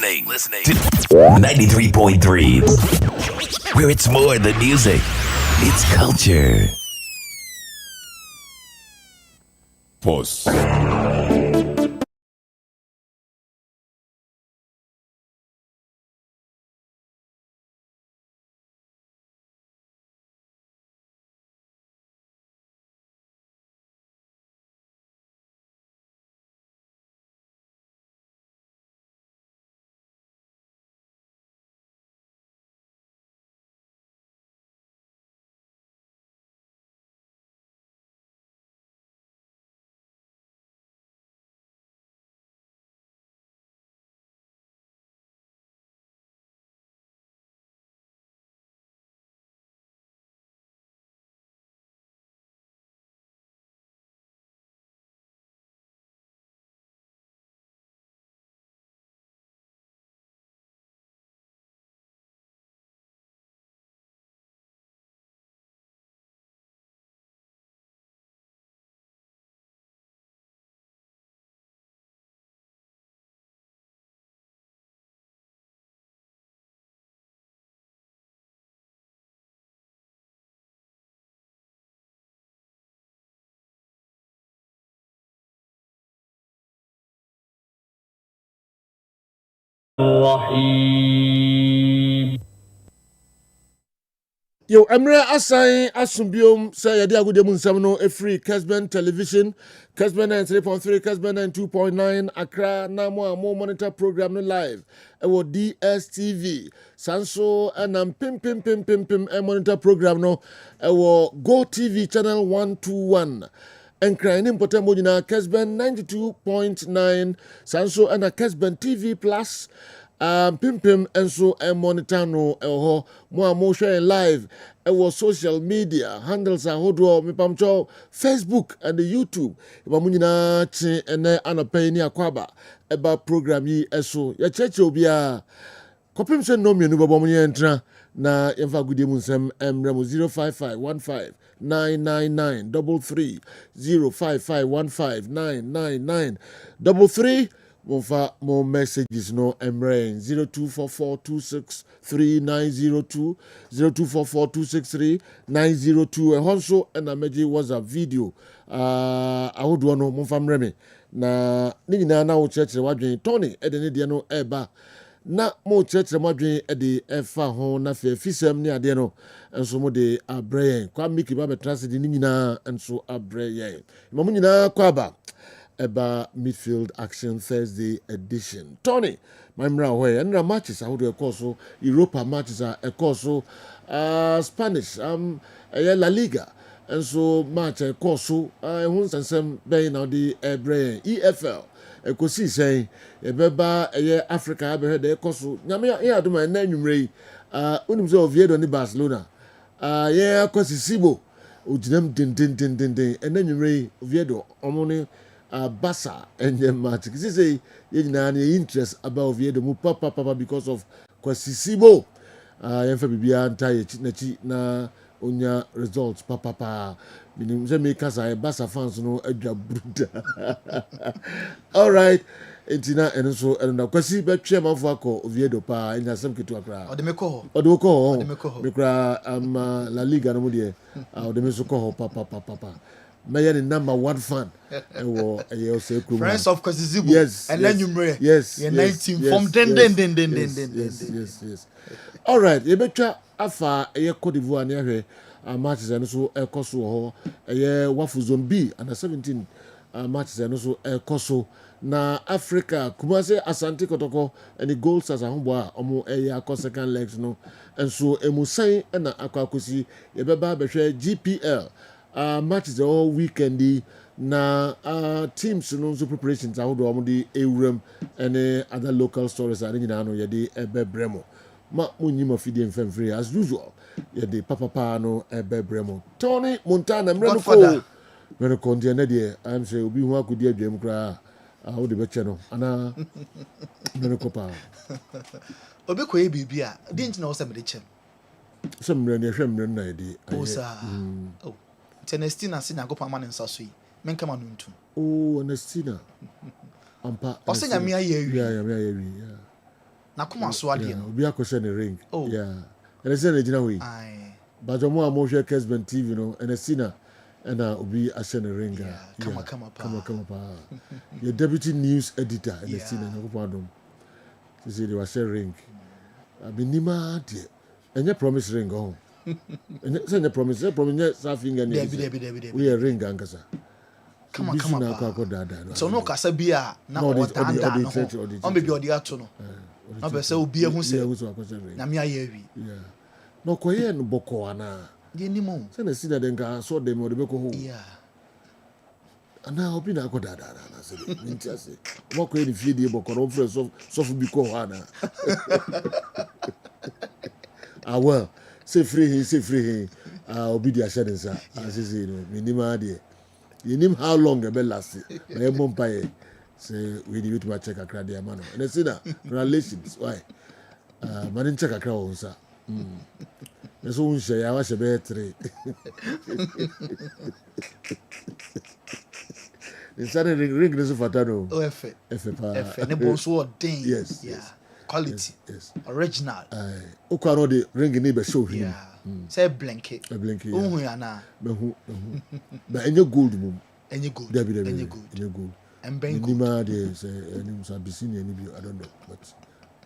listening to 93.3, where it's more than music, it's culture. Pause. Yo, Emre Asai Asumbium say Yadi Agudemu Nsamno a free Kessben television, Kessben 93.3, Kessben 92.9, Accra, Namo, more monitor program no live. Ewo DSTV, Sanso and Pim a monitor program no. Ewo Go TV channel 121. And crying important mojina Kessben 92.9, Sanso and a Kessben TV Plus. Pimpim and so a monitor no more sharing live our social media handles are hodro mipamcho Facebook and the YouTube ibamunina chi ene anapeni akwaba eba program yi eso ya cheche obia kopim se no mienu babo munye entra na yemfa gudie mu nsem emremo 055159993 055159993 Mofa more messages no emrain 0244263902 0244263902 and also and a meji WhatsApp video I would want no mofa mreme na nini na wo church wadwen Tony edene de no eba na mo church wadwen ede efa ho na fe fisem ni ade no enso mo de abrayen kwa miki ba betrase de nini na enso abrayen mo nyina kwa ba Eba Midfield Action Thursday edition. Tony, my mra and the matches I would also Europa matches are also Spanish La Liga and so match a course once and some bay now the brain EFL. I could see saying a beba a Africa I heard the course. Namia here to my name ray unimzo Oviedo ni Barcelona. Yeah, cause Sibo Ujinem din and then you ray Oviedo omoni Bassa and the match. This is a interest about the mu papa because of Kwasisibo. Yemfa bibia antai chinechi na onya results papa. Minim se make us Bassa fans no adwa bruda. All right. Entina and so and na kwasi be twema fo akọ Oviedo pa enya sem ketu akra. Odemeko mekra La Liga no de. Odemeko ho papa. Mayor the number one fan. Friends of Kosizibu. Yes. And then you marry. Yes. 19 from den. Yes. All right. You better afa Cote d'Ivoire near matches and so Koso ho Wafu Zone B and 17 matches and so Koso na Africa Kumase Asante Kotoko and the goals as a homeboy omo second legs no and so emusai and akwakusi yebeba behwe GPL matches all weekend na teams no so preparations I would do the Euram and other local stories are nyina no yede ebebremo ma munyima fidi mfem free as usual yede papa no ebebremo Tony Montana mreno ko ndie na de I'm say obi hu akodi adwam kra how the beche no ana mreno ko pa obi ko e bibia dey ntina wo se me de chem some mreno na yede oh Tenestina sin agopa man nsa so yi menka ma no ntum oh Tenestina ampa o se nyame aye wi yeah na kuma so ade no obi akɔhwɛ ne ring Oh. yeah ɛne sɛ na gyina hɔ yi ai but ɔmo a mohwɛ Kessben TV no ɛne si na ɛna obi ahyɛ ne ring a kama kama pa kama paa yɛ deputy news editor ɛne si na Yeah. nyankopɔn adom sisi de wahyɛ ring abinima deɛ ɛnyɛ promise ring ɔho ɛnyɛ sɛ nyɛ promise nyɛ saa finger ne Debi. woyɛ ring ankasa Kama, Bi kama na pa. akɔ daadaa no so no kasa bi a na No, o ɔde- dan ɔde- dan ɔde no church, ho ɔde on be bi odi ato no na be sɛ obi ehu sɛ na me aye awi yeah na ɔkɔyɛ no bɔkɔɔ anaa ye ni mo sɛ na si na de nka so de ma ɔde bɛkɔ hɔ yeah anaa obi na akɔ daadaa na sɛ de nti ase ɔkɔyɛ ne fie die bɔkɔɔ na ɔmfrɛ sɔfo bi kɔ hɔ anaa well sɛ firi he obi de ahyɛ ne nsa asese no menim adeɛ yɛnim how long ɛbɛ last na yɛmmɔ mpayɛ sɛ wei de bɛtumi akyɛ kakra de ama no ɛnɛ si na relations why ma ne nkyɛ kakra wɔ wo nsa ɛ so wonhyɛ yɛ a wahyɛ bɛyɛ tere nsa ne ring ne so fata no o efe ɛfɛ paa efe ne bon so den Yes, yeah yes. quality yes original wokɔ no de ring ne bɛhyɛ ohwene yeah say blanket ɛblenke ohun ya na bɛhu na ɛnyɛ gold mom enye good dabi enye good ɛnyɛ gold emben good nima deɛ sɛ anim sɛ abisini ani bi I don't know but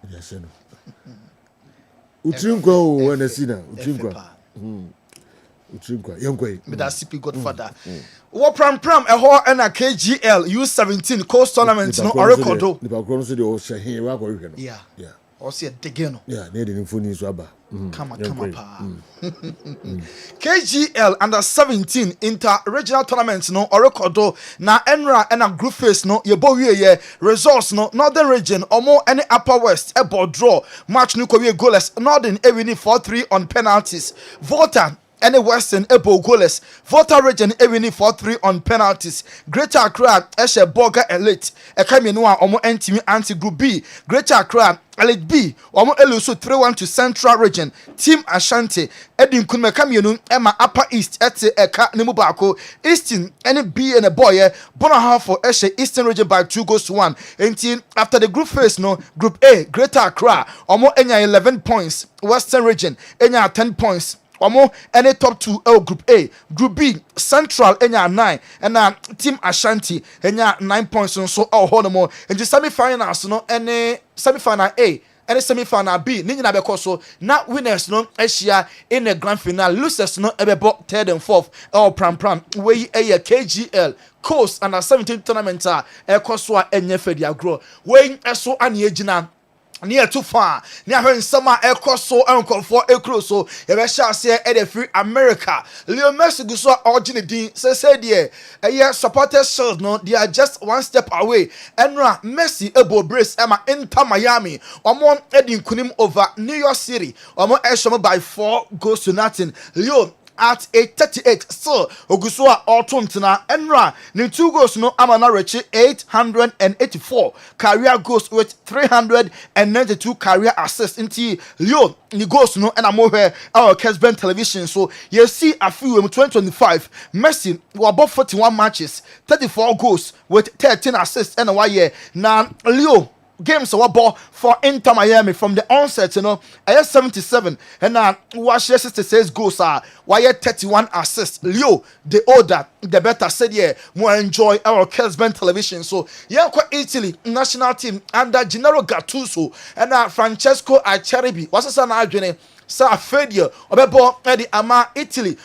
ɛde ahyɛ no wotiri nkwa o ɛna si na wotiri efe nkwa pa wotiri nkwa yɛnkwa yi me da CP Godfather wo pram ɛhɔ ɛna KGL U17 coast tournament no ɔrekɔdo nipa korɔ no so deɛ ɔhyɛ he wakɔhwehwɛ no yeah yeah ɔsi ɛdege no yeah na yɛde ne mfoni so aba kama yɛnkwa yi. pa KGL under 17 inter regional tournament no ɔrekɔdo na ɛnra ɛna group phase no yɛbɔ wieyɛ results no northern region ɔmo ɛne upper west ɛbɔ draw match no kɔ wie goalless northern ɛwini 4-3 on penalties volta any western ebo goalless volta region ewini 4-3 on penalties greater accra ɛhyɛ burger elite ɛka mienu a ɔmo ntimi anti group b greater accra elite b ɔmo eluso 3-1 to central region team ashanti ɛdi nkunum ɛka mienu ɛma upper east ɛte ɛka ne mu baako eastern ɛne b ɛna boy bona halfo ɛhyɛ eastern region by 2-1 enti after the group phase no group a greater accra ɔmo enya 11 points western region enya 10 points Omo any top 2 group A, group B Central enya 9 and team Ashanti enya 9 points so honomo and the semi-finals no any semi-final A any semi-final B ni nyina beko so na winners no ehia in the grand final losers no ebebo 3rd and 4th pram we KGL Coast under 17 tournament so a enye fedi agro we eso ane agina near too far near her in summer air cross so uncle for a cruise so if I shall say at free America Leo Messi go so originally say dear a year supporters shows no they are just one step away and Messi able brace Emma Inter Miami or more Eddie Kunim over New York City or more Eshama by 4 goals to nothing Leo at 8:38 still Ogusua Autumntina Enra ni 2 goals no Amana Rechi 884 career goals with 392 career assists into Leo ni goals no and amohe our Kessben television so you see a few in 2025 Messi were 41 matches 34 goals with 13 assists and a year now Leo games were bought for Inter Miami from the onset, you know. I had 77 and was 66 goals. Why 31 assists? Leo, the older, the better said, yeah, more enjoy our Kessben television. So, yeah, Italy national team under Gennaro Gattuso and Francesco Acerbi. What's the son of Sa failure obebo edi ama Italy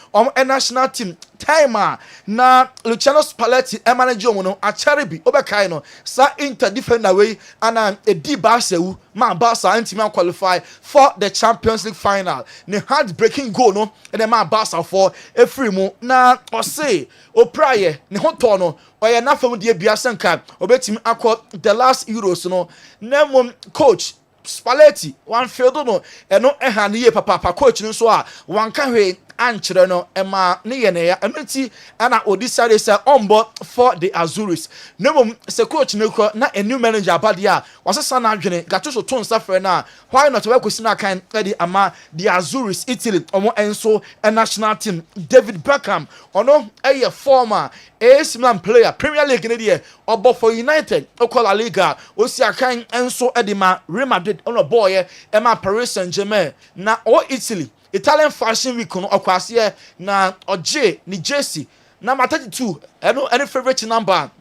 national team timer na Luciano Spalletti manage no Acerbi obekai no sa Inter defender way ana edi Barca ma Barca antimi qualify for the Champions League final ne heartbreaking goal no e ma Barca for efiri mu na ose opraye ne hoto no oye na fam de bia senka obetimi akọ the last Euros no na mom coach Spalletti one field no eno ehane ye papa coach no so a one ka hwe ankyerɛ no ɛma ne yɛ ne ya ɛno nti ɛna odi sáré sɛ ɔmbɔ for the Azuris na mmom sɛ coach ne kɔ na a new manager abadeɛ a wɔsesa no adwene Gattuso to nsa frɛ no a why not wɔkɔsi no akan ɛde ama the Azuris Italy ɔmo ɛnso national team David Beckham ɔno ɛyɛ former AS Milan player Premier League ne deɛ ɔbɔ for United ɔkɔ La Liga osi akan ɛnso ɛde ma Real Madrid ɔno bɔɔyɛ ɛma Paris Saint-Germain na ɔ Italy Italian Fashion Week no ɔkwaseɛ na ɔgye ne jersey number 32 any favorite number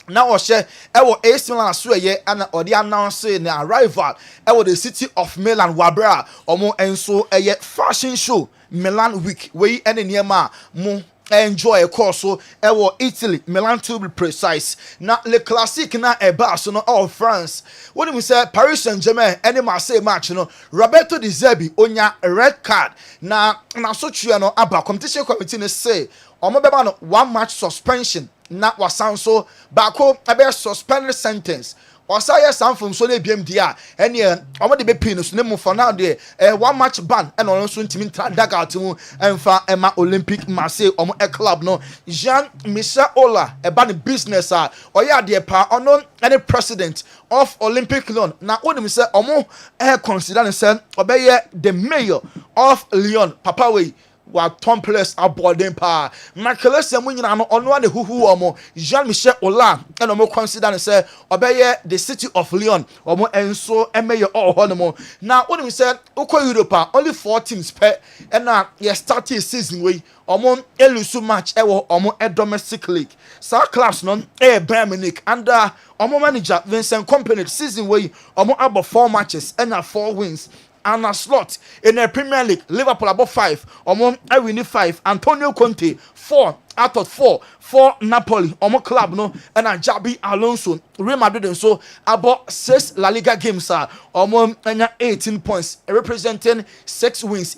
na ɔhyɛ ɛwɔ AC Milan so ɛyɛ ana ɔde announce ne arrival ɛwɔ the city of Milan wabra ɔmo ɛnso ɛyɛ fashion show Milan week wei ɛne nneɛma mo enjoy course so ɛwɔ Italy Milan to be precise na Le Classique na ɛba so no all France when we say Paris Saint-Germain any Marseille match no Roberto De Zerbi onya red card na so twia no aba competition committee ne say ɔmo bɛba no 1 match suspension na wasan so baako ɛbɛ suspended sentence ɔsa yɛ sanfom so na ebiem di a ɛne ɔmo de bɛpin no so ne mu for now de 1 match ban ɛna ɔno nso ntimi ntra dugout mu ɛmfa ɛma Olympic Marseille ɔmo club no Jean-Michel Ola ɛba ne business a ɔyɛ adeɛ pa ɔno ɛne president of Olympic Lyon na wonim sɛ ɔmo consider ne sɛ ɔbɛyɛ the mayor of Lyon papa wei wa Tom Players aboarding pa Makelese mu nyina no ono ane huhu omo Jean-Michel Ola and omo consider say obeye the city of Lyon omo enso emeye all hono now what we said ukọ Europe only 4 teams per and na ye start season we omo elusu match ewo omo domestic league sa class non Bayern Munich under omo manager Vincent Kompany season we omo about 4 matches and 4 wins and a slot in the Premier League. Liverpool about 5. Omo winning 5. Antonio Conte 4 out of 4. 4 Napoli. Omo club no and a Jabi Alonso. Real Madrid and so about 6 La Liga games. Omo 18 points representing 6 wins.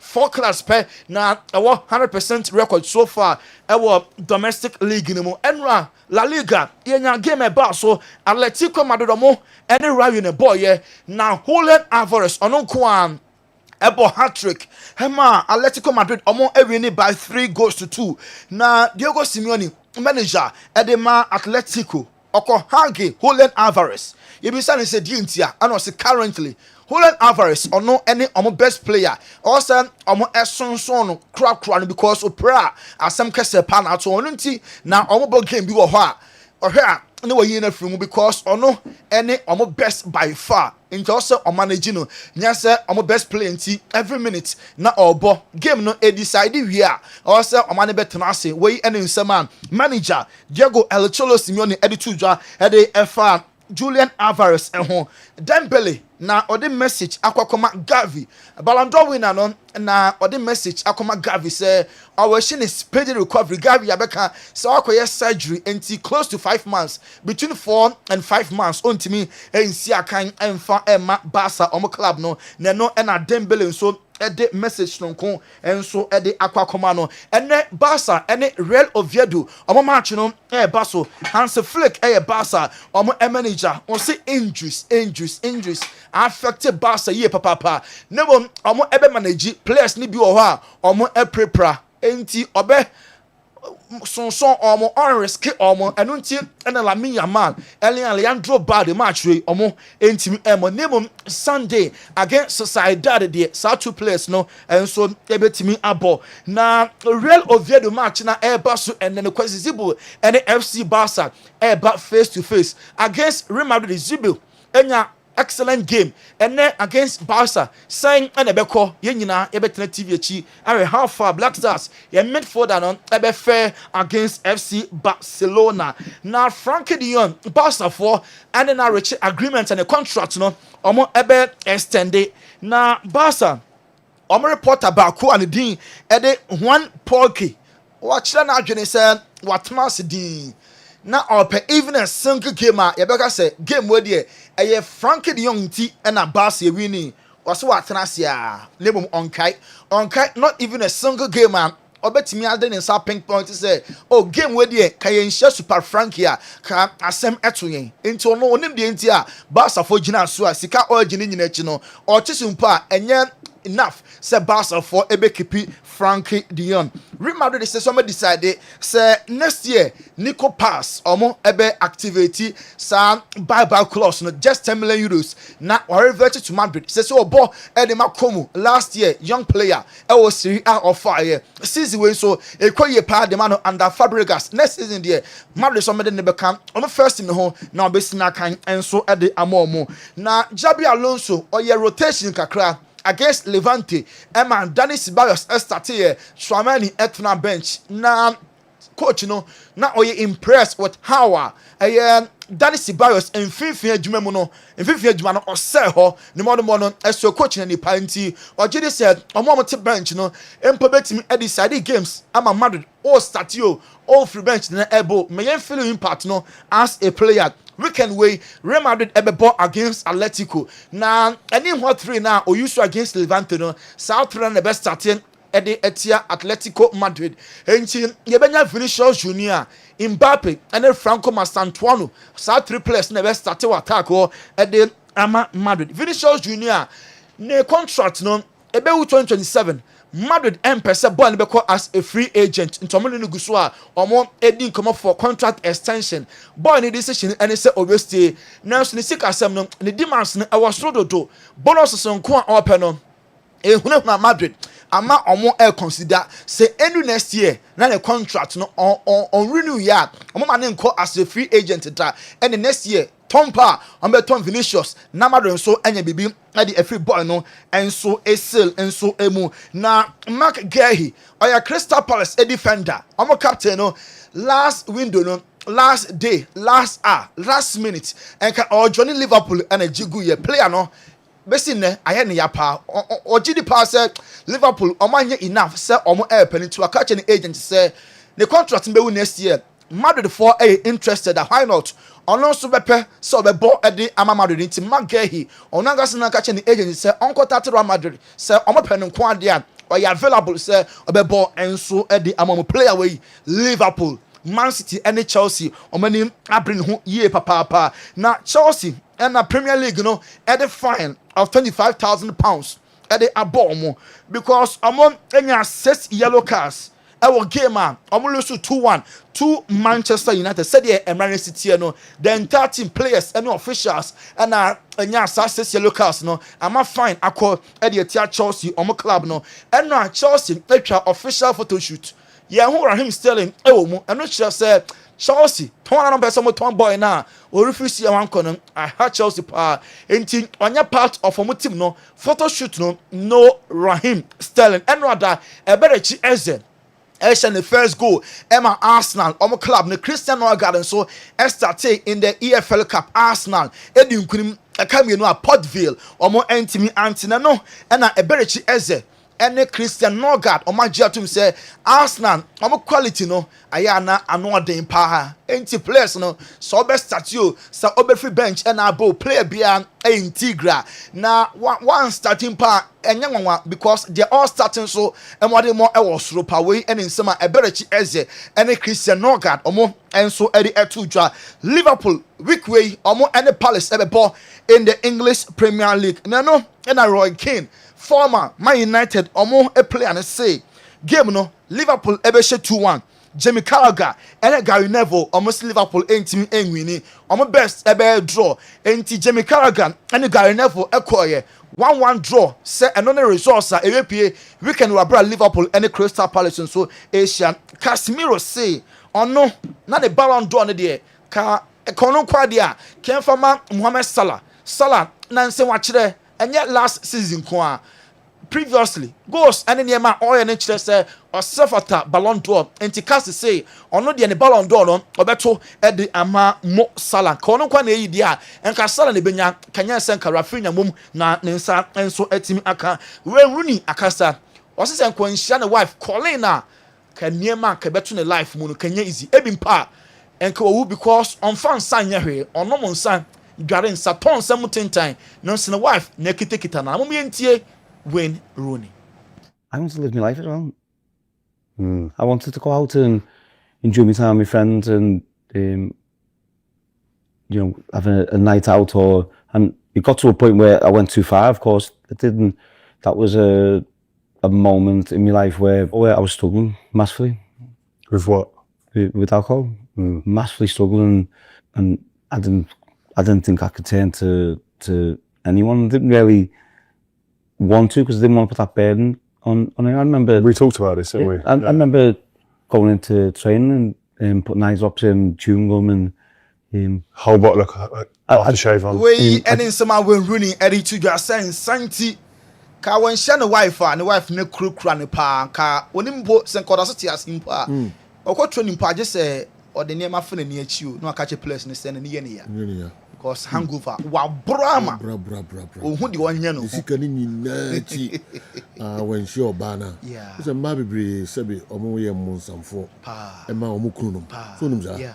4 class per na 100% record so far. Our domestic league no mo. Enra La Liga yenya game about so Atletico Madrid omo any rally in a boy yeah. Now Julian Alvarez onon kwan ebo hat-trick hema Atletico Madrid omo winning by 3 goals to 2. Now Diego Simeone manager edema Atletico oko hagi Julian Alvarez yebisa ne se dientia and say currently Julian Alvarez ono any omo best player also omo esonson kra no because opera asem kese pa na to ono nti na omo bo game bi wo ho a ohwe a ne wayi na from because ono any omo best by far into also o manage no nya say omo best player nti every minute na obo game no e decide we a also o man betena ase we any nsema manager Diego El Cholo Simeone editu dwa e de efa Julian Alvarez eho Dembele na odi message akwakoma Gavi Ballon d'Or winner no na odi message akoma Gavi say our shin is speedy recovery Gavi abeka say akoye surgery enti close to 5 months between 4 and 5 months ontimi ensi akan emfa ema Barca omo club no na no na Dembele so ede message no ko enso ede akwakoma no ene Barca ene Real Oviedo omo match no Barca Hans Flick Barca omo manager on say injuries affected Barca ye papa nebo omo ebe manage players ni bi wo ho a omo prepare enti obe sonson omo on risk omo enu nti ena Lamine Yamal Leandro Bad match we omo enti emo nemo Sunday against Sociedad de sa 2 players no enso ebetimi abo na Real Oviedo match na eba so ene ne kwesi zibu ene FC Barca eba face to face against Real Madrid Zibu enya excellent game and then against Barca saying and ebeko ye nyina ebetena TV achi are how far Black Stars ye midfield on ebe fair against FC Barcelona na Frankie de Jong Barca for and then reach agreement and a contract no omo ebe extended na Barca omo reporter baako and din ede Juan Porky watch na adwene say watma se din na ope even a single game a yebeka say game we dey eye Frankie de Jong ti na Barca winning was what trasia lebum onkai not even a single game a obetimi ade ne sa pink point say oh game we dey kayenhia Super Frankie a ka asem eto yen enti ono onim de enti a Barca fo gina so a sika origin nyina chi no o chesumpa enye enough say Barca for ebe keep Frankie de Jong. Real Madrid say somebody decided say next year Nico Pass omo ebe activate some buyback clause no just 10 million euros na or revert to Madrid. Say so obo Edema Como last year young player e was Serie A of fire season way so e koye pa de man under Fabregas next season there Madrid somebody ne become omo first in ho na obesina kan enso e de amomo na Jabi Alonso or your rotation kakra against Levante Emma Dani Ceballos start here Tchouameni etna bench na coach no na oye impressed with how Dani Ceballos in 15 adwuma mu no in 15 adwuma no osel ho ne mo no eso coach na ni panti o gidi said omo te bench no empo betimi e decide games ama Madrid all start you all free bench na ebo me yen feel impact no as a player weekend way Real Madrid ebe ball against Atletico na any what three now or use against Levante no South run the best starting ede etia Atletico Madrid enchi yebenya Vinicius Junior Mbappe and Franco Mastantuano South three players na best starting attack or ede ama Madrid Vinicius Junior ne contract no ebe 2027 Madrid empese ball ne beko as a free agent ntomo ne guso a omo edi come for contract extension ball ne decision ene se obesti na so ne sika asem no ne demands ne e was rododo bonus so nko a ope no ehuna Madrid ama omo consider say end next year na the contract no on renew ya omo ma ne nko as a free agent da and next year Tompa Tom Vinicius Namadon so anya bibi na the free boy no enso esel enso emu na Mark Gehi oya Crystal Palace a defender omo captain no last window no last day last hour last minute enka or Johnny Liverpool and a jigu ye player no besi ne aye ne ya pa o gidi pa say Liverpool omanye enough say omo airpen to a catch an agent say the contract be next year Madrid for interested why not ono so bepe so be bo ede ama Madrid nti Magehi ono agase na catch an agent say onko tatero Madrid say omo pen nko ade a or you available say obebo enso ede ama player we Liverpool Man City and Chelsea omani abrin ho ye papa na Chelsea and na Premier League no at the fine of £25,000 at the abomo because among any 6 yellow cards our game man lose 2-1 to Manchester United said here Man City no the entire team players and officials and anya 6 yellow cards no am fine akọ at the Chelsea club no and now Chelsea official photo shoot yeah who Raheem Sterling mu and not sure say Chelsea ton person boy na o refuse one corner I had Chelsea pa enti onya part of our team no photo shoot no Raheem Sterling and rather Eberechi Eze Esha the first goal Emma Arsenal club ne Christian Norgard so started in the EFL Cup Arsenal edi nkunim akami no a Port Vale entimi antina no na Eberechi Eze ene Christian Norgard omagiatum say Arsenal quality no ayana anoden pa ha enti players no so be start you so obe free bench and abo player bia integra na one starting pa enya nwanwa because they all starting so emode mo e was ropa we ene nsema Eberechi Eze ene Christian Norgard enso edi etudwa Liverpool week way ene Palace ebe ball in the English Premier League na no ena Roy Keane former Man United a player and say game no Liverpool ebe she 2-1 Jamie Carragher and Gary Neville almost Liverpool team enwini best ebe draw enti Jamie Carragher and Gary Neville ekoye 1-1 draw say another resource ewepie weekend we brought Liverpool and Crystal Palace so Asia Casemiro say ono na the Ballon d'Or ne de ka ekono kwa dia ken fama Mohamed Salah na nse wa kire enye last season kwa previously goals and in my oil and say or sufferta Ballon d'Or enti cast say ono de ne Ballon d'Or no obeto e de ama Mo Salah kono kwa na yi dia enka Salah ne benya kanya senka Rafinha mum na ne nsa enso atimi aka Wayne Rooney akasa osese nko nhia ne wife Colin na ka niema ka beto ne life mu no kanya easy ebimpa enka wo because on fan san nya hwe ono mo nsan dware nsa ton sam tentan no nse ne wife na kitekita na mo yentie Wayne Rooney. I want to live my life as well. I wanted to go out and enjoy my time with friends and have a night out and it got to a point where I went too far. Of course, it didn't that was a moment in my life where I was struggling massively. With what? With alcohol, massively struggling, and I didn't think I could turn to anyone. I didn't really want to because I didn't want to put that burden on it. I remember We talked about this, didn't we? I remember going into training and putting eye drops in, chewing gum, and Whole bottle of aftershave on. We and in some when running Eddie to just saying Santi. Ka when share the wife and the wife ne kru ne pa ka onim bo sen koda so tia simpa. Okọ training pa just say or the name afene ne achi no aka che place ne send ne ye ne ya. Because hangover wa brama. Bra. Ohun di won nya no. Sika ni nyina chi when she obana. Yeah. So ma bebre sebe omo ye monsamfo. Pa. E ma omo kunu no. So nim za. Yeah.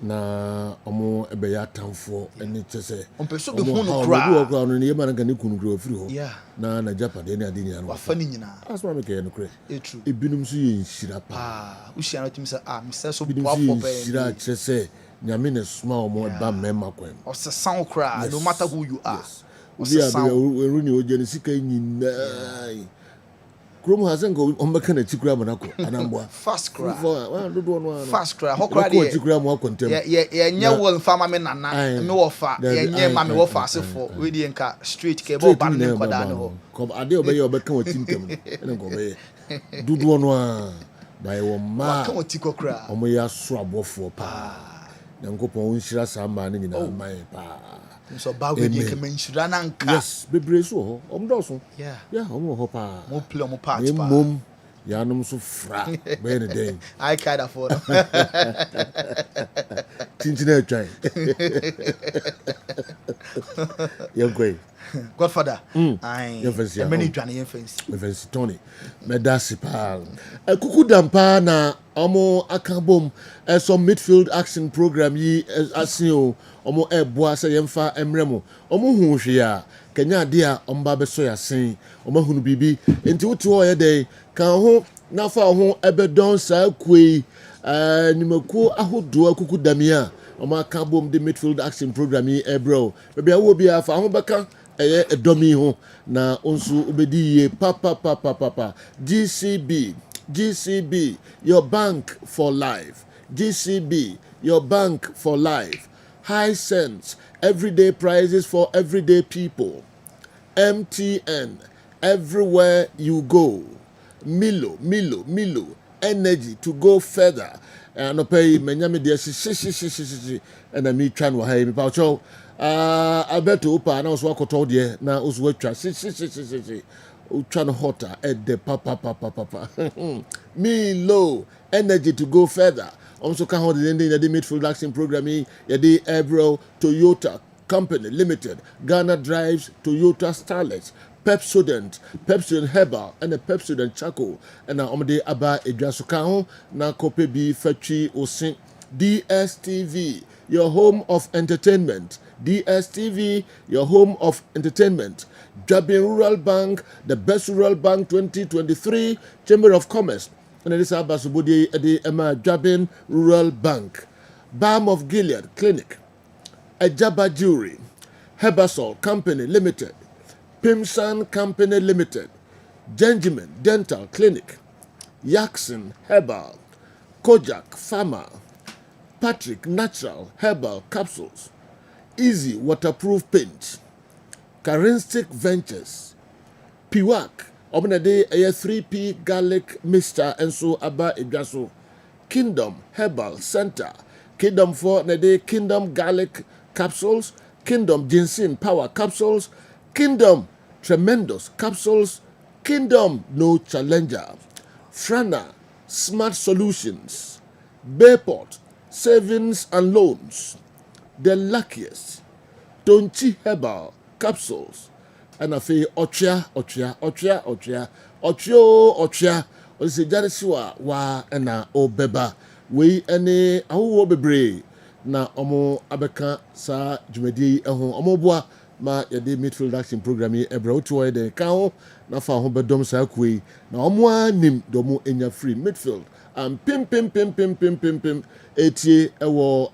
Na omo ebe ya tamfo eni chese. Ompeso be hu no kra. Omo kra no ne ma na kunu kra ofiri ho. Yeah. Na Japan de ne ade ni anu. Wa fa ni nyina. Asma me ke no kra. True. Ebinum so ye nhira pa. Ah, ushia no timi say me say so Ebinum boa so ye for nhira be. chese nyame ne sma omo ba mema kwem. Or say sound cry no matter who you are. Obi a we ni oje ne sika nyina. Krom hasen go ombeka na chikura manako anambwa. Fast cry. No. Fast cry. How cry there? Chikura mo akontem. Yeah, nya wol fama me nana. Me wo fa. Yeah, ma me wo fa asefo. We di nka street ke bo ban ne koda ne ho. Kom ade obeye obeka watintam. Ene go obeye. Dudu no a. Bai wo ma. Ka otiko kra. Omo ya so abofo pa. Nyankopon unhira sama ne nyina man pa. So ba we di ke menhira na nka. Yes, bebre so ho. Omdoso. Yeah. Yeah, omo ho pa. Mo play mo part pa. Mum ya num so fra. Be ne den. I kind of for them. Tintina try. You're Godfather. I many dwane yen fancy. Me fancy Tony. Me dasi pa. Kuku dampa na omo akabom some midfield action program yi asio omo eboa se yemfa emremo. Omo hu hwe a Kenya de a omba be so yasen. Omo hunu bibi enti wotu ho ye dey kan ho na fa ho ebedon sa kwei nimaku ahodo akuku damia omo akabom de midfield action program yi ebro. Bebia wo bia fa ho beka eye edomi ho na onsu obedi ye papa GCB your bank for life. GCB your bank for life. High sense everyday prices for everyday people. MTN everywhere you go. Milo energy to go further. No pay menyame de shi and me twan wa hai me pa cho Alberto pa na so akoto de na oso atwa shi twan hotter at the papa Milo energy to go further. Also can hold the ending the midfield action program ye the Ebro Toyota Company Limited, Ghana Drives Toyota Starlet, Pepsodent Herbal, and a Pepsodent Charcoal, and now Omade Aba Edrasukaho, na Kope B Factory Osin, DSTV, your home of entertainment. DSTV, your home of entertainment. Jabin Rural Bank, the best rural bank 2023, Chamber of Commerce, and it is Abasubudi Edi Emma Jabin Rural Bank, Balm of Gilead Clinic, Ejaba Jewelry, Herbasol Company Limited, Pimsan Company Limited, Genjamin Dental Clinic, Yaxon Herbal, Kojak Pharma, Patrick Natural Herbal Capsules, Easy Waterproof Paint, Karinstic Ventures, Piwak, Obnade a 3P Garlic Mixture and so Aba Ijaso, Kingdom Herbal Center, Kingdom for Nede Kingdom Garlic Capsules, Kingdom Ginseng Power Capsules, Kingdom Tremendous Capsules, Kingdom No Challenger, Frana Smart Solutions, Bayport Savings and Loans, The Luckiest, Tonchi Herbal Capsules, and a fee Ochia, Ose Jarisiwa, wa, and a Obeba, we any awo bebre, na omo abeka sa jumedi ehon omo boa ma yede midfield action program yi ebra otuo de kan ho na fa ho bedom saa kuei na omo anim do mo enya free midfield pim etie ewo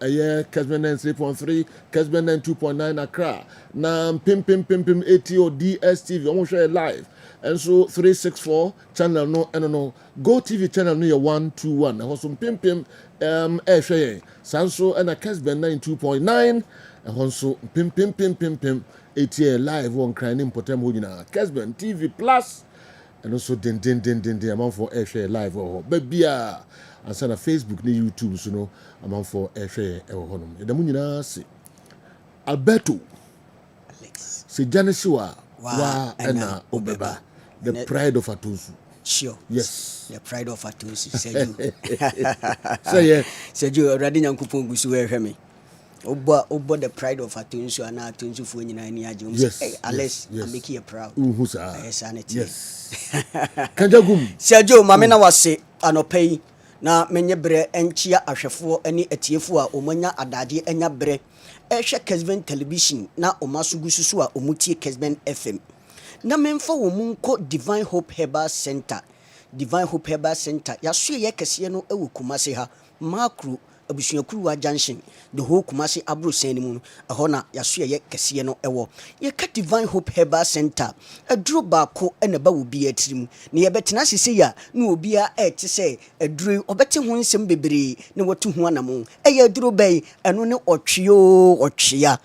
Kessben 3.3 Kessben 2.9 Accra na pim etie o DSTV omo share live and so 364 channel no Go TV channel no 121 na so pim share sanso na Kessben 2.9 and so pim etie live on crying potem ho nyina Kessben TV Plus and also den amount for air share live or bebia and send a Facebook na YouTube so no amount for air share e ho no e da mu nyina se Alberto Alex se Janesiwa wa ena obeba the pride of Atunsu. Sure. Yes. The pride of Atunsu. Seju. Seju already nyankopon gusu we hwe me. Obo the pride of Atunsu and Atunsu for nyina ni age. Yes. Hey, Alex, I'm making you proud. Yes. Yes. Kanjagum. Seju mame na wase anopai na menye bre enchia ahwefo ani atiefo a omanya adade enya bre ehwe Kessben television na omasugususu a omutie Kessben FM. Na memfa wo munko Divine Hope Herbal Center. Divine Hope Herbal Center. Ya so ye kese no ewu Kumase ha. Makru abusuakuruwa junction. The whole Kumase abro sen mu. Eho na ya so ye kese no ewo. Ye ka Divine Hope Herbal Center. Aduro baako ena ba wo bi atirim. Ne ye betena sese ya na obi a ete se aduro obete ho nsem bebre ne wotu ho anamo. Eye aduro bai eno ne otwea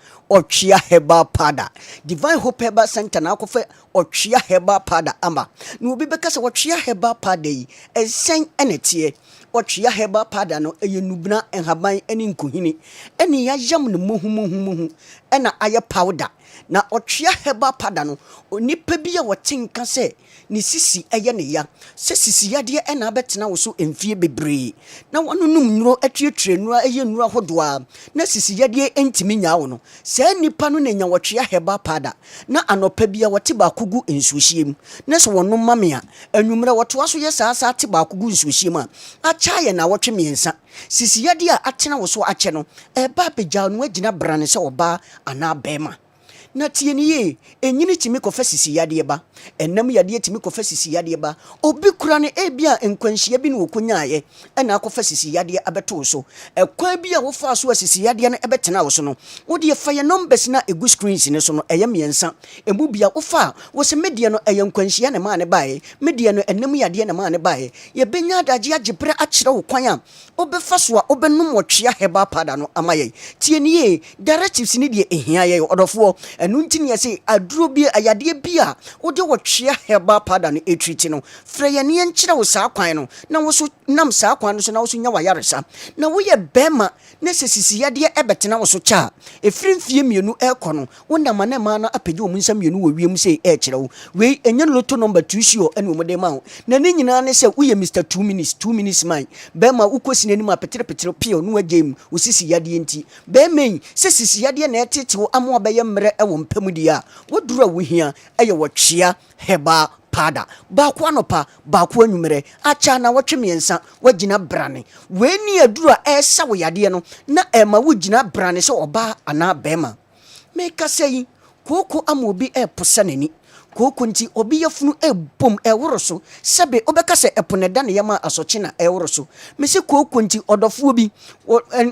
Herbal Powder. Divine Hope Herbal Center na akofe Otwea Herbal Powder ama. Na obi beka se Otwea Herbal Powder yi esen enetie. Otwea Herbal Powder no eyenubna enhaban eni nkuhini. Eni ya yam ne mohu ena aye powder. Na Otwea Herbal Powder no onipa bi a wotenka se ni sisi eye ne ya. Se sisi ya de ena abetena wo so emfie bebre. Na wonunum nnuro atwetwe nnuro eye nnuro hodoa. Na sisi ya de entimi nya wo no. Se nipa no na nya Otwea Herbal Powder. Na anopa bi a wote ba kugu ensuohiem. Na so wono mame a anwumre woto aso ye saasa te ba kugu ensuohiem a acha ye na wotwe miensa. Sisi ya de a atena wo so ache no eba pegya no agina brane se oba ana bema. Na tieni ye enyini timi kofa sisi yade ba enam yade timi kofa sisi yade ba obi kura ne ebia enkwanhia bi no okunyaye ena kofa sisi yade abeto so ekwa bi a wo fa so sisi yade na ebetena wo so no wo de fa ye numbers na egu screens ne so no eye miensa emu bia wo fa wo se media no eye nkwanhia ne ma ne bae media no enam yade ne ma ne bae ye benya adaje agyebre a kire wo kwan a obefa so a obenum Otwea Herbal Powder no amaye tieni ye directives ni de ehia ye odofo enu ntini ya se aduro bi ayade bi a wode Otwea Herbal Powder no etreat no freye ne enkyere wo saa kwan no na wo so nam saa kwan no so na wo so nya wayaresa na wo ye bema na sesisi yade ebetena wo so cha efrimfie mienu ekono wo nam na ma na apege omu nsam mienu wo wiem se ekire wo we enye loto number 2 sio ene wo de ma wo na ne nyina ne se wo ye Mr 2 minutes man bema ukosi n'anim apetere pio no agem wo sisi yade enti bema sesisi yade na etete wo amo abaye mre ewo mpamudia wodura wo hia eye Otwea Herbal Powder baako anopa baako anwumere acha na wotwe miensa wagina brane weni adura esa wo yade no na ema wogina brane se oba ana bema meka sei koko amobi posanani koko nti obi yafunu ebom eworoso sebe obeka se eponeda ne yama asoche na eworoso mese koko nti odofo bi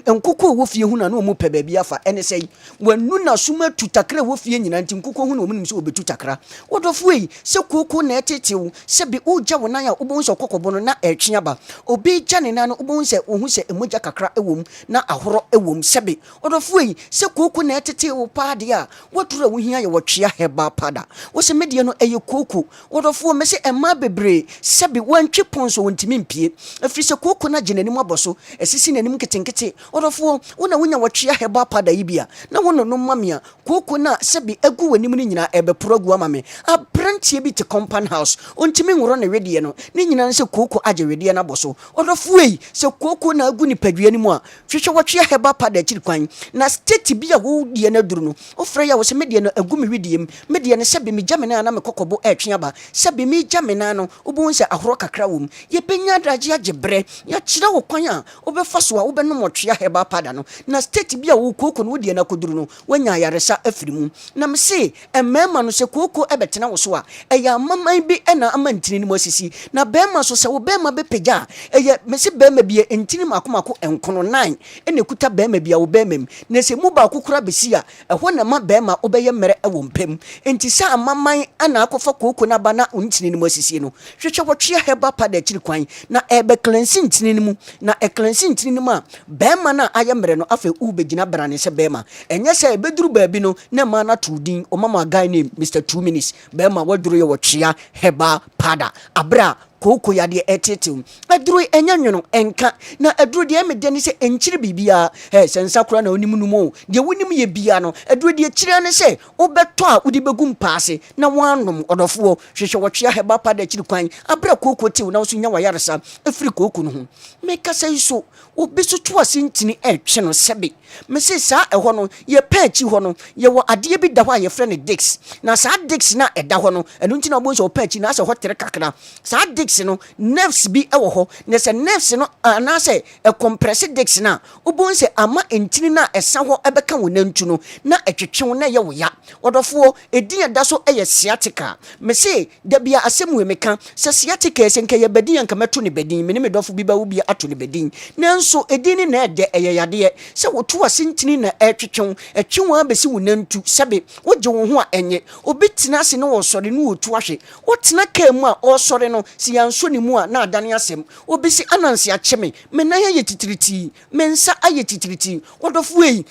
enkoko wo fie hu na no mu pe ba bi afa ene sei wanu na suma tutakra wo fie nyina nti nkoko hu na omunum se obetu takra odofo yi se koko na etetew sebe uja wona ya obon so kokobo no na etwea ba obi ja ne na no obon se ohu se emoja kakra ewom na ahoro ewom sebe odofo yi se koko na etetew paade a wodura wo hia ya Otwea Herbal Powder wo se media no eye koko wodofo me se ema bebre sebe wantwe ponso wontimi mpie afiri se koko na gyenani mu aboso esisi nanim ketenkete wodofo wona wonya Otwea Herbal Powder yi bia na wono no mamia koko na sebe egu wanim ni nyina ebe progu amame abrantie bi te compound house ontimi nworo na wedie no ni nyina se koko age wedie na aboso wodofo yi se koko na agu ni padua ni mu a hwehwe Otwea Herbal Powder akiri kwan na state bi a wo die na duru no ofra ya wo se medie no agu me wedie media ne sebe me jamena a na me kokobo etwe aba se be me gya me na no obo nse ahoro kakra wom ye benya adagye agebre ya kyerɛ wo kwan a obefa so a obenom otwea heba pada no na state bia wo koko no wodi na koduru no wanya yaresa afiri mu na me se emema no se koko ebetena wo so a eya amaman bi na amantini mu asisi na bema so se wo bema be pagya eye me se bema bi entini makomako enkono 9 ene kuta bema bia wo bema m na se mu ba kokura besi a ɛhɔ na ma bema obeye mmere ɛwɔ mpem enti sa amaman ana akofa koko na ba na ontini mu asisi no hwehwe wotwea heba pada akiri kwan na ebe cleanse ntini mu na cleanse ntini mu a bema na aye mmere no afa ubegina brane se bema enye se ebeduru baabi no na ma na tudin o mama guy name Mr 2 minutes bema waduru ye wotwea heba pada abra koko ya de etetew aduru enya nwono enka na aduru de emede ne se enkyire bibia sensa kura na onim numo de wonim ye bia no aduru de kyire ne se obeto a udi begum paase na wanom odofo hwehwe wotwea heba pada kyiri kwan abra koko tew na so nya wayaresa afiri koko no ho meka sai so obiso to asintini etwe no sebe me se sa eho no ye paachi ho no ye wo ade bi da ho a ye frɛ ne dix na sa dix na eda ho no enu ntina obo so paachi na sa ho tere kakra sa dix no nerves bi ewo ho na se nerves no na se e compress dix na obo se ama entini na esa ho ebeka wonantu no na etwetwe na ye wo ya odofo edin eda so eye sciatica me se da bia asemu emeka se sciatica ese nka ye bedin anka meto ne bedin me ne me dofo bi ba wo bi ato ne bedin nanso edin na ede eye yade se wotu asintini na etwetwe etwe abesi wonantu sebe woje wo ho a enye obi tina se ne wo sore ne wotu ahwe wotina ka mu a o sore no si yanso ni mu a na adane asem obi si ananse akyeme me na ye titiriti me nsa aye titiriti wodofo yi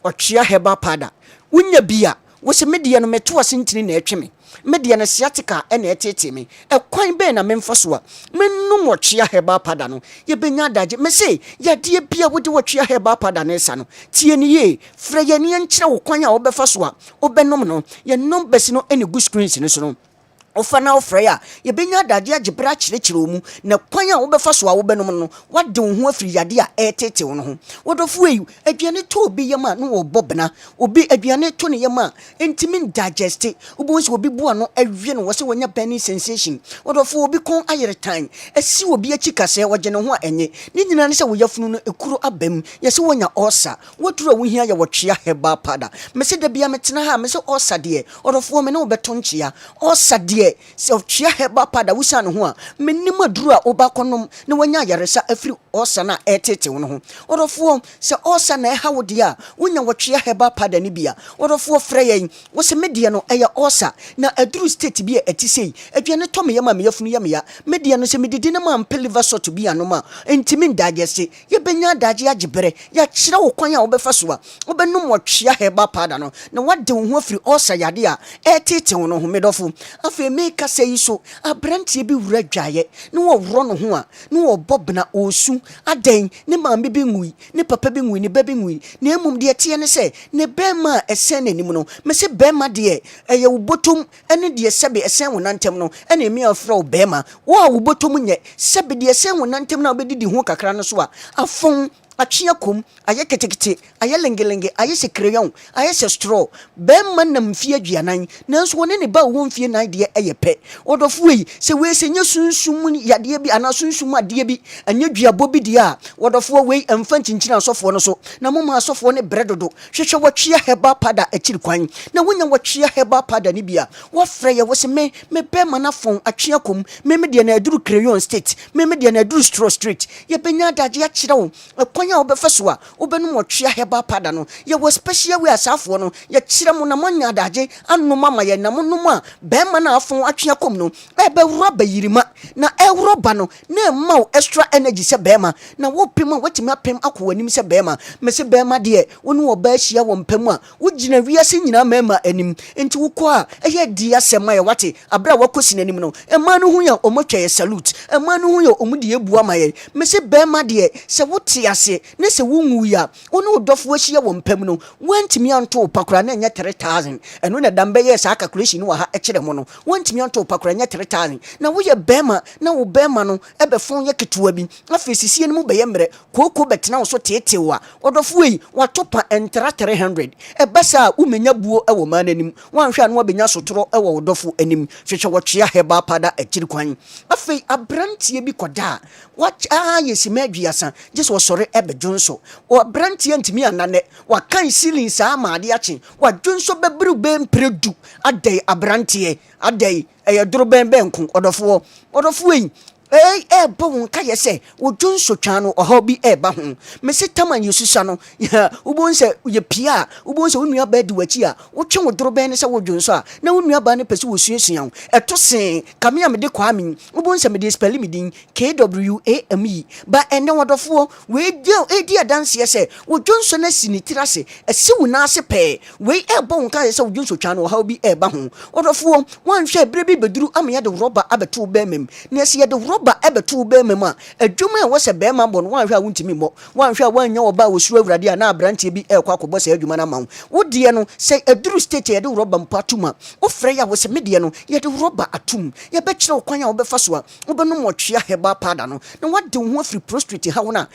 otwea heba pada wonya bia wo se media no meto asintini na etweme media na sciatica na etete me ekwan be na memfa so a menum otwea heba pada no ye benya daje me se ya de bia wode otwea heba pada na esa no tie ni ye frɛ ye ne nkyerɛ wo kwan a obefa so a obenom no ye numbers no ene good screens ne so no ofana ofreya ye benya daje agebra kyerɛkyerɛ omu na kwan a wobefa so a wobenom no wade wo ho afiri yade a etete wo no ho wodofo yi aduane to obi yema no wo bobna obi aduane to ne yema intimi digest obo nsi obi bua no awie no wo se wonya burning sensation wodofo obi kon ayeretan asi obi achi kase woje ne ho a enye ni nyina ne se wo yafunu no ekuru abam ye se wonya osa woturu wo hia ye wotwea heba pada me se da bia metena ha me se osa de wodofo me ne wo beto nkyea osa de se otwea heba pada wusa no ho a menim aduru a obakonom ne wanya yaresa afiri osa na etete wo no ho wodofo se osa na eha wo de a wonya wotwea heba pada ne bia wodofo frɛ yen wo se media no eya osa na aduru state bi etisei aduane to me yama me yafunu yama ya media no se medidi na ma mpeliver sort bi anoma entimin digest ye benya daje agebere ya kyerɛ wo kwan a wobefa so a wobenum wotwea heba pada no na wade wo ho afiri osa yade a etete wo no ho medofo afi meka sei so abrantie bi wura dwaye ne wo woro no ho a ne wo bobna osu aden ne maame bi ngui ne papa bi ngui ne ba bi ngui ne emum de tie ne se ne bema esen nanim no me se bema de eye wo botom ene de sebe esen wonantem no ene emi afra wo bema wo a wo botom nye sebe de esen wonantem na obedidi ho kakra no so a afon atwea kom aye ketekete aye lengelenge aye se crayon aye se straw bemma na mfie aduanan nanso woni ne ba wo mfie nan de eye pe wodofo yi se we se nya sunsum yade bi ana sunsum ade bi anya duabo bi de a wodofo we emfa nkinkyina asofo no so na moma asofo ne bredodo hwehwe wotwea heba pada akiri kwan na wonya wotwea heba pada ne bia wo frɛ ye wo se me bemma na fon atwea kom me de na aduru crayon state me de na aduru straw street ye benya daje a kyerɛ wo ya obefa so a obenum otwea heba pada no ye wo special we asafo no ye kyerɛ mo na monya daje anoma ma ye na monum a bema na afon atwea kom no ebe wura bayirima na ewro ba no na ma extra energy se bema na wo pem a watimi apem akwanim se bema me se bema de wonu wo ba hia wo mpem a wogina wiase nyina mema anim enti wo ko a eye di asema ye wate abra wakosi nanim no ema no hu ya omotwa ye salute ema no hu ya omudi ebu ama ye me se bema de se wote ase ase ne se wunwu ya ono dofo ahia wo mpam no wantimi anto pakora na nya 3000 eno na dambe ye sa calculation wa ha ekire mo no wantimi anto pakora nya 3000 na wo ye bema na wo bema no ebefon ye ketewa bi afi sisie no mu be ye mre koko betena wo so tetewa odofo yi watopa entra 300 ebasa umenya buo ewo mananim wanhwa no benya sotoro ewo odofo anim hwehwe wotwea heba pada ekiri kwan afi abrantie bi koda yesi madwiasa just wasore ebe jonso o brantie ntimi anane wa kan ceiling sa amaade ache wa jonso bebru be mpredu adai abrantie adai duro ben nku odofo yi bo won ka yese wo jonso twa no oha bi ba ho me se taman yesusa no ubon se ye pia ubon se onua ba di wachi a wo twe wo doro ben ne se wo jonso a na onua ba ne pese wo suasua eto sen kamia me de kwa mi ubon se me de spell me din KWAME ba ene wodofo we di dance yese wo jonso na sinitirase ese wo na ase pe we bo won ka yese wo jonso twa no oha bi ba ho wodofo wan hwe bre bi beduru amya de roba abeto be mem na ese ye de ba ebeto be mema adwuma e wo se be ma bo no wanhwa wuntimi mo wanhwa wanya oba wo suru awurade a na abrantie bi ekwa akobɔ se adwuma na ma wo de no se aduru state ye de roba mpatuma wo frɛ ya wo se me de no ye de roba atum ye be kyerɛ wo kwan a wo be fa so a wo be no motwea heba pada no na wade wo ho afri prostrate ha wo na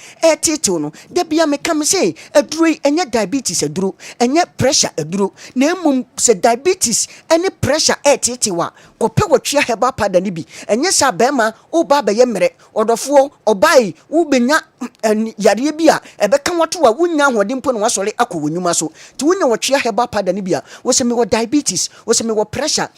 tete no de bia me kam se aduru enye diabetes aduru enye pressure aduru na emum se diabetes ene pressure tete wa kopɛ wo twea heba pada ni bi enye sa be ma ba be yemre odofo obai wo benya yare bi a ebeka wato wa wunya hode mpo no wasole akowonyuma so ti wunya wotwea heba pada ni bia wo se me wo diabetes wo se me wo pressure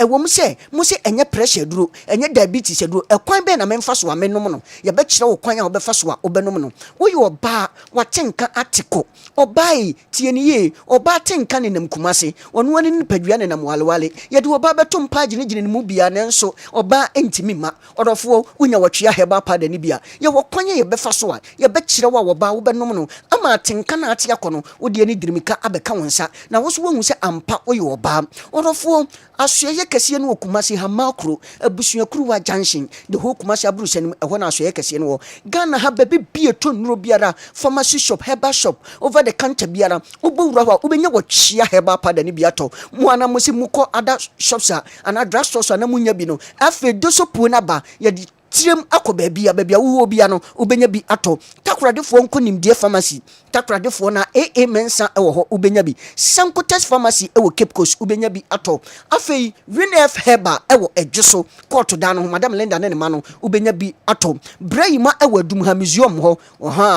wo mo se enye pressure duro enye diabetes duro ekwan be na memfa so amenom no ye be kire wo kwan a wo be fa so a obenom no wo ye oba watenka atiko obai tie ni ye oba tenka ne nam kumase wono ani nipadua ne nam walewale ye de oba beto mpaje ne gine ne mu bia ne nso oba entimi ma odofo unya wotwea heba pada ni bia ye wokwanye ye befa so a ye be kire wa woba wo benom no ama atenka na ate akono wo de ani dirimika abeka wonsa na wo so wohu se ampa wo ye oba odofo asoye kese no okumase ha makro abusuakuru wa junction de ho okumase abrusanim ehwo na asoye kese no Ghana ha baby bie to nuro biara pharmacy shop herbal shop over the counter biara obowura ho obenya wotwea heba pada ni bia to mo ana mo se muko other shops and drug stores na munya bi no afi doso pu na ba ye tirem akoba bia wo bia no ubenya bi ato takradefo nkonimdie pharmacy takradefo na mensa ewo ho ubenya bi sankotes pharmacy ewo Cape Coast ubenya bi ato afei WNF Heba ewo edwoso court da no madam Linda ne ma no ubenya bi ato Brayima ewo Adumha museum ho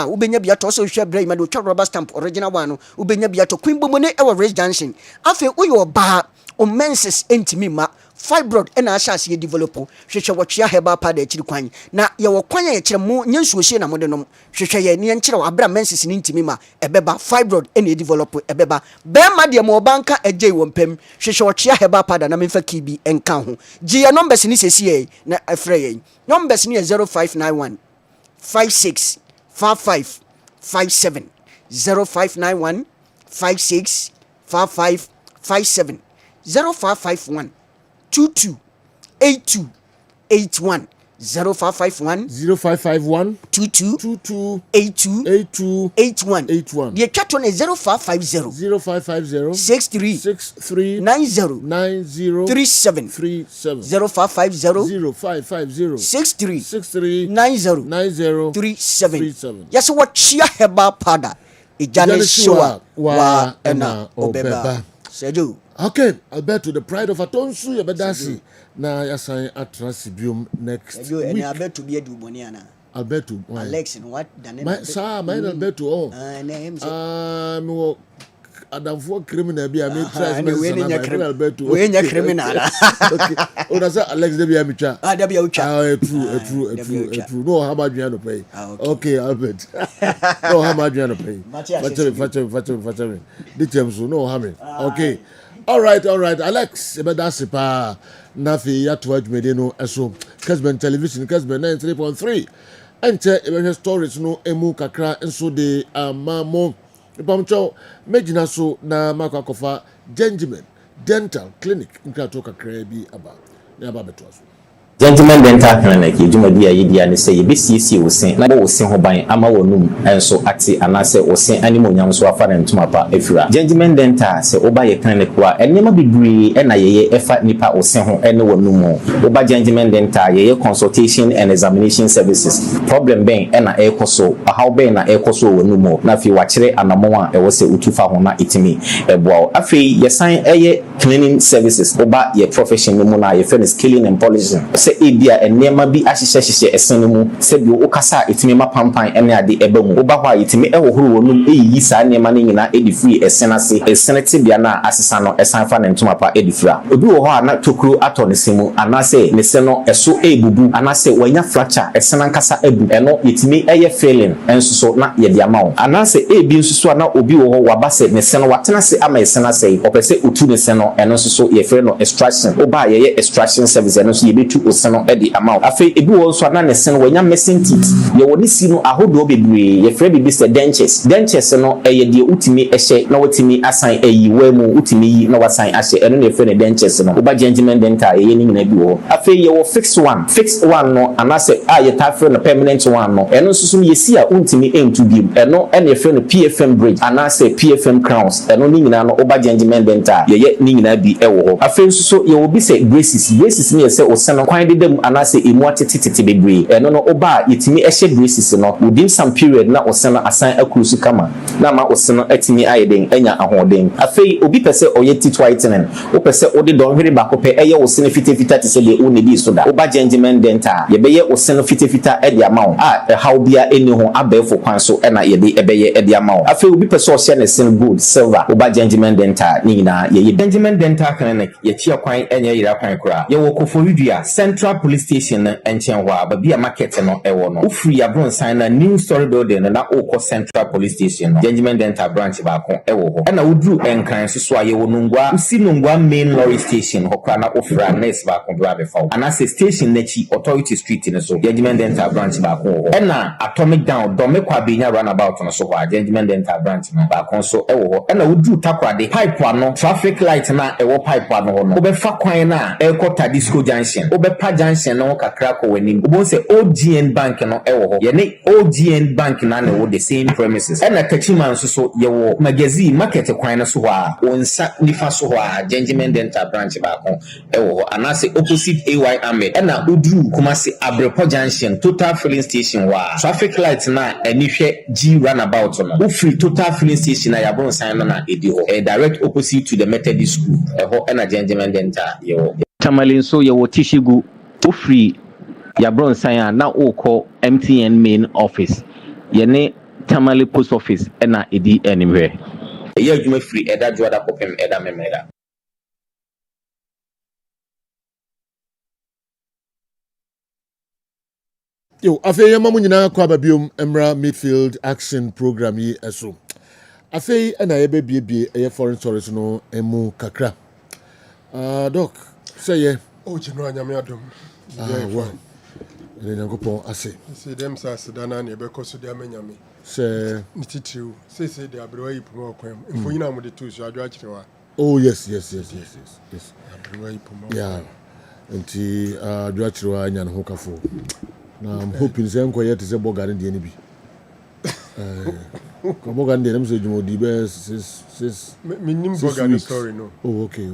ubenya bi ato so hwe Brayima do twa rubber stamp original one no ubenya bi ato Queen Bomone ewo Race Junction afei uyo ba o menses entimi ma fibroid ena ashase ye develop hwehwe wotwea heba pada akiri kwan na ye wo kwan ye kire mo nyensuohye na mo de nom hwehwe ye ne nkire abra menses ni ntimi ma ebeba fibroid ena ye develop ebeba be ma de mo banka agye wo mpam hwehwe wotwea heba pada na memfa kibi enka ho gi ye numbers ni sesiye na afre ye numbers ni 0591 56 55 57 0591 56 55 57 0551 22 82 81 0551 0551 22 82 81 the chat on 0550 63 90 37 0550 63 90 37 yes what chia heba pada ijane showa wa ena obeba sejo. Okay, Alberto, the pride of Atonsu, Yabedasi. Na yasan atrasibium next week. And Alberto be a duboniana. Alberto, Alex, and what? Mine Alberto, oh. Adamfo criminal be a try Alberto. When you're criminal. Okay. Oh, that's Alex Debia Micha. True. No, how much you pay? Okay, Albert. No, how much you pay? Fatcher. The terms no harm. Okay. All right. Alex, Ebedasipa, Nafi, Yatwaj Medino, Eso, Kessben Television, Kessben 93.3. Enter a stories no emu kakra, and so de mamo. Ipamcho, Medina so na Makakofa, Gentleman Dental Clinic, in Katoka Krebi about. Never better. Gentleman dental clinic yeduma bi ayedi ane say yebesiesie wosen na bo wosen ho ban ama wonum enso ate anase wosen animonyam so afa na ntuma pa efira. Gentleman dental say oba ye clinic wa enema bibiri na yeye efa nipa wosen ho ene wonum. Oba gentleman dental yeye consultation and examination services. Problem ben na ekoso how ben na ekoso wonum na fi wachire anamo a ewo se utufa ho na itimi eboa. Afi yesan eye cleaning services oba ye profession mu na ye finish cleaning and polishing. Ebia enema bi ahyehyehye esene mu se bi okasa etimi mapampan ene ade eba mu oba hwa etimi ehohoro wonum eyi saa nema ne nyina edifri esene ase esene tibia na asesa no esan fa ne ntoma pa edifra obi wo ho ana tokuro ato ne semu anase ne se no eso ebubu anase wanya fracture esene nkasa ebu eno etimi eye failing enso so na ye de ama wo anase ebi nsusu na obi wo ho wabase ne se no watena se ama esene ase opese otu ne se no eno so ye frɛ no extraction oba ye extraction service eno so ye betu no edi amount afi ebi wo so na nesen wanya missing teeth ye woni si no ahodo bebre ye frɛ bibi se dentures no eye de utimi ehye na watimi asan ayi wa mu utimi yi na wasan ahye eno ne frɛ ne dentures no oba gentleman dental ye ni nyina bi wo afi ye wo fixed one no anase ye ta frɛ no permanent one no eno susu ye si a untimi entu bi eno ene frɛ no PFM bridge anase PFM crowns eno ni nyina no oba gentleman dental ye ni nyina bi ewo ho afi susu ye wo bi se braces ni ye se o se no kwan dem anase emu atete bebre eno no oba yetimi ehye braces no within some period na osena asan akrusu kama na ma osena atimi ayeden anya ahoden afei obi pese oye teeth whitening o pese odi don hwere ba ko pe eye osena fitafita te se de o ne bi so da oba gentleman dental ye beye osena fitafita e de amount how bia eni ho abefo kwan so na ye de ebeye e de amount afei obi pese o share ne sin gold silver oba gentleman dental ni nyina ye gentleman dental clinic ye chia kwan enye yira kwan kura ye wo Koforidua Central Police Station enchen baby market no ewo no ufri abron sign na new story building na okọ Central Police Station no Gentleman Dental branch ba ko ewo ho na udru enkran so aye wo nungwa usi nungwa main lorry station hokra na ofra nurse ba ko bra be fa ana se station na chi Authority Street ne so Gentleman Dental branch ba ko ho na Atomic Down do me kwa benya runabout no so ho Gentleman Dental branch no ba ko so ewo ho na udru takwade pipe ano traffic light na ewo pipe ano ho no obefa kwan na ekota disco junction obepa junction no kakra ko wani obo se OGN bank no ewo ho ye ne OGN bank na na wo the same premises na tachiman so ye wo magazine market kwan na so ho a onsa nifa so ho a Gentleman Dental branch ba ko ewo ho anase opposite AY Ahmed na odru kuma se Abrepo junction total filling station wa traffic light na anihwe G runabout no wo free total filling station na yabron sign no na edi ho direct opposite to the Methodist school ho na Gentleman Dental ye wo tamalin so ye wo tishigu wo free yabron sign na okọ MTN main office yene Tamale post office na edi anywhere ye adwuma free eda joada kopem eda memeda yo afei yɛ mamu nyinaa kɔ ababiom emra midfield action program yi eso afei na yɛ bebiebie ɛyɛ foreign stories no emu kakra doc say ye o jino anyame adom wow ene nyankopɔn ase se dem sa sedana na ebekɔ so de amanyame se nititiw se de abrewa yi puma okwam mfonyina mo de tu so adwo akyerewa oh yes abrewa yi puma yeah nti adwo akyerewa nya ne ho kafo na I'm hoping say nko yet say boga ne ne bi ko boga ne dem say jumo di be sis minim boga no story no oh okay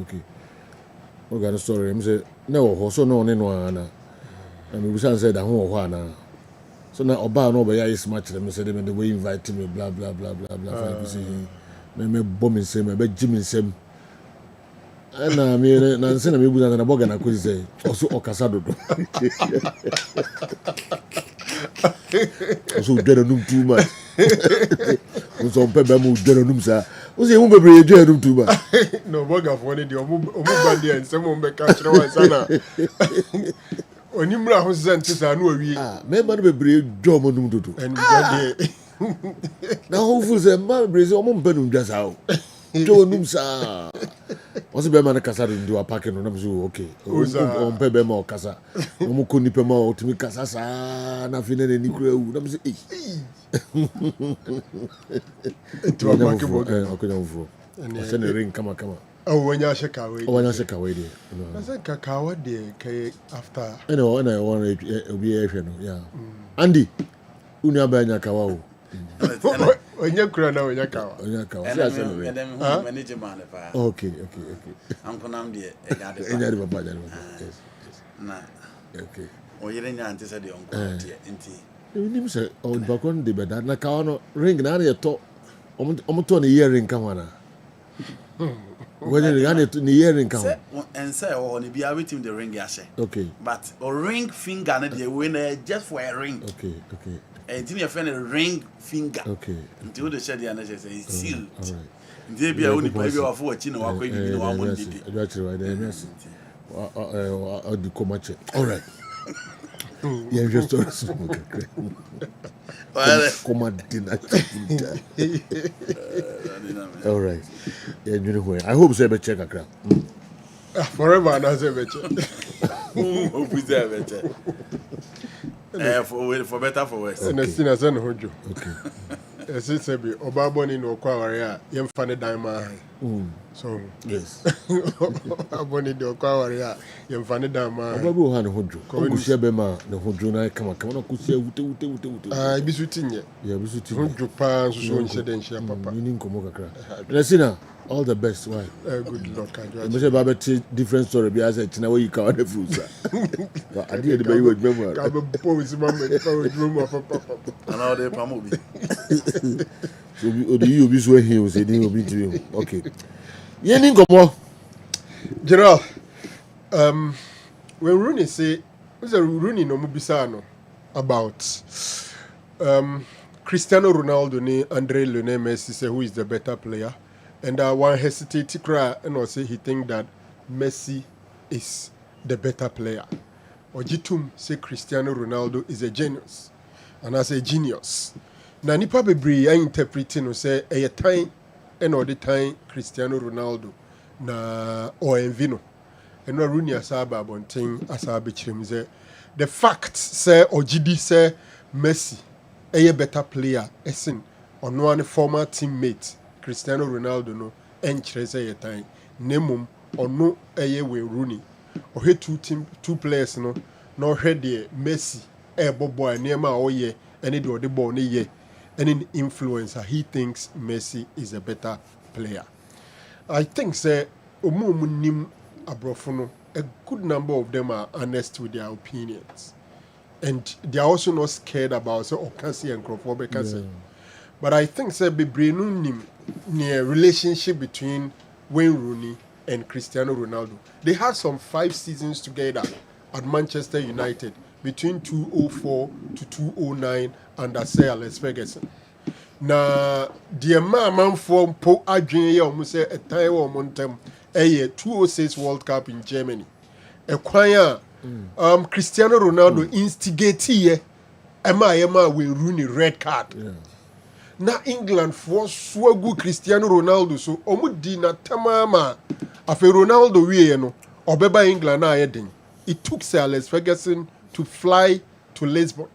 boga no story em say na wo ho so no ne no ana na me busan say da ho ho ana so na oba no be ya is match them say they way invite me blah blah blah blah blah for say me bomb say me be jim nsem ana me na nse na me busan na boga na ko say oso okasa dodo oso dere num too much oso pebe mu dere num sa oso mu bebre ye dere num too much no boga for ne de omu bandi ensem mo be ka kire wa sana oni mra ho sente sa na owie me ba no bebre dwo mo num dodo en gade na ho fu se ma bebre se omo mbe num dwa sa o dwo num sa oso be ma na kasa do ndi wa park no na so okay o mpe be ma o kasa omo ko nipa ma o timi kasa sa na fi ne ni kura u na so to ma ke boga okonya ufo ase ne ring kama Oh, when you shake away. Oh, when you shake away there. I said Kakawa there after. I know, and I want to be a yeah. Andy, unya banya kawa. When you cry now, when you kawa. When you kawa. And then manage man. Okay. I'm gonna be a bad. Nah. Okay. Or you didn't answer the uncle. You need to say, oh, back on the bed. Na kawa ring na ya to. Omo ni earring kawana. When you got it in the earring kawa. And say, oh, on be with him the ring yashe. Okay. But a ring finger, the winner just for a ring. Okay. And then you find a ring finger. Okay. Until the shed the answer is sealed. All right. They be only baby of what you know, I'm going to be one more day. That's right. Yes. I'll do comache. All right. Yeah, just all right. Yeah, you know I hope so. Check a crap. Forever, and I say better. Hope we say better. For better for worse. And the sinners and Hojo. Okay. As it said, Obaboni no Quawaria, Yem Fanny Diamond. So, Yes. Obaboni do Quawaria, Yem Fanny Diamond. Babu Han Hojo. Bema, the Hojuna, come on, could say, I be shooting ye. Yeah, we should Hojo Pans, so incident, Papa. Meaning Komoka. Lesina, all the best. Why? Good luck. Mr. Babette, different story. Be as a Tina, you can't the fruits. I did the baby with memoir. I will pose Mamma, room of Papa. And all the Pamobi. So you be so he was a deal with you. Okay. Yening go more. General, when Rooney say, what's a Rooney no Mubisano about Cristiano Ronaldo ni Andre Lionel Messi say who is the better player, and one hesitate to cry and also he think that Messi is the better player. Ojitum say Cristiano Ronaldo is a genius, and I say genius. Na nipa bebree I interpret no say a time and all the time Cristiano Ronaldo na o envino and no Rooney asaba bonten asaba chirem say the fact say Ojidi say Messi a better player esin on one former teammate Cristiano Ronaldo no enchire say a time nemum ono eye we Rooney o he two players no hwe de Messi e bobo anema oye ene de ode ball ne ye any influencer, he thinks Messi is a better player. I think, say, nim abrofono, a good number of them are honest with their opinions. And they are also not scared about, say, Okansi and Crawford. But I think, say, nim near relationship between Wayne Rooney and Cristiano Ronaldo. They had some 5 seasons together at Manchester United between 2004 to 2009 under Sir Alex Ferguson. Na the man from Po Adrian almost say a time or montem a 2006 World Cup in Germany. A choir Cristiano Ronaldo instigate Emma will Rooney red card. Na England for so good Cristiano Ronaldo so omudi na tamama afi Ronaldo wie no obeba England na yedin. It took Sir Alex Ferguson to fly to Lisbon.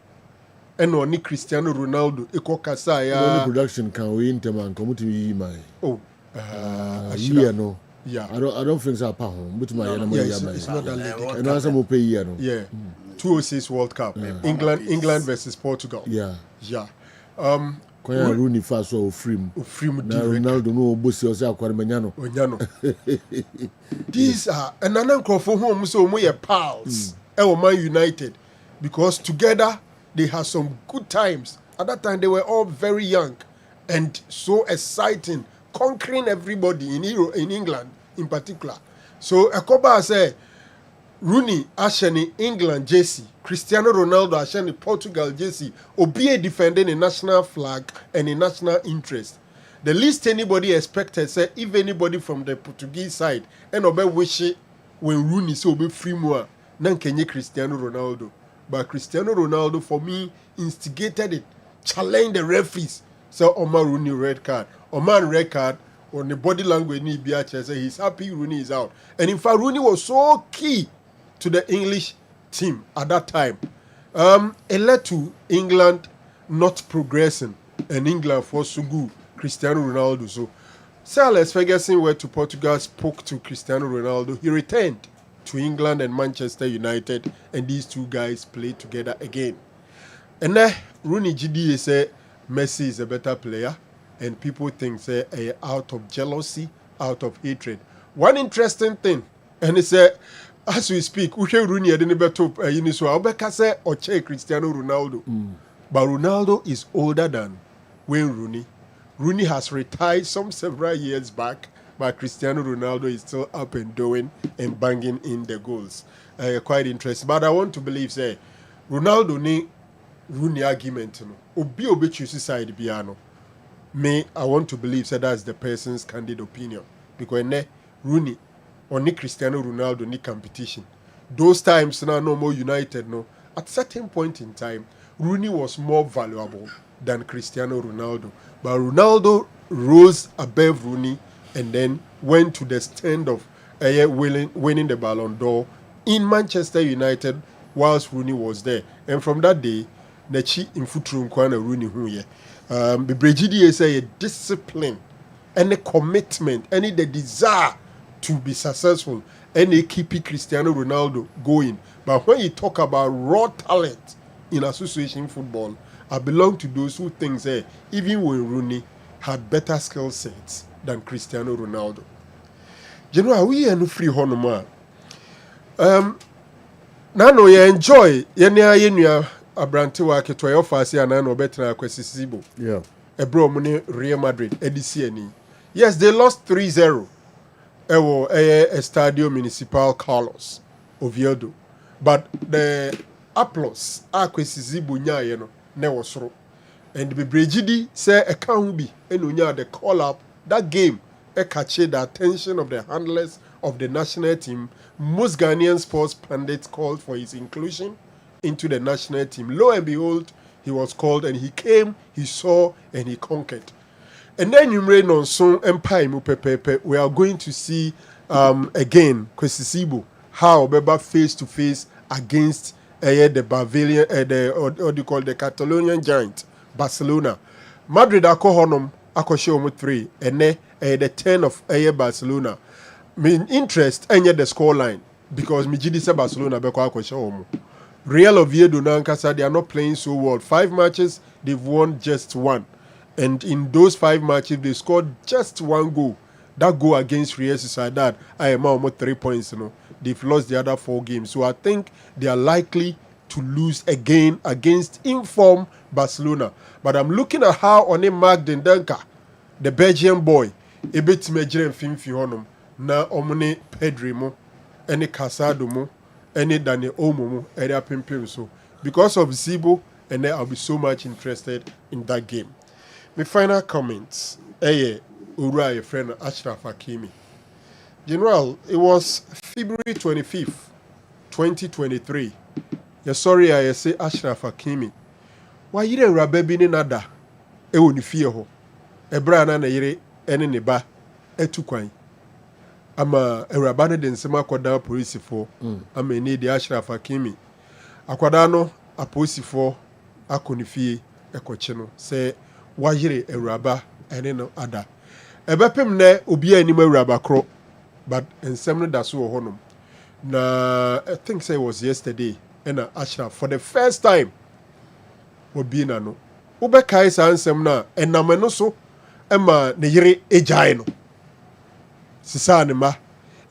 And only Cristiano Ronaldo kasa ya production can we interman come to you my yeah no. Yeah. I don't think so home but my it's not that late. And also mo pay year no. Yeah. 2006 World Cup. England versus Portugal. Yeah. Kwaya Rooney fast so free. Ronaldo no bosi o say akware manyano. These are another crowd for whom so we pals. Man United because together they had some good times. At that time, they were all very young and so exciting, conquering everybody in England in particular. So, Ekoba said, Rooney, Asheni, England, JC, Cristiano Ronaldo, Asheni, Portugal, JC, Obie defending the national flag and the national interest. The least anybody expected, said, if anybody from the Portuguese side, and Obe wish it when Rooney so be free more, nan Kenye Cristiano Ronaldo. But Cristiano Ronaldo, for me, instigated it, challenged the referees. So, Omar Rooney red card. Omar red card, on the body language, he's happy Rooney is out. And in fact, Rooney was so key to the English team at that time. It led to England not progressing. And England for so good, Cristiano Ronaldo. So, Sir Alex Ferguson went to Portugal, spoke to Cristiano Ronaldo. He returned to England and Manchester United, and these two guys played together again. And then Rooney GD said Messi is a better player, and people think say out of jealousy, out of hatred. One interesting thing, and he said, as we speak, Rooney didn't better or check Cristiano Ronaldo, but Ronaldo is older than Wayne Rooney. Rooney has retired some several years back, but Cristiano Ronaldo is still up and doing and banging in the goals. Quite interesting. But I want to believe, say, Ronaldo ni Rooney argument. Obi choose side piano. Me, I want to believe, say, that's the person's candid opinion. Because Rooney or Cristiano Ronaldo ni competition. Those times now no more United, no. At certain point in time, Rooney was more valuable than Cristiano Ronaldo. But Ronaldo rose above Rooney and then went to the stand of winning the Ballon d'Or in Manchester United whilst Rooney was there. And from that day, Nechi in Futrum Kwana Rooney huye. The Brigidi say a discipline and a commitment and the desire to be successful and they keep Cristiano Ronaldo going. But when you talk about raw talent in association football, I belong to those who think that even when Rooney had better skill sets than Cristiano Ronaldo. You know, we are no free honoma. Nano you enjoy yenya Abrante wake to your fast and no better Kwesisibo. Yeah. A bro money Real Madrid EDCNE. Yes, they lost 3-0. A Estadio Municipal Carlos Oviedo. But the applause Kwesisibo nya you know. Newosro. And the Brigidi say a can be and the call up that game catch the attention of the handlers of the national team. Most Ghanaian sports pundits called for his inclusion into the national team. Lo and behold, he was called and he came, he saw, and he conquered. And then you rain on soon Empire Mupepepe. We are going to see again Kwesisibo how Beba face to face against the Bavarian, what do you call the Catalonian giant, Barcelona. Madrid honum akoshe 3, and the 10 of Barcelona. Mean interest and the score line because Mijidi say Barcelona beko akoshe Real Oviedo Nankasa, they are not playing so well. 5 matches, they've won just 1. And in those 5 matches, they scored just 1 goal. That goal against Real Sociedad, I am almost 3 points, you know. They've lost the other 4 games. So I think they are likely to lose again against informed Barcelona. But I'm looking at how One Mark Dendanka, the Belgian boy, a bit major Fimfi Honum, na Omune Pedri mo, any Casado mo, any Dani Omo mo, area Pimpim so. Because of Zibo, and then I'll be so much interested in that game. My final comments. Ura, your friend Ashraf Hakimi. General, it was February 25th, 2023. You're sorry I say Ashraf Hakimi. Why you didn't rub baby nada? Won't fear ho. A brana na yere any neba etukwan. I'm a rabane den sema kwada police for. I'm a need the Ashraf Hakimi. Akwadano a police for akonifie ekocheno. Say why you a raba any no other. Ebepem ne obi anima raba kro. But in some that's so honum. Na I think say it was yesterday. And Ashraf for the first time. Obi na no. Ube kai sa ansem na enameno so ema ne yere ejai no. Sisa ne ma.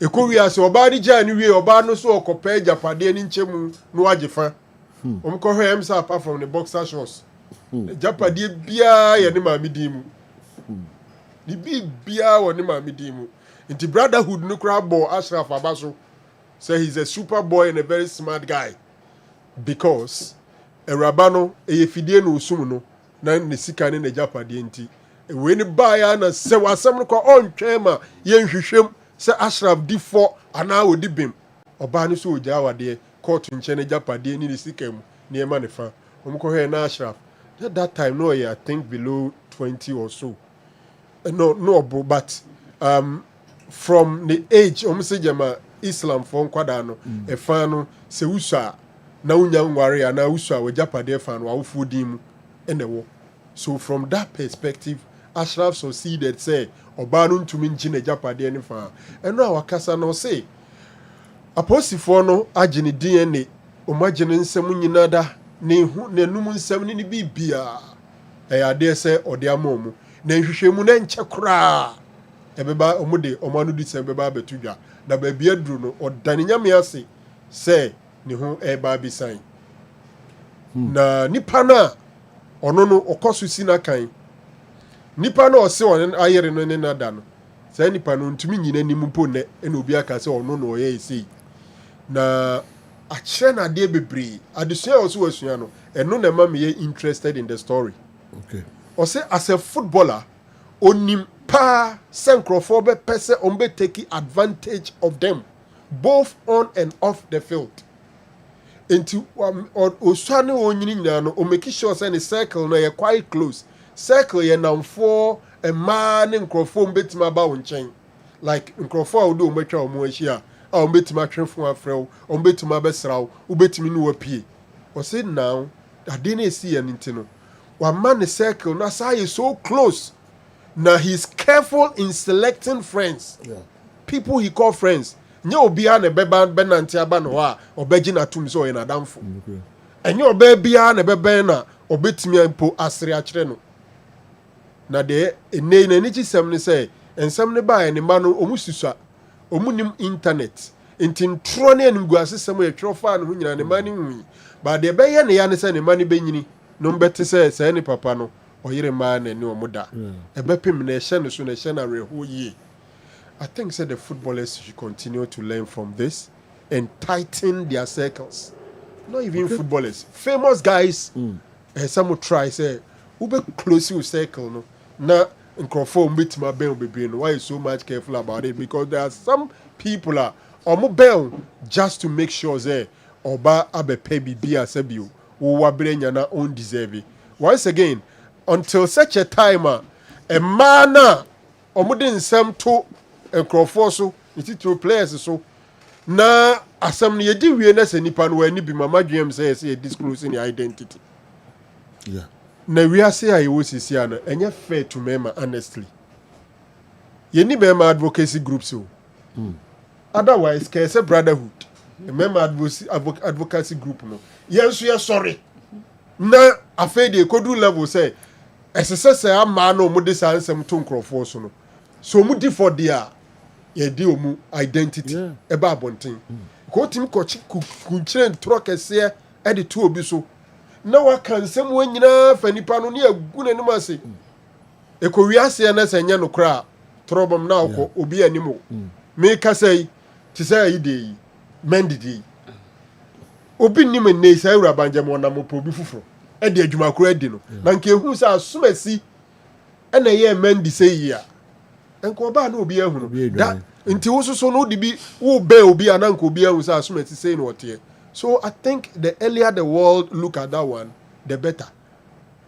Ekowi ase oba di jai ni wie oba no so okopa japade ni nchemu no ajefa. Omko hwe emsa apart from the boxer shorts. Japade bia ye ne ma midimu. Di bia wo ne ma midimu. Inti brotherhood no crab ball Ashraf Abaso say he's a super boy and a very smart guy because a rabano e fidie no usum no na ne sika ne japade nti e we ne baya na se wasam no ko ontwema ye nhwehwem se Ashraf di 4 ana odi bim oba ne so oja awade court nche ne japade ni ne sika mu ne ema ne fa omko he na Ashraf that time no I think below 20 or so no but from the age omsejama Islam for nkwada no e fan no se usa na unya nware ya na usa we japade fan wa ufodin mu enewo. So from that perspective Ashraf succeeded say ɔbaa no ntumi ngye n'agyapadeɛ ne fa ɛno a wakasa no say aposifoɔ no agye ne DNA ɔmo agye ne nsɛm nyinaa da n'anum nsɛm ne biribiara ɛyɛ adeɛ sɛ ɔde ama ɔmo na nhwehwɛmu no nkyɛ koraa ɛbɛba ɔmo de ɔmo ano di sɛ ɛbɛba abɛto dwa na baabi aduru no ɔdane nyame ase sɛ ne ho ɛreba abisan na nipa no a ɔno no ɔkɔ so si n'akan nipa no ɔse ɔne ayere no ne nada no saa nipa no ntumi nyina anim mpo nnɛ ɛna obi aka sɛ ɔno na ɔyɛ esei na akyerɛ no adeɛ bebree adesua a ɔso wasua no ɛno na ɛma meyɛ interested in the story ɔse as a footballer onim paa sɛ nkurɔfoɔ bɛpɛ sɛ ɔmo take advantage of them both on and off the field nti osua ne wɔn nyinaa no ɔmaki sure sɛ ne circle no yɛ quite close circle yɛ namfoɔ mmaa ne nkurɔfoɔ mbɛtumi aba wo nkyɛn like nkurɔfoɔ a wode wɔn atwa wɔn ahyia a wɔn bɛtumi atwe fo afrɛ wo wɔn bɛtumi abɛsra wo wobɛtumi ne wapie ɔse now adeɛ no esi yɛ ne nti no wama ne circle na saa yɛ so close na he is careful in selecting friends people he call friends nye obiara na bɛnante aba no hɔ a ɔbɛgye n'atum sɛ ɔyɛ n'adamfo ɛnyɛ ɔbaa biara na bɛbɛn na ɔbɛtumi mpo asere akyerɛ no na deɛ ɛnɛ n'ani gye sɛm ne sɛ nsɛm ne baa ne mma no ɔmo susua ɔmo nim internet nti ntorɔ ne animguasesɛm a yɛtwerɛ faa ne ho nyinaa ne mma ne hui baa deɛ ɛbɛyɛ ne ya ne sɛ ne mma ne bɛnyini na ɔmbɛte sɛ saa ne papa no ɔyere mmaa na ne ɔmo da ɛbɛpem na ɛhyɛ no so na ɛhyɛ no awerɛhoɔ yie I think the footballers should continue to learn from this and tighten their circles. Not even footballers, famous guys. Some will try say, "Ube close your circle." No, na nkrofo meet my bell baby. Why you so much careful about it? Because there are some people are on bell just to make sure say oba abe pay bibi asebio who wabrenya na own deserve. Once again, until such a time, a man omudin sem to nkurɔfoɔ so titiri players so na asɛm no yɛdi wie na sɛ nipa no wani bi mama dwem sɛ yɛsɛ yɛ disclose ne identity na wiase a yɛwɔ sisi a no ɛnyɛ fair to mɛma honestly yɛni mɛma advocacy groups o otherwise kɛɛ sɛ brotherhood mɛma advocacy group no yɛn nso yɛsɔre na afei de ɛkɔdu level sɛ ɛsɛ sɛ amaa no ɔmo de saa nsɛm to nkurɔfoɔ so no so ɔmo di for deɛ yɛdi ɔmo identity ɛba abɔnten kɔɔtim kunkyerɛ ntorɔ kɛseɛ ɛde to obi so na waka nsɛm wɔ nyinaa fa nipa no ne agu n'anim ase ɛkɔwi aseɛ na sɛ nyɛ no koraa torɔbɔm na ɔkɔ obi anim o mekasa yi te sɛ ayi de yi mɛndidi yi obi nim nnɛ sɛ awurabangyam ɔnam ɔpɔ obi foforɔ ɛde adwuma koro adi no na nka ehu sɛ asomasi ɛna ɛyɛ mɛndi sɛ yi a nka ɔbaa na obi ahu no da nti wo soso no wode bi wo bɛɛ obi a na nka obi ahu sɛ asomasi sei na ɔteɛ so I think the earlier the world look at that one the better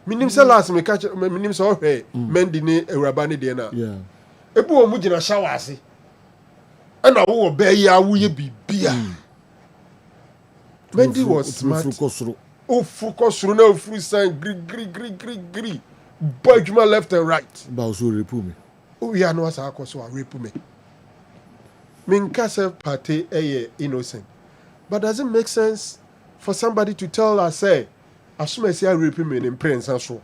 minim sɛ last me catch minim sɛ ɔhwɛ mɛndi ne awuraba ne deɛ na ebi wɔ mu gyina shower ase ɛna wo wɔ bɛɛ yi a woyɛ bibia Mendy was smart. Ofu kosoro na ofu san gri. Bajuma left and right. Ba also rape me. Oh yeah, no asa akoso rape me. Minkase party innocent. But does it make sense for somebody to tell us say assume say rape me in prince so.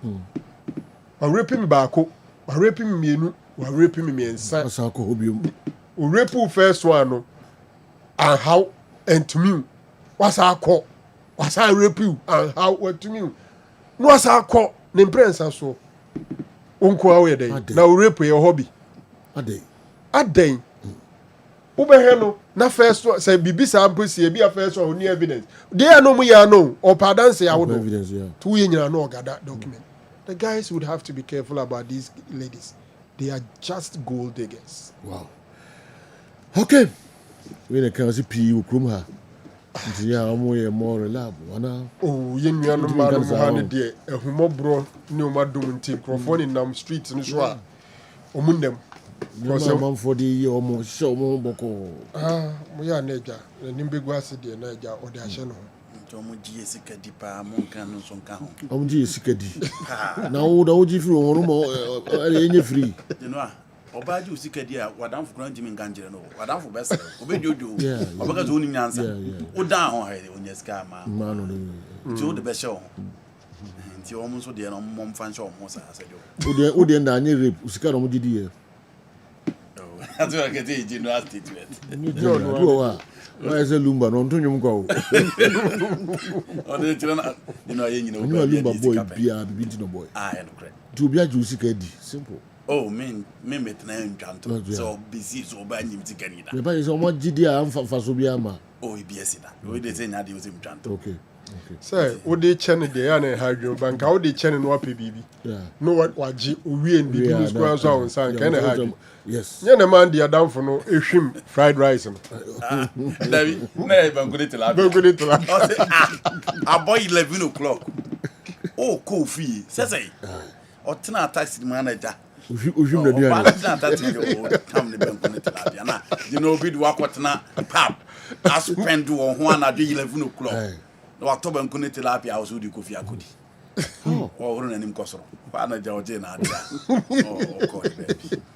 Or rape me baako, or rape me mienu, or rape me miensa. Asa ko hobium. O rape first one no. And how and to me what's our call? What's our rape you and how what to me? No, what's our call? The prince and so. Uncle away day. Now rape your hobby. A day. Ubeheno, na first one say Bibi sample see be a first one only evidence. They are no more no or pardon say I would know evidence, yeah. 2 years no got that document. The guys would have to be careful about these ladies. They are just gold diggers. Wow. Okay. We can see P. Ukrumha. Yeah, more reliable. Oh, you know, no matter how dear, a humo bro, no madum team, Crawford in them streets and so on. Them. No, for the year almost show more boko. We are Naja, the Nimbiguasi, dear Naja, or the Ashano. Tomo GS Kadipa, Monkan, Sonkan. Omji Sikadi. Now, the OG free or any free. You know, Obaji Sikadia, Wadam for Grand Jim Ganjano, Wadam for Best, Obey you do. Obaga only answer. O down on your scam, man. Do the best show. You almost would on Mom Fancho, Mosa, said you. Would the end any rape, Usikano Didi. That's what I get it, you know, I did it. Why is a lumba? No, Antonio go. You know, a lumba boy, be a beating boy. I am correct. To be a juicy caddy, simple. Oh, men, met name Janto, so busy, so bad him to get it. The body is on what GD and for Sobiama. Oh, BS, we did say not use him Janto. Okay. Sir, would they channel the Anna Hydro Bank? How they channel what baby? Yeah. No, what G, we and the squares on San can have. Yes. Yana man, they are down for no shrimp fried rice. David, never good to love. Good to love. A boy 11 o'clock. Oh, coffee, says I. Or 10 taxi manager. You come the bank to love. You know, bid walk what not pap. I spend one at 11 o'clock. No, October and Continental Lapia house would you coffee a goodie. Or run him Cosro. Father Georgiana.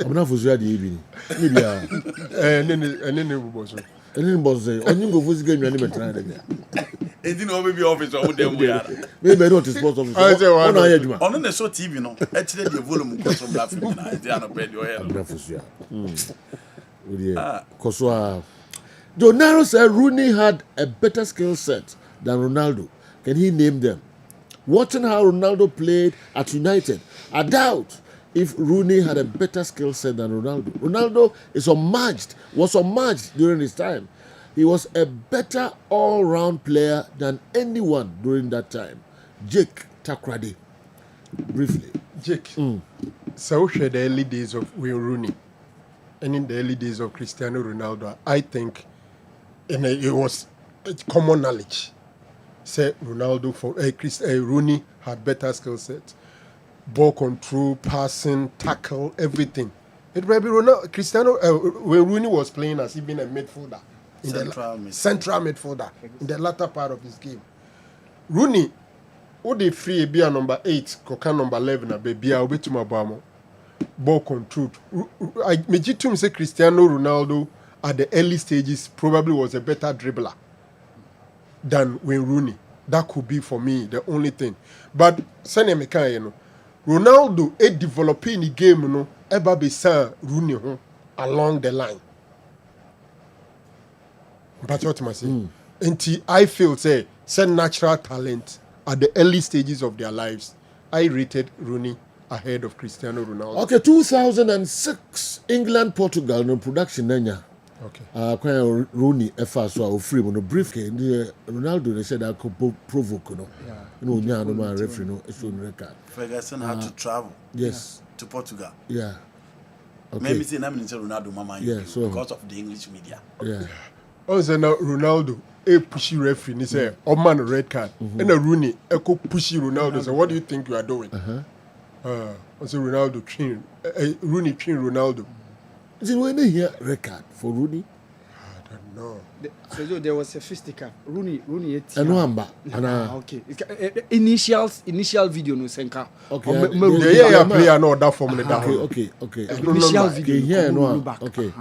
I'm not for the evening. Maybe and then it was. And then was say, on you go for the game, you never tried again. It didn't over be office or them we are. Maybe I don't suppose of it. On the show TV, no, actually, the volume was from laughing. I don't pay your head. Koswa. Donaro said Rooney had a better skill set than Ronaldo. Can he name them? Watching how Ronaldo played at United, I doubt if Rooney had a better skill set than Ronaldo. Ronaldo was unmatched during his time. He was a better all-round player than anyone during that time. Jake Takrade, briefly. Jake, so the early days of Wayne Rooney and in the early days of Cristiano Ronaldo, I think it was common knowledge. Say Ronaldo for Rooney had better skill set, ball control, passing, tackle, everything. It may be Cristiano when Rooney was playing as even a midfielder, central midfielder in the latter part of his game. Rooney, who they free be a number 8, Koka number 11, a baby, I'll be to my bamo. Ball control. I to say Cristiano Ronaldo at the early stages probably was a better dribbler than Wayne Rooney. That could be for me the only thing. But Ronaldo developing the game, eba be Rooney along the line. But what I say, until I feel say natural talent at the early stages of their lives, I rated Rooney ahead of Cristiano Ronaldo. Okay, 2006 England Portugal no production nanya. Okay. Rooney so free no brief Ronaldo they said I could provoke no. No nya no man referee no it's on record. Ferguson had to travel. Yes. To Portugal. Yeah. Okay. Maybe say na Ronaldo mama because of the English media. Yeah. Also now Ronaldo pushy referee he say man red card. And Rooney pushy Ronaldo say what do you think you are doing? Also Ronaldo Rooney train Ronaldo. Is it when they hear record for Rooney? I don't know. So there was a fisticuff. Rooney. Okay. Initial video no senka. Okay. Yeah, player no that form the down. Okay. Initial video no. Okay.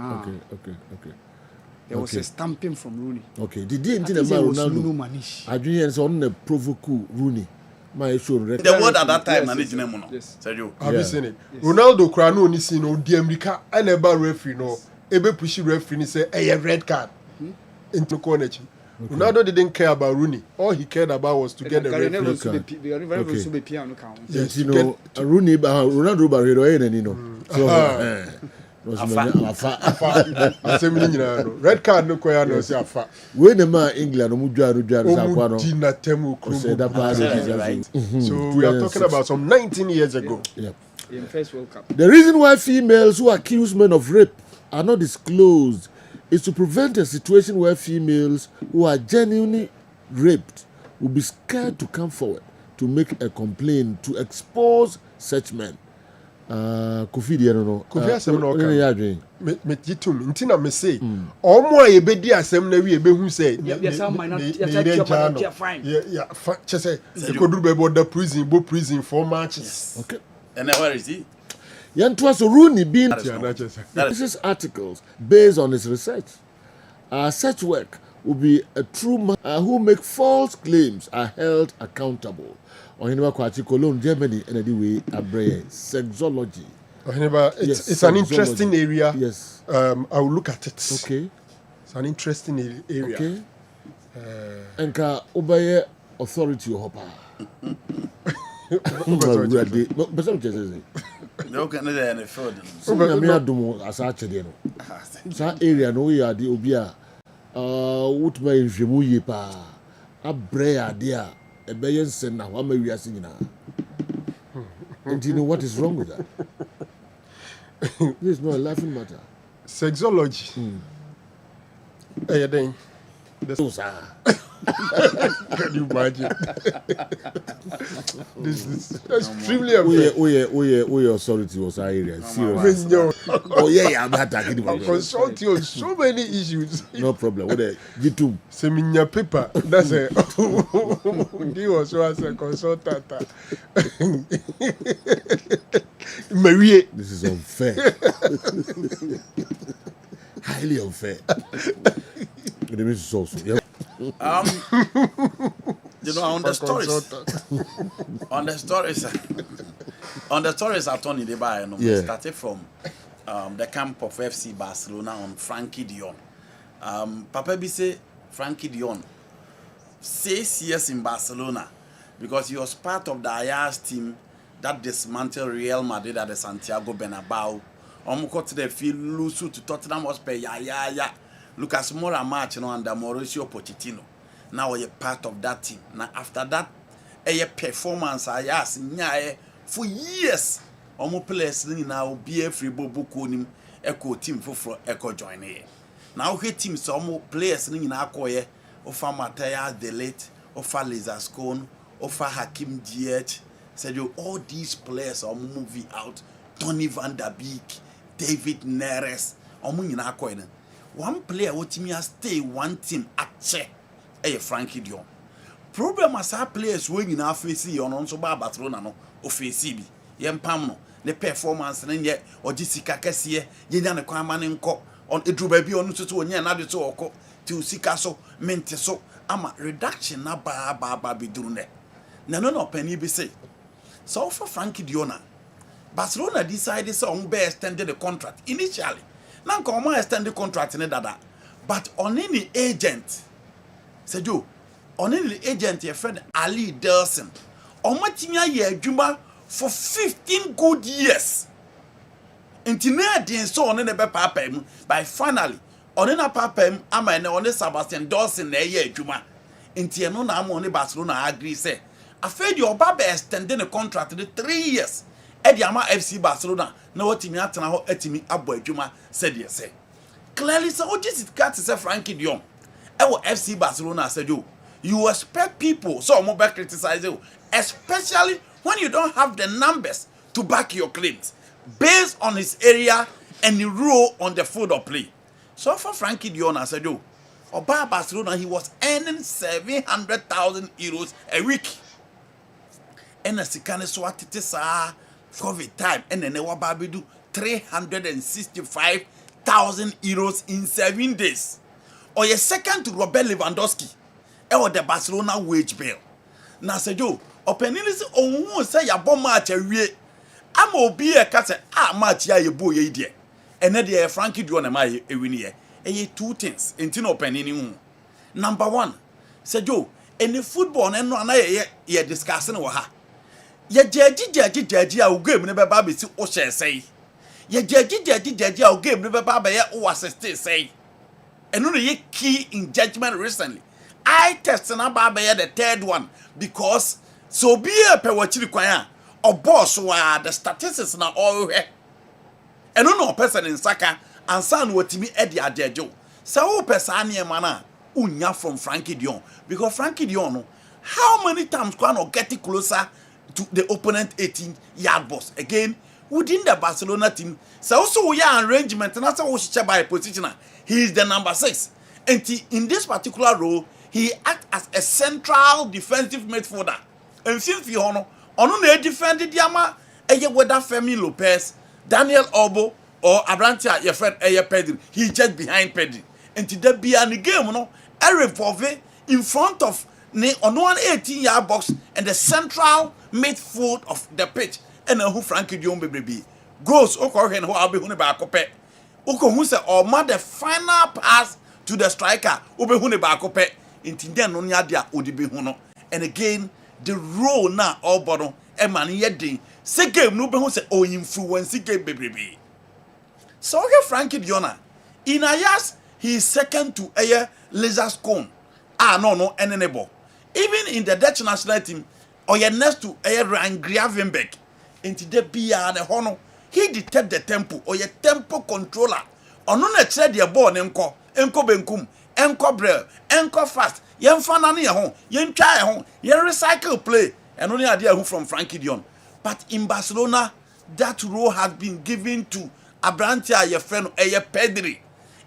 There was a stamping from Rooney. Okay. Did they intend about Ronaldo? I didn't say on the provoke Rooney. My show record. The word at that time managing them. Yes. Sergio. Have you seen it? Yes. Ronaldo Krano ni see no the America and never referee no. Ebe pushy referee say a red card. Into corner. Ronaldo didn't care about Rooney. All he cared about was to get the red card. Yes, you know, Rooney, Ronaldo Barredo, you know. Red card no koya no say afa. When the man England omujuaru So we are talking about some 19 years ago. Yeah. In first World Cup. The reason why females who accuse men of rape are not disclosed is to prevent a situation where females who are genuinely raped will be scared to come forward to make a complaint to expose such men. Kofi deɛ no Kofi asɛm na ɔka ne yɛ adwen me jitum ntina me say ɔmo a yɛbɛdi asɛm na wi yɛbɛhu sɛ kyɛ sɛ ɛkɔduru baabi ɔda prison 4 matches. okay And then where is he? yɛntoa so Rooney being That is This articles based on his research. Such work will be a true man who make false claims are held accountable. On Kwachi Cologne, Germany, and anyway, sexology. It's an interesting area. Yes. I will look at it. Okay. It's an interesting area. Okay. And ka obey authority hopa. no can there any further. So me adum asache de no. Sa area no we ade obi a wotuma nhwemu ye pa. Abre ade a ebeye nsen na wa ma wiase nyina. And you know what is wrong with that? This is not a laughing matter. Sexology. Then. Can you imagine? This is extremely unfair. We authority was area. Seriously. Oh yeah, I'm attacking you. I'm consulting on so many issues. No problem. What the YouTube? Send me your paper. That's it. He was as a consultant. Marie. This is unfair. Highly unfair. It is also. Yeah. You know, on the stories I told you they buy, started from the camp of FC Barcelona on Frankie de Jong. Papa B say Frankie de Jong 6 years in Barcelona because he was part of the Ajax team that dismantled Real Madrid at the Santiago Bernabeu. Got to the field, lose to Tottenham Hotspur, Lucas Moura match under Mauricio Pochettino. Now you're part of that team. Now after that, a performance for years. Omo players now be a free bobo konim echo team for echo join here. Now he teams omo players now koye offer Matthias Delete, offer Lizascone, offer Hakim Ziyech. Said you all these players are moving out. Tony van der Beek, David Neres, omo nyina koye. One player what me stay one team at che Frankie de Jong. Problem as our players when in our face on so Barcelona no o face bi yem pam no the performance na ye o Jessica kese ye nya ne kwan ma ne nko on edru ba bi onu tutu onye na de to oko ti sika so mente so ama reduction na ba bi duru ne na no pani bi say so for Frankie de Jong Barcelona decided so on be extended the contract initially. Now come on extend the contract in dada. But on any agent, said you, on any agent your friend Ali Delson, on matinya ye juma for 15 good years. Until now so on the papa by finally on the papa ama on the Sebastian Dawson ye juma. Until no na money Barcelona agree say. Afraid your baba extending the contract to 3 years. Ediama FC Barcelona na watimi atena ho atimi abo adwuma said ye say clearly so just got to say Frankie de Jong FC Barcelona said you expect people so mo back criticize you especially when you don't have the numbers to back your claims based on his area and the role on the field of play. So for Frankie de Jong said Oba Barcelona he was earning 700,000 euros a week and as sikane so atete sa COVID time and then they were do 365,000 euros in 7 days. Or your second to Robert Lewandowski or the Barcelona wage bill. Now say you open is on say ya bomb match a we am obi a cat match ya ye boy ye dear. And then the Frankie de Jong a win here. And two things in open number one, say you any football and no ye discussing with her. Ye jaji a game ne beba be si o share say ye jaji a game ne beba be o assist say eno ye key in judgment recently I test na ba be the third one because so be a pe wachiri kwan a o boss wa the statistics na all he eno no person in saka ansa no watimi e de ajejo say o person na ma na unya from Frankie de Jong because Frankie de Jong no how many times can no get closer to the opponent 18-yard box. Again, within the Barcelona team. So also we are arrangement and that's also by positioner. He is the number 6. And in this particular role, he acts as a central defensive midfielder. And since we honor they defended Yama, whether Femi Lopez, Daniel Obo, or Abrantia, your friend Pedri, he just behind Pedri. And today be an game, a revolve in front of on 118-yard box and the central midfield of the pitch. And who Frankie Dion baby goes Okohen who I'll be back up. Oko who say or the final pass to the striker, Ubehune back up. Intinden no nyadia odibe huno. And again, the role now all bottom e man yedin. Se game no be hu say o influence game baby. So okay, Frankie Diona. In Ayas, he is second to a laser scone. No enable. Even in the Dutch national team, or next to a Ryan Gravenberg. Into the BR the honor, he detect the tempo or your tempo controller. Or no net said your ball enko benkum, enko brel, enko fast, yen fanani home, yen try home, yen recycle play, and only idea who from Frankie Dion. But in Barcelona, that role has been given to Abrantia, your friend, Pedri.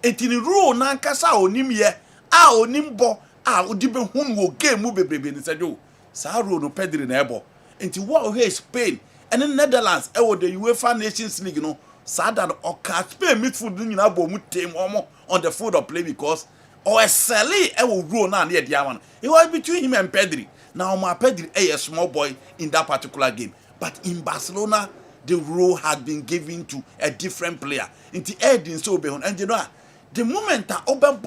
And in the role, Nankasa onim ye, onimbo, odibe hun wo game move baby, and said, oh, Saro no Pedri nebo. And to what here Spain. And in Netherlands, the UEFA Nations League, Sadan or Spain midfield team on the field of play because or a Sally will rule now near Diamond. It was between him and Pedri. Now my Pedri a small boy in that particular game. But in Barcelona, the role had been given to a different player. In the end, in so and you know, the moment that open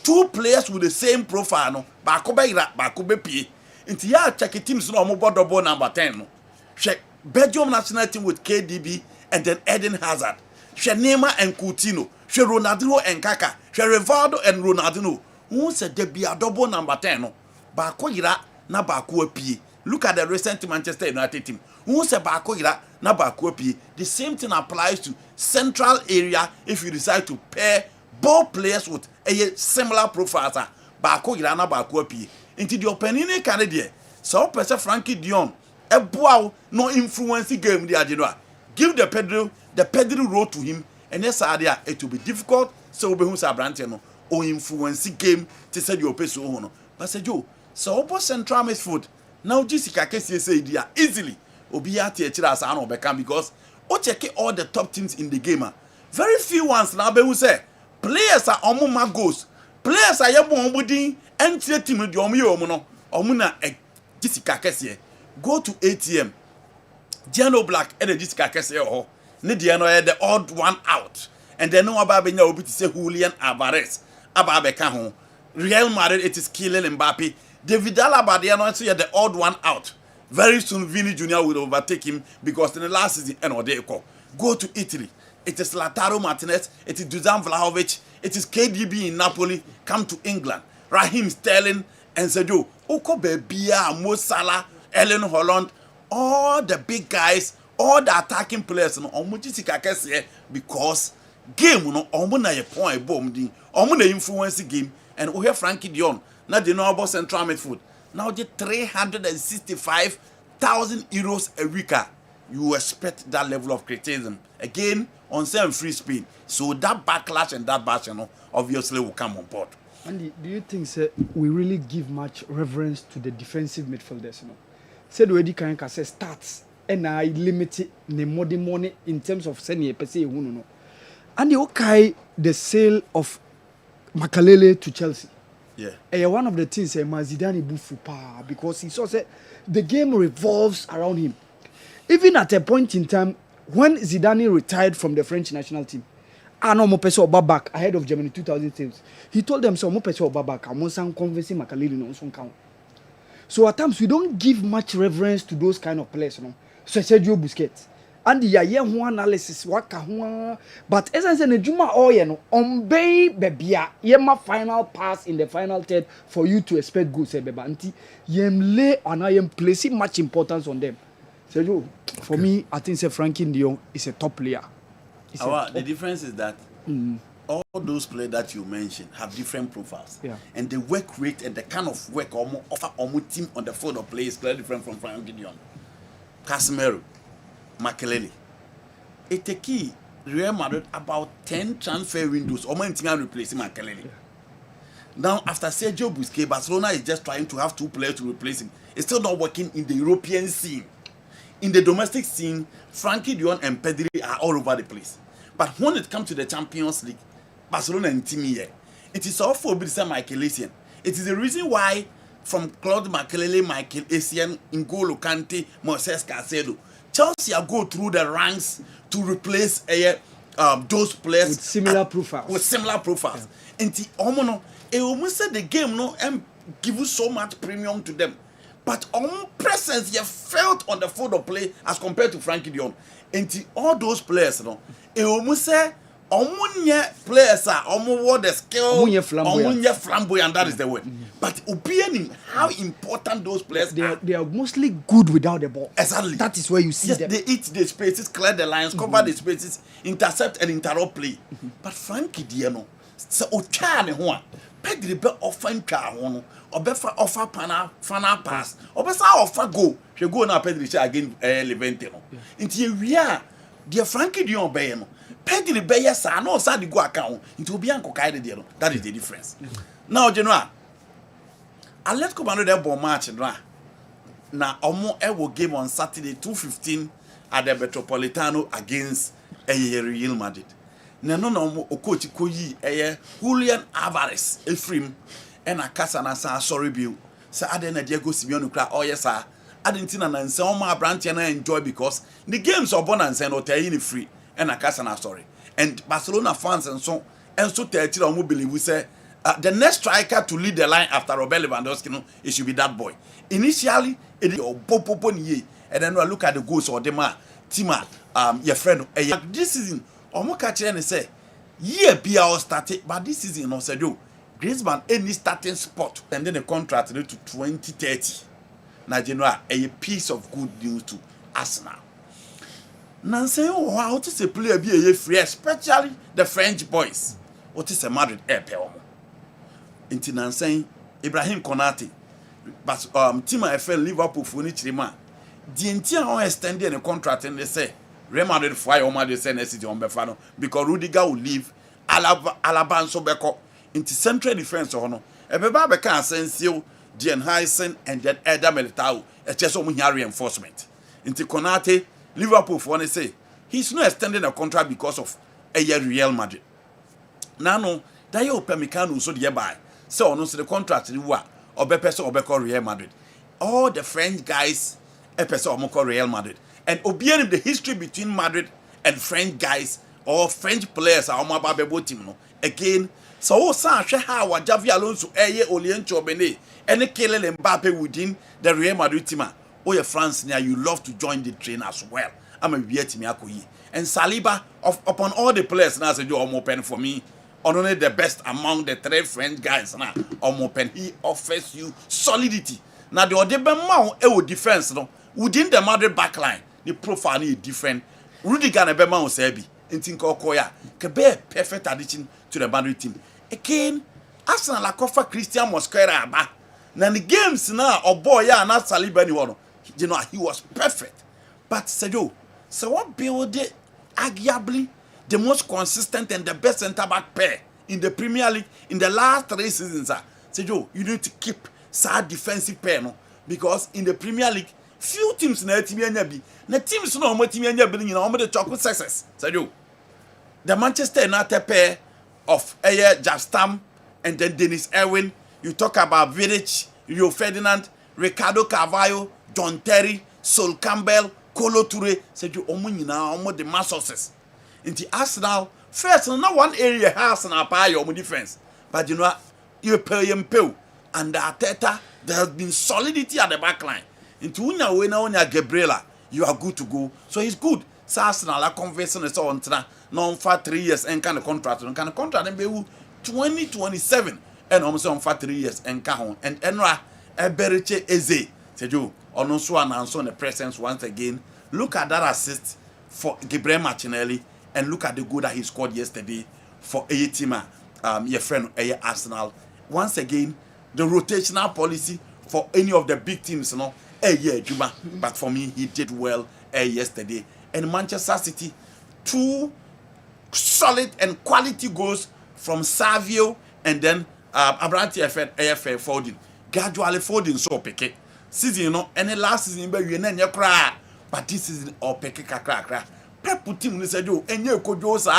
two players with the same profile, no, Bakobe P. Into ya check teams no more double number 10. No. Check Belgium national team with KDB and then Eden Hazard. She Neymar and Coutinho. She Ronaldo and Kaka. She Rivaldo and Ronaldo. Who said there be a double number 10? No. Bako ira na bako pie. Look at the recent Manchester United team. Who said bako ira na bako pie. The same thing applies to central area if you decide to pair both players with a similar profile. Bako ira na bako pie. Into the opening candidate. So person Frankie Dion. A boy no influence game the Adinoa. Give the Pedro role to him, and yes, idea it will be difficult. So be who's Abrantino or influence game to say your peso hono. But say Joe, so opo central midfield. Now Jessica Kessie say idea easily. Obiati Echiras Ano Beckham because o check all the top teams in the game. Very few ones now be who say players are omuma goals. Players are yabo omudin and team with the omuno omuna Jessica Kessie. Go to ATM. Giano Black and the Jessica Kessel or Nidiano the odd one out. And then no Ababina will be to say Julian Alvarez. Ababecaho. Real Madrid it is killing Mbappe. David Alaba the odd one out. Very soon Vini Jr. will overtake him because in the last season go to Italy. It is Lautaro Martinez, it is Dusan Vlahovic, it is KDB in Napoli, come to England. Raheem Sterling and Sergio Okobe Bia Mo Salah. Ellen Holland, all the big guys, all the attacking players, because game, omuna ye point bomb din, omuna influence game, and we have Frankie Dion, now the noble central midfield. Now the 365,000 euros a week. You expect that level of criticism again on same free speed. So that backlash and that bash, obviously will come on board. Andy, do you think we really give much reverence to the defensive midfielders? Said already can say starts and I limit the money in terms of sending per se. And the okay the sale of Makalele to Chelsea. Yeah. One of the things Mazidani Bufu because he saw that the game revolves around him. Even at a point in time when Zidane retired from the French national team, Mopeso back ahead of Germany 2006. He told them so Mopeso back. I'm convincing Makalele no son count. So at times we don't give much reverence to those kind of players, So Sergio Busquets. And the one analysis waka one, but as I said, Juma on bay bebia yema final pass in the final third for you to expect good sebebanti yem lay and I am placing much importance on them. Sergio, for me, I think Frankie Dion is a top player. The difference is that all those players that you mentioned have different profiles. Yeah. And the work rate and the kind of work offer team on the field of play is clearly different from Frankie Dion. Casemiro, Makelele, it take Real Madrid about 10 transfer windows. Or man team replace Makelele. Now after Sergio Busquets, Barcelona is just trying to have 2 players to replace him. It's still not working in the European scene. In the domestic scene, Frankie de Jong and Pedri are all over the place. But when it comes to the Champions League, Barcelona and team here, it is all for Michael Essien. It is the reason why from Claude Makelele, Michael Essien, N'Golo Kante, Moises Caicedo, Chelsea are go through the ranks to replace those players with similar profiles. And the it almost said the game give you so much premium to them. But presence you felt on the field of play as compared to Frankie de Jong. And all those players, it almost say players are what the skill, flamboyant, that is the word. But opinion how important those players are. They are mostly good without the ball. Exactly. That is where you see them. They eat the spaces, clear the lines, cover the spaces, intercept and interrupt play. But Frankie de Jong, so Ochane ho, Pedri be offer twa ho no, obefa offer fana pass, obesa offer go. She go na Pedri say again Levante no. Nti ewia de Frankie de Jong be no. Pedri be yes no sa de go account. Nti obi anko kai de no. That is the difference. Now Genoa Atletico Madrid dey ball match na omo will game on Saturday 2:15 at the Metropolitano against Real Madrid. Na no coach koyi Julian Alvarez Efrim and a kasa na sa sorry bill. Sa ade na Diego Simeone kra yes sir. Adentina na nse o ma branch na enjoy because the games are born and send or tell you free and a kasa na sorry. And Barcelona fans and so tell you believe we say the next striker to lead the line after Robert Lewandowski, no, it should be that boy. Initially, it is Popo and then we look at the goals or the man, Tima, your friend. This season, Omo catch and say, yeah, PL started, but this season, no, said you, Griezmann any starting spot, and then the contract to 2030. Now, Genoa, a piece of good news to Arsenal. Now, say, oh, how to say player be a free, especially the French boys. What is a Madrid airport? Inti Nansen, Ibrahim Konate, but Team FL Liverpool for Nichima. The entire extended the contract and they say, Real Madrid fire on Madrid send Messi on Befano because Rudiger will leave Alaba and Sobeko into central defense or no. Ebeba Beka Asensio, Jean Heisen, and then Eda Militao, a chess of reinforcement. Into Konate, Liverpool for one say, he's not extending a contract because of a Real Madrid. Nano, Dayo Pemicano so thereby. So no the contract you are or be person or Real Madrid. All the French guys a person or Real Madrid. And obeying the history between Madrid and French guys or French players are my Babebo team no. Again, so sa how Javi Alonso Oliencho Bene and Kylian Mbappe within the Real Madrid team. Oh yeah, France now you love to join the train as well. I'm a Vietnamese. And Saliba upon all the players now say you are open for me. Only the best among the 3 French guys now. Open, he offers you solidity. Now the Odebemau defense no within the Madrid backline. The profile is different. Rudiger and Bemau Sebi in Tinkokoya can be a perfect addition to the Madrid team. Again, Arsenal offer Christian Mosquera ba. Now the games now boy not Saliba anyone. You know he was perfect. But Sejo, so what build it arguably the most consistent and the best centre-back pair in the Premier League in the last 3 seasons. Sejo, you need to keep sad defensive pair, no? Because in the Premier League, few teams na team be. Na teams no mo team anya be na the chocolate success. Sejo, the Manchester United pair of Jastam and then Dennis Irwin. You talk about Vidic, Rio Ferdinand, Ricardo Carvalho, John Terry, Sol Campbell, Kolo Toure. Sejo, omo nyina omo the mass success. In the Arsenal, first, not one area has an apart your defense. But you know, you pay and pay. And the Arteta, there has been solidity at the back line. Into Unya Wena Gabriela, you are good to go. So it's good. So Arsenal are conversing is on non for 3 years and kind of contract. And kind of contract and be 2027 and almost on for 3 years and Kahon. And Enra Eberiche Eze. Said you, on so announce on the presence once again. Look at that assist for Gabriel Martinelli. And look at the goal that he scored yesterday for a team, your friend Arsenal. Once again, the rotational policy for any of the big teams, you know, Juma. But for me, he did well yesterday. And Manchester City, 2 solid and quality goals from Savio and then Abranti AFA Foden. Gradually Foden so pick it. Season, you know, and the last season, you know, cry. But this season, or pick it, crack. Pep put him in the you, and you could do so.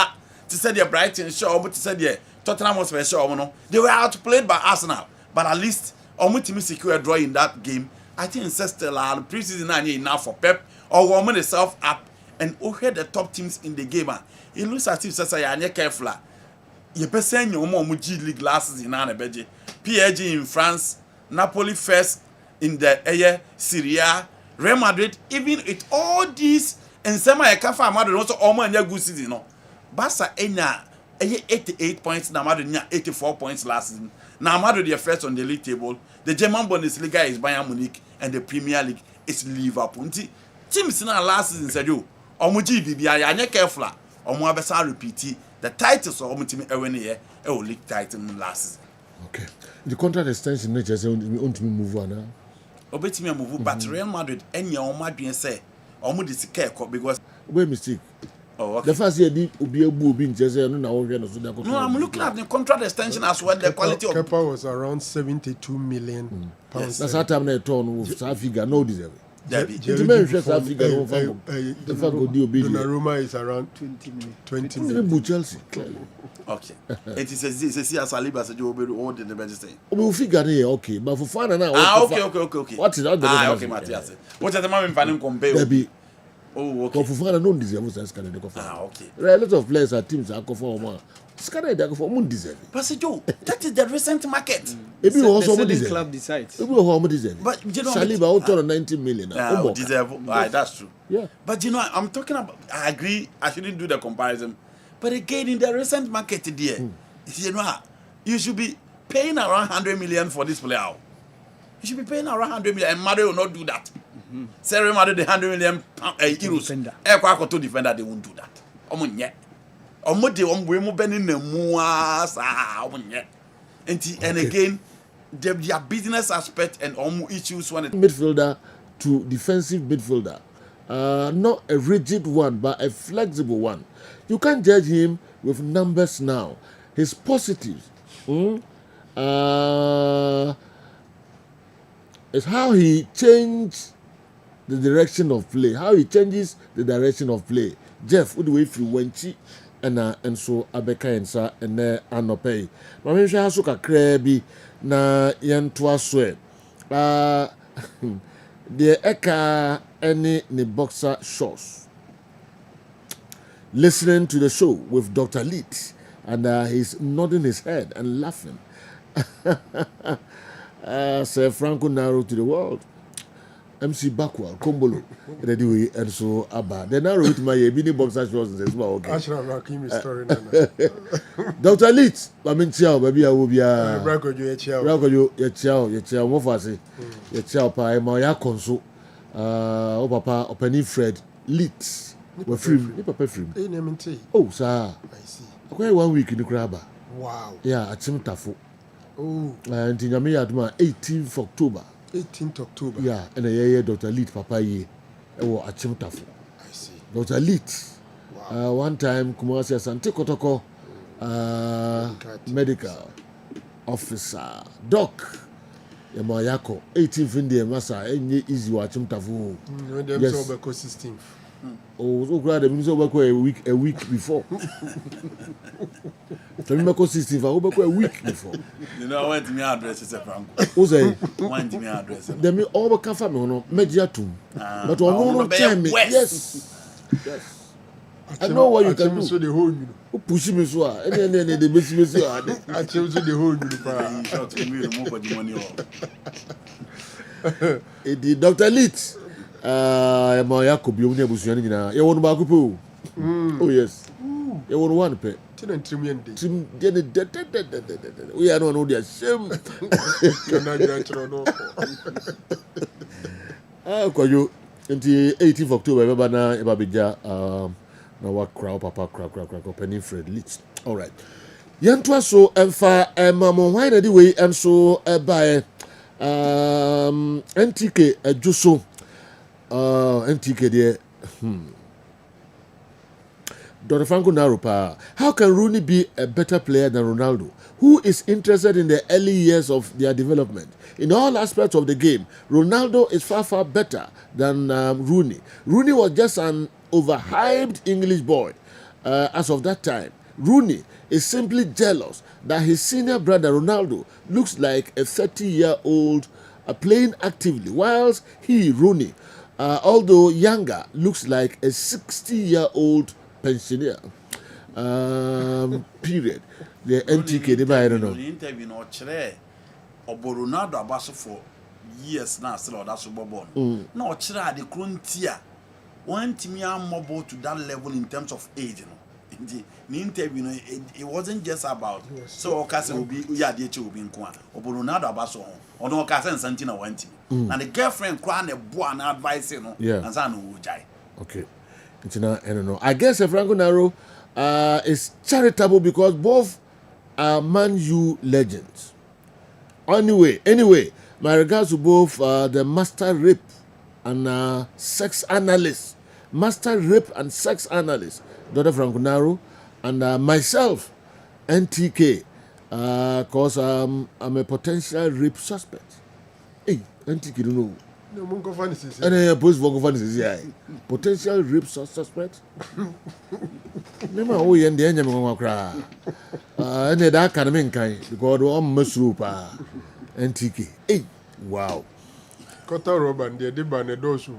To say the Brighton show, but to say the Tottenham was special, they were outplayed by Arsenal. But at least, team secure a draw in that game. I think Cestel and preseason are enough for Pep or warming itself up and over the top teams in the game. It looks as if Cesar are careful. You be saying your mom G League last season in Beji. PSG in France, Napoli first in the Syria, Real Madrid, even with all these and some I can't find Madrid also almost a good season. No. Barca 88 points, now Madrid 84 points last season. Now Madrid are first on the league table. The German Bundesliga is Bayern Munich and the Premier League is Liverpool. Teams in our last season said you, Omuji Bibia, you're careful. Omuabesa repeat the titles of Omutim every year, league title last season. Okay. The contract extension nature say want to move on now. Obetimi move, but Real Madrid and your Madrid say, Omu this care because wait mistake. Oh, okay. The first year the Obiabu being just no No, I'm looking at the contract extension as well. The quality of Kepa was around 72 million pounds. Yes. That's how time they turn with South figure no deserve. Debbie. Donnarumma is around 20 million. Chelsea. Okay. It is a Saliba said you will be ordered the best thing. We figure here, okay, but for fun now. Okay. What is that? Okay, Matthias. What is the man finding compare? Debbie. Oh, okay. For fun, no deserve us Scanner. Okay. There are a lot of players and teams that go for one. Scanner they go for moon deserve. But Joe, that is the recent market. Maybe also the club decides. Maybe how deserve. But you know, Saliba out on 90 million. Deserve. That's true. Yeah. But you know, I'm talking about. I agree. I shouldn't do the comparison. But again, in the recent market, dear, you know, you should be paying around 100 million for this player. You should be paying around 100 million, and Madrid will not do that. Say Madrid the 100 million euros. Equato defender, they won't do that. And again, their business aspect and issues when midfielder to defensive midfielder, not a rigid one, but a flexible one. You can't judge him with numbers now. His positives is how he changed the direction of play. How he changes the direction of play. Jeff, what do we feel when she and so Abeka and Sa and Anopay? Mamma Hasuka Krabi na Yantua Swe. The Eka any ni boxer shorts. Listening to the show with Dr. Leet, and he's nodding his head and laughing. Sir Franco Naro to the world. MC Backwell, Kombolo, anyway, and so Abba. The Naro with my mini boxer shorts and says, well, okay. Ashraf Hakimi story. Dr. Leet, I mean, Chow, baby, I will be a Chow, what was it? Your Chow Pie, my Yakonso, Papa, Opening Fred, Leet. We're free. Oh, sir. I see. Okay, 1 week in the crab. Wow. Yeah, at Simtafo. Oh. And in Yami Adma, 18th October. 18th October. Yeah, and a year, Dr. Leet, Papa, ye. Oh, at Simtafo. I see. Dr. Leet. Wow. One time, Kumasi Sante Kotoko, medical officer, doc. Yamayako, 18th India, Massa, any easy watch Simtafo. When them saw the ecosystem. Oh, so glad the minister work a week before. So me go 16 for a week before. You know, I went to me address is a Franco. Who say? Went to me address. Them all can family no media too. But on no time. Yes. Yes. I know what you can do. So the whole you know. Push me so and then they miss me so. I tell you the whole you short to me remove the money all. The Dr. Leet. My Yakobi only abusuani nyina. Ye wonu ba kupo. Oh yes. Ye wonu one pe. Tin trim Tim de. We are no dey shame. Kana grantro no. Kwayo nti 18th October beba na eba beja na wa crowd papa opening Fred Leach. All right. Yanto so emfa mamo why na di way enso eba NTK adjuso NTK there Dr. Franco Narupa, how can Rooney be a better player than Ronaldo, who is interested in the early years of their development? In all aspects of the game, Ronaldo is far, far better than Rooney. Rooney was just an overhyped English boy as of that time. Rooney is simply jealous that his senior brother Ronaldo looks like a 30-year-old playing actively, whilst he, Rooney, although younger, looks like a 60-year-old pensioner. Period. The NTK, I don't know. The interview no chere obo Ronaldo abaso for years now still or that's born. No chere the frontier. One team mobile to that level in terms of age, you know. The interview, it wasn't just about so Okase will be will be in Kwan or Ronaldo abaso or no Okase and Santina one team. And the girlfriend crying a boy and advice, you know, and Sanu Jai. Okay. I don't know. I guess Franco Naro is charitable because both are Man U legends. Anyway, my regards to both the master rape and sex analyst, Dr. Franco Naro, and myself, NTK, because I'm a potential rape suspect. Hey, NTK, don't know. And post for governance, yeah. Potential rape suspect. Never oh yeah, the engine will cry. And that kind of kind because I'm musrupa. NTK. Hey, wow. Kota Roba and the Dibane Dosu.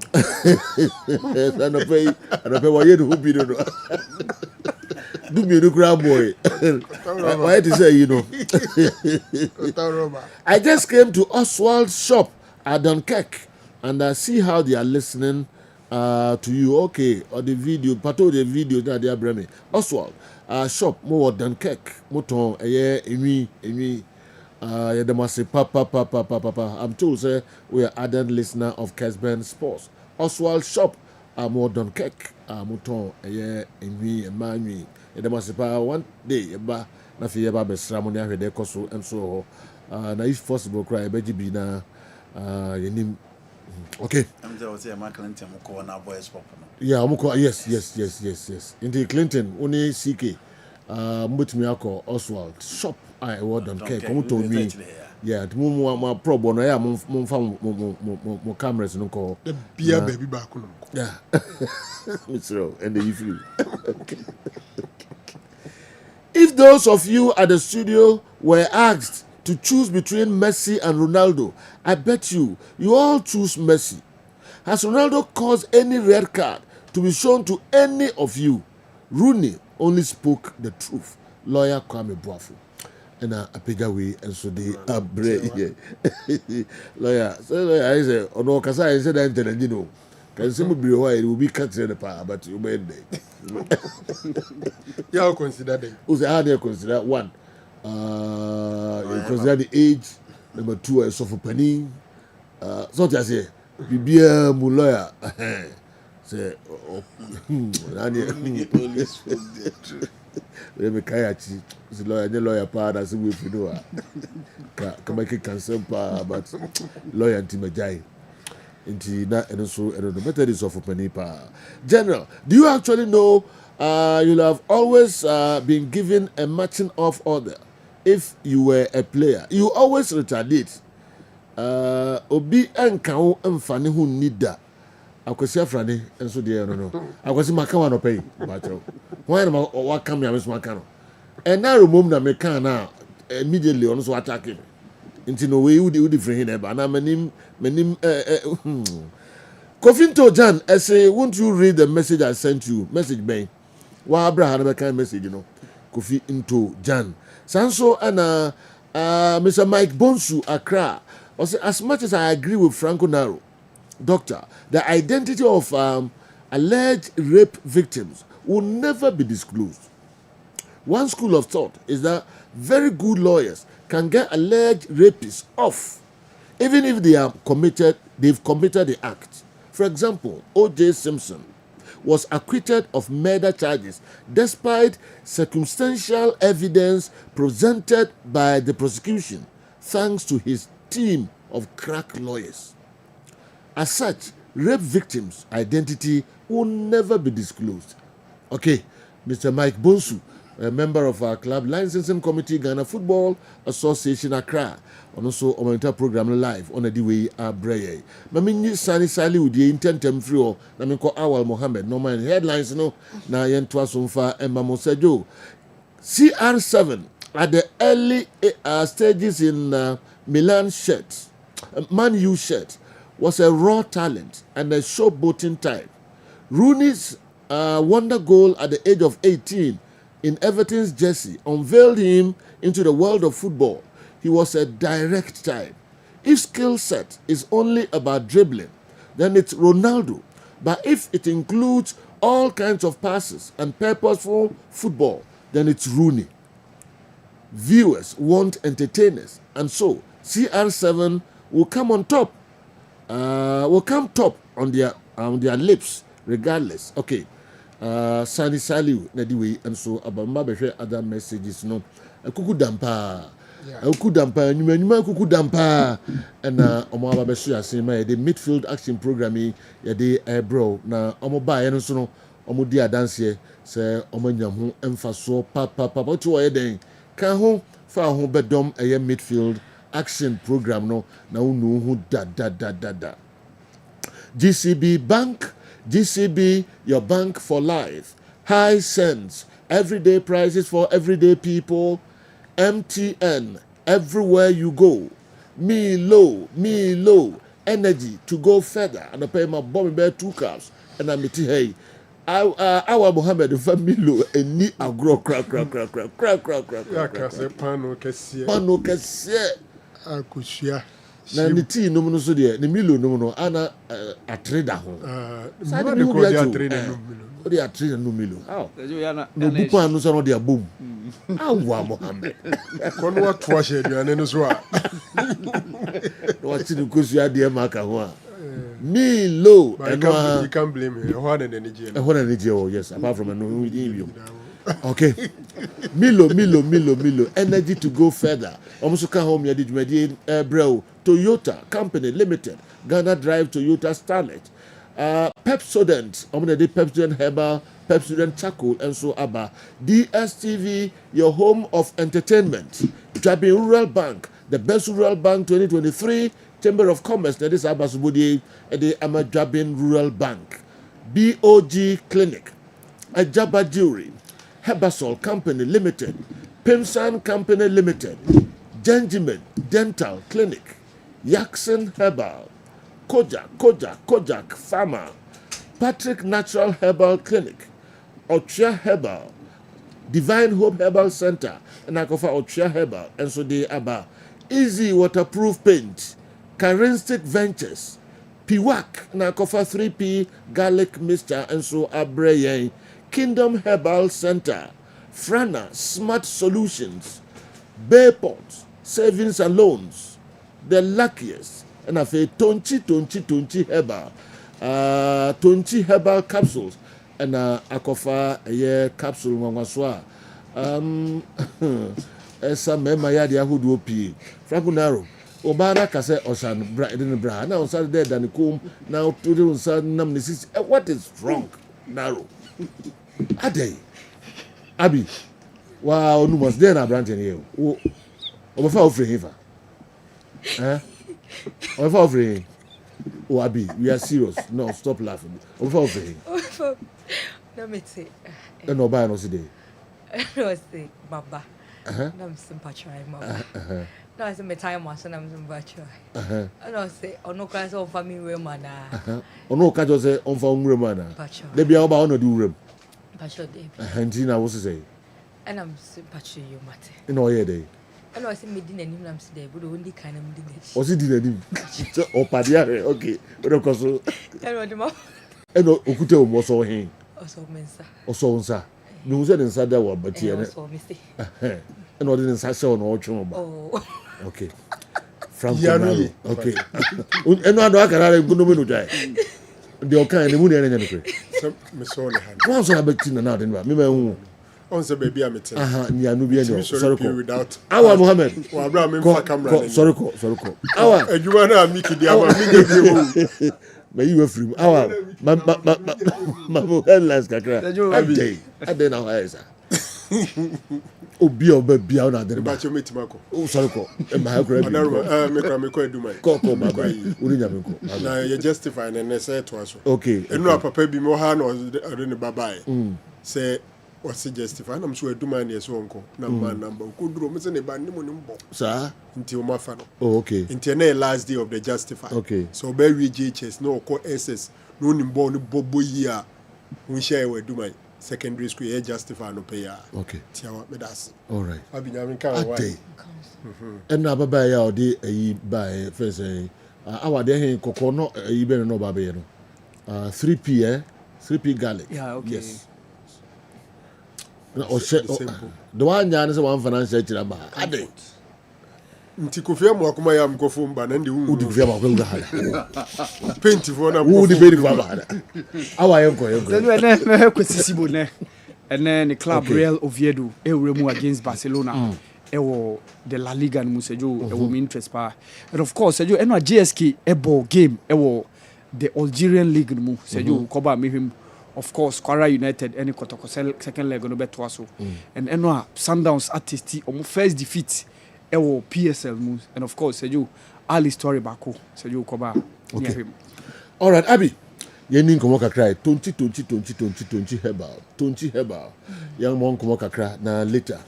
I don't pay what you do. Do me the crab boy. Why to say, you know? Kota Roba. I just came to Oswald's shop at Dunkirk and see how they are listening to you. Okay, or the video, part of the video that they are bringing. Oswald, shop more Dunkirk, moton, emi. They must say, papa. I'm told, sir, we are ardent listener of Kessben Sports. Oswald shop, more Dunkirk, moton, emi, mami. They must say, one day, na fi yeba be sramoni ahwe de koso enso na if possible cry be gibi na yenim. Okay. I'm just say my Clinton ko na boys pop no. Yeah, yes. Into Clinton only CK mbutumi akọ Oswald shop I word on cake come to me. Yeah, to mo pro bono ya mo mo cameras no ko. The beer baby back no. Yeah. It's wrong and you feel. If those of you at the studio were asked to choose between Messi and Ronaldo, I bet you all choose Messi. Has Ronaldo caused any red card to be shown to any of you? Rooney only spoke the truth. Lawyer Kwame Boafo. And I pick away and so they are brave. Lawyer, I say, oh no, because I said, you know, can some be why it will be cut in the power, but you made it. Yeah, consider them. Who's how they consider one? You consider the age. Number two, I suffer penny. So I say, be a lawyer. Say, Police. let me kayachi. The lawyer part as we do. Come make cancel power, but lawyer anti-majai. Into that and also the method is of penny power. General, do you actually know you'll have always been given a matching off order if you were a player? You always retaliate. Obi enka mfani hu nida. Akwesi afrani enso de no. Akwesi makawa no pay. Bacho. Why na wa kam ya meso maka no. And now remove na meka na immediately on so attack him. Into no way would different here but na manim Kofinto Jan, I say, won't you read the message I sent you? Message Ben. Wa Abraham kind of message, you know. Kofi into Jan. Sanso and Mr. Mike Bonsu Accra. Also, as much as I agree with Franco Naro, doctor, the identity of alleged rape victims will never be disclosed. One school of thought is that very good lawyers can get alleged rapists off, even if they've committed the act. For example, O.J. Simpson was acquitted of murder charges despite circumstantial evidence presented by the prosecution, thanks to his team of crack lawyers. As such, rape victims' identity will never be disclosed. Okay, Mr. Mike Bonsu, a member of our club licensing committee, Ghana Football Association Accra, and also on our program live on the way Abreye. Mamini Sani Sali with the intent free or Namiko Awal Mohammed. No man headlines no na yentwa somfa and Mamosejo. CR7 at the early stages in Milan shirt, Man U shirt, was a raw talent and a showboating type. Rooney's wonder goal at the age of 18 in Everton's jersey unveiled him into the world of football. He was a direct type. If skill set is only about dribbling, then it's Ronaldo. But if it includes all kinds of passes and purposeful football, then it's Rooney. Viewers want entertainers, and so CR7 will come on top. Will come top on their lips regardless. Okay. Sani Saliu Nadiwe, and so Abamba Beshe other messages no. Kuku dampa. Kuku dampa. Nyuma kuku dampa. And Omaba Beshe asema the midfield action programming yade bro na omoba yeno so no omodi adanse se omanyahu emfaso papa to yeden kan ho fa ho bedom eye midfield action program no na unu hu da. GCB Bank, GCB, your bank for life. High cents, everyday prices for everyday people. MTN, everywhere you go. Me low, energy to go further. And I pay my bomb bear 2 cars. And I'm hey. Our Mohammed family low and need a grow crack. Ya kase pano kesiye. Akushia. Na ni tea no no so de ni milo no no ana a trader ho. Sa de ko dia trader no milo. O de a trader no milo. How? No buku anu so no de abom. Awa Mohammed. Kono wa to ahye aduane no so a. No ti ni kosu ade maka ho a. Milo and you can't blame him. What an energy. What an energy, oh yes, apart from no okay. Milo, energy to go further. Almost come home, you did bro. Toyota Company Limited, Ghana Drive Toyota Starlet, Pepsodent, Pepsodent Herbal, Pepsodent Charcoal, and so Abba. DSTV, your home of entertainment. Jabin Rural Bank, the best rural bank 2023. Chamber of Commerce, that is Abasubudi, at the Amajabin Rural Bank. BOG Clinic, Ajaba Jewelry, Hebasol Company Limited, Pimsan Company Limited, Genjimen Dental Clinic, Yakson Herbal, Kojak Pharma, Patrick Natural Herbal Clinic, Ochia Herbal, Divine Hope Herbal Center, and Akofa Ochia Herbal, and so they Aba, Easy Waterproof Paint, Karinstic Ventures, Piwak, Nakofa 3P, Garlic Mixture, and so Abreye, Kingdom Herbal Center, Frana, Smart Solutions, Bayport, Savings and Loans, The Luckiest, and I say Tonchi Herbal, Tonchi Herbal Capsules, and Akofa capsule Mwangaswa. Esa mema ya dia hudu opi. Franco Naro. Obana kase osan bra edin bra na onsa de dan kom na otude onsa nam ne sisi. What is wrong? Naro. Adey. Abi. Wa onu must dey na branch here. O obafa ofre hiva. Obafa ofre. Oh Abi, we are serious. No, stop laughing. Obafa ofre. No me say. No buy no see. No say baba. I'm sympathizing, mama. No, I say my time was, and I'm sympathizing. And I say, oh no, class of family woman. Oh no, catch us on family woman. They be about on the room. Pacho, David. And Tina was to say, and I'm sympathizing you, Mate. In all year day. And I say, me didn't even am today, but only kind of did it. Was it did him? Oh, Padiare, okay. But of course, and Okute was so him. Also, Mensa. Also, sir. No, said inside that one, but here. And what didn't say on all chum. Oh, okay. From Yano, okay. And I don't have a good woman. The okay, the moon and anything. Miss Only. Once I bet in another, remember. Once a baby, I'm Nubia, sorry, without our Mohammed. Or Abraham, sorry, our, you want to make it. May you free. Our my headlines kakra. Ade na why sir. Obi obi na de ba. Bacho metimako. Oh sorry ko. E ma hakra bi. Me kwa eduma. Ko baba. Uri nya me ko. Na you justify na say to aso. Okay. Enu papa bi mo ha na ode ne baba e. Say what's justify na mso eduma na yeso onko na man number ko duro me say ne ba nimo nimbo. Sir. Nti o mafa no. Oh okay. Nti na last day of the justify. Okay. So be we GHS no ko SS no nimbo no bobo yi a un share we eduma secondary school ye justify no pay ya. Okay. Tiawa me das. All right. Abinyami kan wa. And baba ya odi ayi ba e first awa de hen kokko no ayi be no baba ye no 3p 3p garlic. Yeah, okay. Yes. Na o she the one nya say one financial chira ba ade Nti kofia mo akoma ya mkofo mba na ndi wu. udi kofia ma ko ga hala Paint for na udi be di kwa ba awa yenko Then we kwesisibo ne ene ne club Real Oviedo ewremu against Barcelona. Ewo the La Liga no Sejo ewo me interest pa. And of course Sejo eno GSK ebo game ewo the Algerian league no Sejo koba me him. Of course, Kwara United any Kotoko second leg no beto aso. And eno Sundowns artist omo first defeat ewo PSL moves. And of course Sejo Ali story bako Sejo koba. Okay. All right, Abi. Yeni nkomo kakra 20 herbal. Young mon komo kakra na later.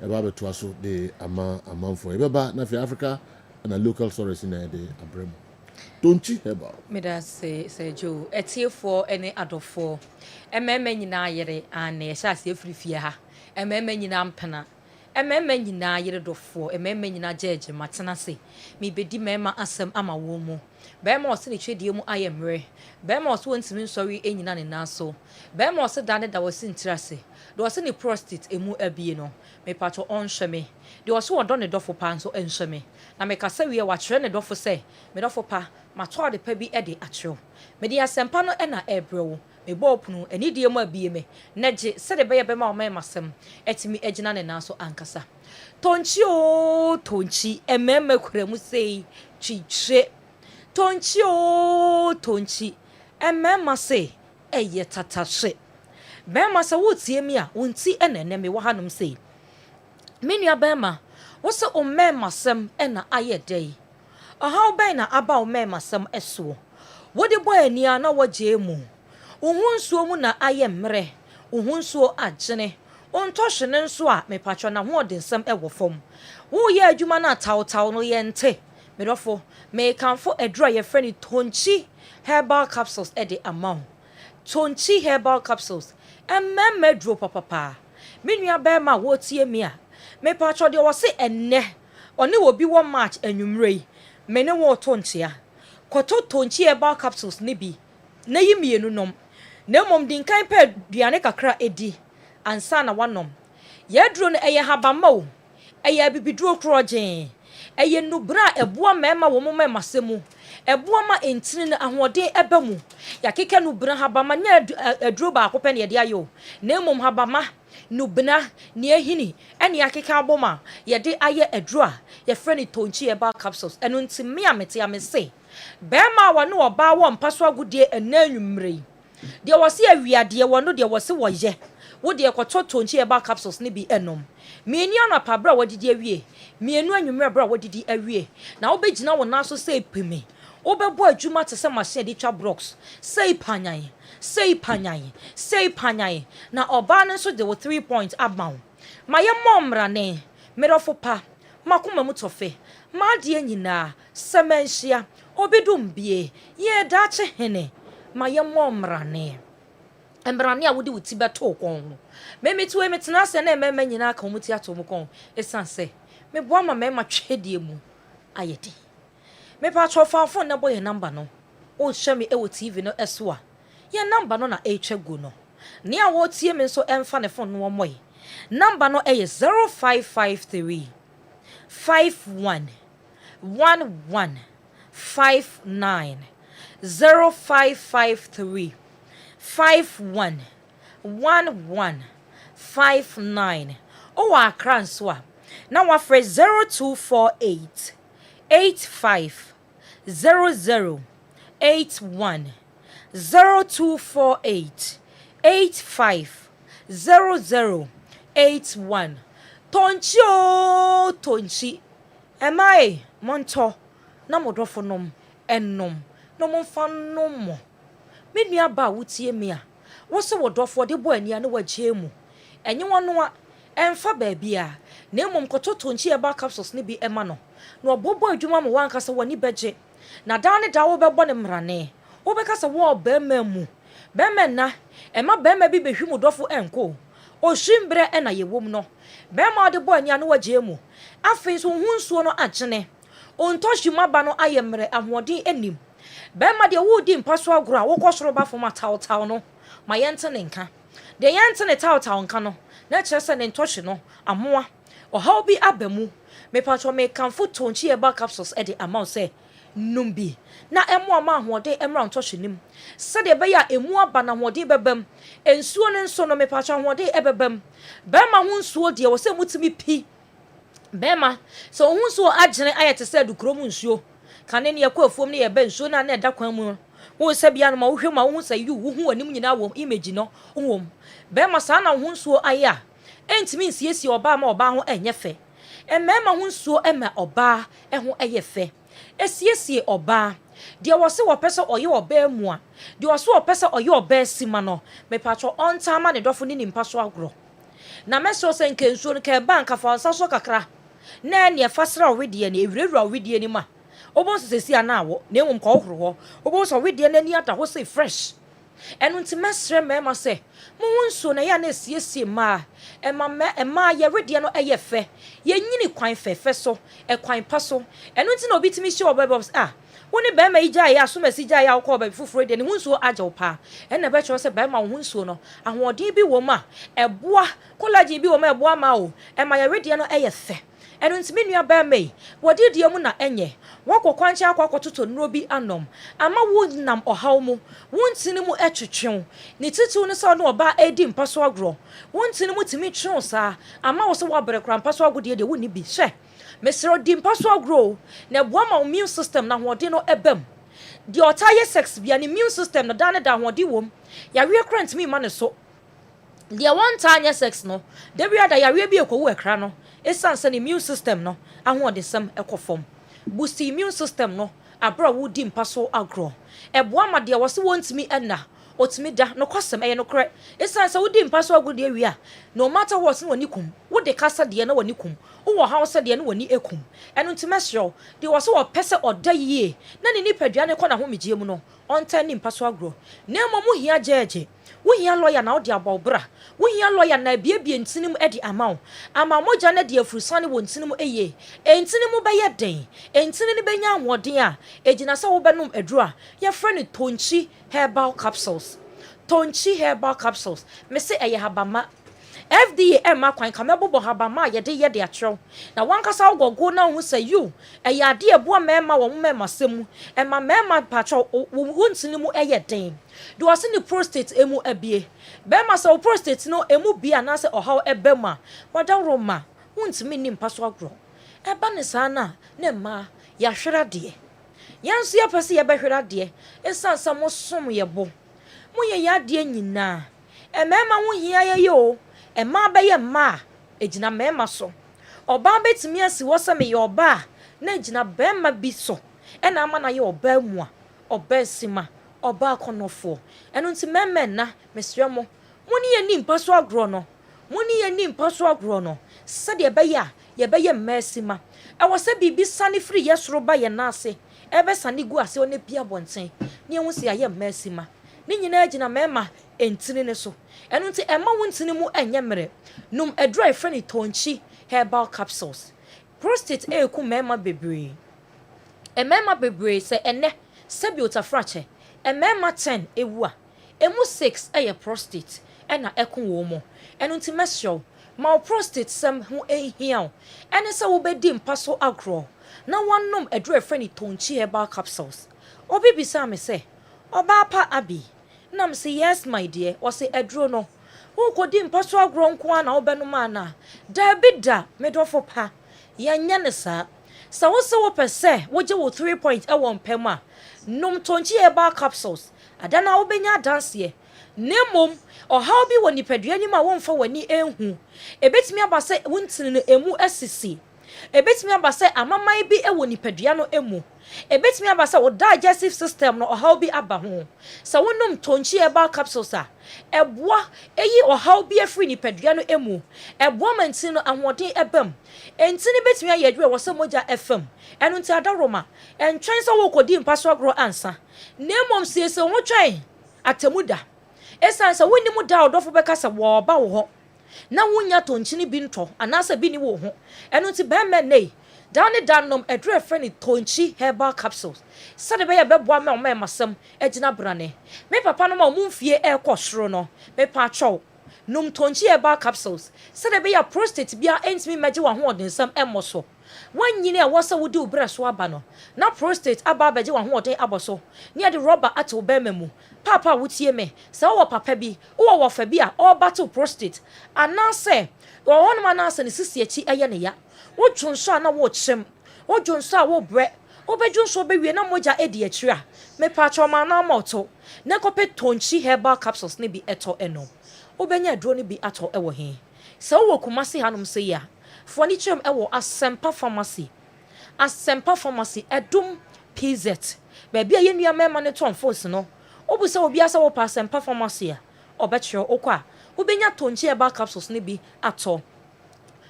Eba beto aso de ama for. Eba na fi Africa and a local stories in the Abremo. Don't you hear me da say Joe etie for any adofo ememe nyina yere an na sha se frifie ha ememe nyina mpena ememe nyina yere dofo ememe nyina jeje matena se me bedi mema asem ama wo mu be ma o se ne twedie mu ayemre be ma o so ntimi nsori enyina ne naso be ma o se dane da wasi ntirase do se ne prostate emu abie no me pato onhwe me de o so odo ne dofo pa nso enhwe me na me kasa wie wa kire ne dofo se me dofo pa mato de pa bi e de atro me de asempa no e na ebrewo me bopunu ani die mu abie me nage se de be ye be ma o me masem etimi agina ne naso ankasa tonchi ememme kuremu sei chiche tonchi ememma sei eye tatashe bema sa wotie mi a wonti enene me wahanum sei menua bema wo se o memma sem ena ayedei how ben na aba o memma sem eso wo de boy ani ana waje mu ohunsuo mu na ayemre ohunsuo agene ontɔhwe ne nso a mepatwa na ho ɔde nsɛm ɛwɔ fam wo yɛ adwuma na taw no yɛ nte medɔfo mekanfo adura yɛ frɛ ni tonchi herbal capsules ɛde amount tonchi herbal capsules ɛmɛmɛ duro papapa menua bɛma wo tie mi a mepatwa de wɔ se ɛnɛ ɔne wo bi wɔ match anwumre yi me ne wo tonchia kɔtɔ tonchi herbal capsules ne bi na yi mienu nom na mom din kan pɛ duane kakra edi ansa na wanom yedro no eye habama o eye bibiduro krogen eye nubra eboa mema wo moma masemu eboa ma entini na ahoden eba mu yakeka nubra habama nya aduro ba akopɛ ne yede ayo na mom habama nubna ne ehini ene yakeka aboma yede aye aduro a ye frɛ ne tonchi eba capsules eno nti me amete amese bema wa no oba wo mpaso agudie enanwumre de wo se awiade wo no de wo se wo ye wo de ekoto tonchi eba capsules ne bi enom mieni anapa bra wadidi awie mienu anwumre bra wadidi awie na wo begina wo naso sei peme wo bebo adwuma te se machine de twa blocks sei panyan na oba ne so de wo 3 points abound maye momra ne merofo pa makoma mutofe ma de nyina semenhia obedum bie ye dache hene maye momra ne embrane a wodi wuti beto kon me metu e metena se na emema nyina aka muti ato mu kon esanse me boa ma me matwedie mu ayede me pa chofa phone na boye number no o hwe me e wo TV no eso a ye number no na e twegu no ne a wo tie me so emfa ne phone no moye number no e 0553 51 11 59 0553 511159 o akra nso a na wa frɛ 0248 85 00 81 0248 850081 tonchi o tonchi emai monto na modofo nom ennom no momfa nom me nua ba wotie me a wo se wodofo de bo ania na wagye mu enye wono a emfa baabi a na emom koto tonchi e ba capsules ne bi ema no na obobo adwuma mo wanka se woni beje na da ne da wo bebo ne mrane wo beka se wo bema mu bema na ema bema bi behwi mu dofo enko o hwimbre e na yewom no bema de bo ania na wagye mu afin so hunsuo no agyene ontohwima ba no ayemre ahoden enim bema de wudi mpaso agro a wokosoro ba fo matawtaw no ma yente ne nka de yente ne tawtaw nka no na kyerese ne ntohwe no amoa ohaw bi abamu me patro me kanfo tonchi e ba capsules e de amount say numbi na emu ama ahoden emra ntohwe nim se de be ya emu aba na ahoden bebam ensuo ne nso no me patro ahoden ebebam bema ho nsuo de wo se mutimi pi bema so ho nsuo agyene ayete se dukrom nsuo kane ne yakɔ afuom ne yɛbɛ nsuo na na ɛda kwan mu wo sɛ bia no ma wohwɛ ma wo sɛ yu wo hu anim nyina wɔ image no wom bɛma saa na wo nsuo ayɛ a entimi nsiesie ɔbaa ma ɔbaa ho ɛnyɛ fɛ ɛmɛma ho nsuo ɛma ɔbaa ɛho ɛyɛ fɛ esiesie ɔbaa deɛ wɔse wɔpɛ sɛ ɔyɛ ɔbaa mu a deɛ wɔse wɔpɛ sɛ ɔyɛ ɔbaa sima no mepatwɔ ɔntaama ne dɔfo ne nimpa so agorɔ na mɛsɛ sɛ nka nsuo no ka ɛba nka fa nsa so kakra na ne ɛfasra ɔwedeɛ ne ewurawura ɔwedeɛ ne ma obon sesi anawo na enwom ka ohoro ho obon so wedie nani ata ho say fresh enu nti mesre mema se mo wonso na ya na esiesie ma ema ye wedie no eye fe ye nyini kwan fefe so kwan pa so enu nti na obitimi hye obebobs woni be ma ija ya so masi ja ya ko ba fufuro de ne wonso agye pa ena be kyo se be ma wonso no ahoden bi wo ma eboa collagen bi wo ma eboa ma o ema ye wedie no eye fe enu nti me nua ba mai wodi die mu na enye wakokwanche akwakototo nro bi anom ama wo nam ohaw mu wontini mu etwetwen ne titiw ne sa no oba edi mpaso agro wontini mu timi twon sa ama wo so wabere kra mpaso agodie de woni bi hwe mesero di mpaso agro na boa ma immune system na hode no ebam di otaye sex bia ne immune system na dane da hode wom ya wie kra ntimi ma ne so dia one time sex no de bia da ya wie bi ekowu ekra no esanse ne immune system no ahode sam ekofom boost immune system no abra wudi mpaso agro eboa ma de wose wontimi ena otimi da no kwasem eye no kre esanse wudi mpaso agro de wi a no matter what no wani kum wo de kasa de na wani kum wo house de na wani ekum eno ntimesro de wose wo pese oda yie na ne nipadua ne kɔ na ho megye mu no onta ni mpaso agro na momu hia jeje wo hia lawyer na odi abobra wo hia lawyer na biebie ntinim edi amaw ama moja na de afurusane wo ntinim eye entinim bɛyɛ den entini ne benya anwɔden a egina sɛ wo bɛnom aduru a ye friend tonchi herbal capsules me se eye habama FDA ema kwan kamebobo habama ye de atro na wankasa ogogo na hu say you eye ade eboa mema wo mema semu ema mema patro wo ntini mu eye den do wase ni prostate emu abie bema say prostate no emu bia na say ohaw ebema wada roma wontimi ni mpaso agro eba ne sana ne ma ya hwera de yanso ya pese ye behwera de esansa mo som ye bo mo ye ya de nyina emema wo hia ye yo ema beye ma ejina mema so oba betimi asi wo se me ye oba na ejina bema bi so ena ama na ye oba mu a oba sima oba konofo eno nti meme na mesrɛ mo muni ye ni mpaso agro no se de beye ye beye mesima e wo se bibi sane free yesoro ba ye na ase ebe sane gu ase one pia bonten ne hu se aye mesima ne nyina agina mema entini ne so eno nti ema wontini mu enye mere num edry friend tonchi herbal capsules prostate eku mema bebre se ene sebiota frache mema 10 ewu a emu 6 eye prostate ena eku wo mo eno nti meshow ma prostate sem ho ehia ene se wo bedi mpaso agro na wonnom edry friend tonchi herbal capsules obi bisa me se oba pa abi nam say yes my dear o say edro no wo kodi mpaso agro nko na obenum ana da bida medofo pa yanya ne sa wo se wo pese wo je wo 3 point e won pema nom tonchi herbal capsules adana wobenya danse nemom ɔhaw bi wɔ nipadua ni ma wonfa wani enhu ebetimi aba sɛ wontini no emu asisi ebetimi aba sɛ amamai bi ɛwɔ nipadua no emu ebetimi aba sɛ wo digestive system no ɔhaw bi aba ho sɛ wonom tonchi herbal capsules a ɛboa eyi ɔhaw bi afiri nipadua no emu ɛboa mantin no ahoɔden ɛbam entini betimi ayɛ adwuma wɔ sɛ mogya fm ɛno nti adaroma ɛntwɛn sɛ wokɔdi mpaso agro ansa nemom siesie ho twɛn atemuda esan sɛ wonni mu da ɔdɔfo bɛka sɛ wɔɔba wo hɔ na wonya tonkyini bi ntɔ anaasɛ bi ni wo ho ɛno nti bɛmɛ nei dane danom ɛdurɛ frɛ ne tonchi herbal capsules sɛde bɛyɛ bɛboa ma ɔma ɛmasɛm agyina brane me papa no ma ɔmo mfie ɛkɔ soro no me pa atwɔw nom tonchi herbal capsules sɛde bɛyɛ prostate bia ɛntimi mɛgye wɔ ahoɔdensɛm ɛmmɔ so wanyini a wɔsɛ wodi wo brɛ so aba no na prostate aba abɛgye wɔ ahoɔden abɔ so ne yɛde rɔba ate wo bɛrima mu papa a wotie me sɛ wowɔ papa bi wowɔ wɔfa bi a ɔrebatew prostate anaasɛ wɔwɔ nom anaasɛ ne sisi akyi ɛyɛ ne ya wodwo nso a na wɔkyerɛm wodwo nso a wobrɛ wobɛdwo nso bɛwie na mogya adi akyiri a mepaatwɛ ɔma na ama ɔtɔ na kɔpɛ tonchi herbal capsules ne bi ɛtɔ ɛno wobɛnya aduro no bi atɔ ɛwɔ he sɛ wowɔ Kumasi hanom sɛ yi a fɔni kyerɛm ɛwɔ Asempa pharmacy ɛdum PZ baabi a yɛnnua mɛma ne tɔn fos no obu sɛ obi asa wɔ pa Asempa pharmacy a ɔbɛkyerɛ okɔ a wobɛnya tonchi herbal capsules ne bi atɔ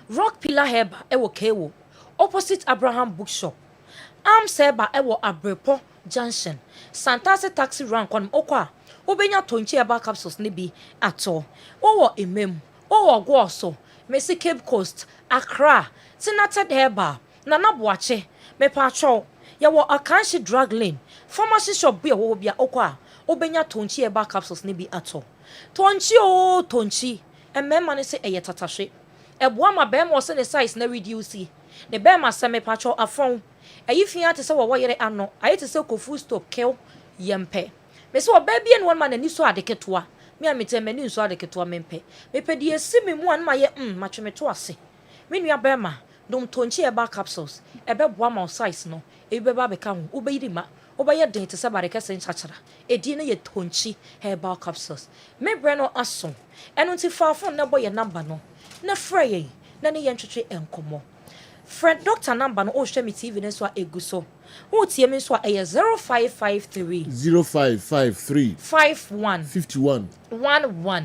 Rock Pillar Herba ɛwɔ Kewo opposite Abraham Bookshop Arms Herba ɛwɔ Abrepo Junction Santase Taxi Rank on okɔ a wobɛnya tonchi herbal capsules ne bi atɔ wɔwɔ Emem wɔwɔ Gwoso Messi Cape Coast Accra Tinated Herba Nana Boache Mepacho yawo Akanshi Drug Lane Pharmacy Shop bi wo bia okɔ a wobɛnya tonchi herbal capsules ne bi atɔ tonchi emema ne se eye tatahwe eboa ma bɛm wɔ se ne size na reduce ne bɛm asɛ mepacho afɔn ayi fia te sɛ wɔ yere ano ayi te sɛ kofu stop kill yempe me se oba bi ene won ma nani so adeketoa me amete mani nso adeketoa mempe mepɛ de esi me mu an ma ye matwe to ase me nua bɛma dom tonchi herbal capsules ɛbɛboa ma size no ebɛba bɛka ho wobɛyiri ma wobɛyɛ den te sɛ bareka sɛ nchakyera edi ne yɛ tonchi herbal capsules me brɛ no aso ɛno nti faafo na bɔ yɛ number no na frɛ yɛ na ne yɛ ntwetwe enkomo friend doctor number no o hwɛ me TV ne so a egu so o tie me so a ɛyɛ 0553 51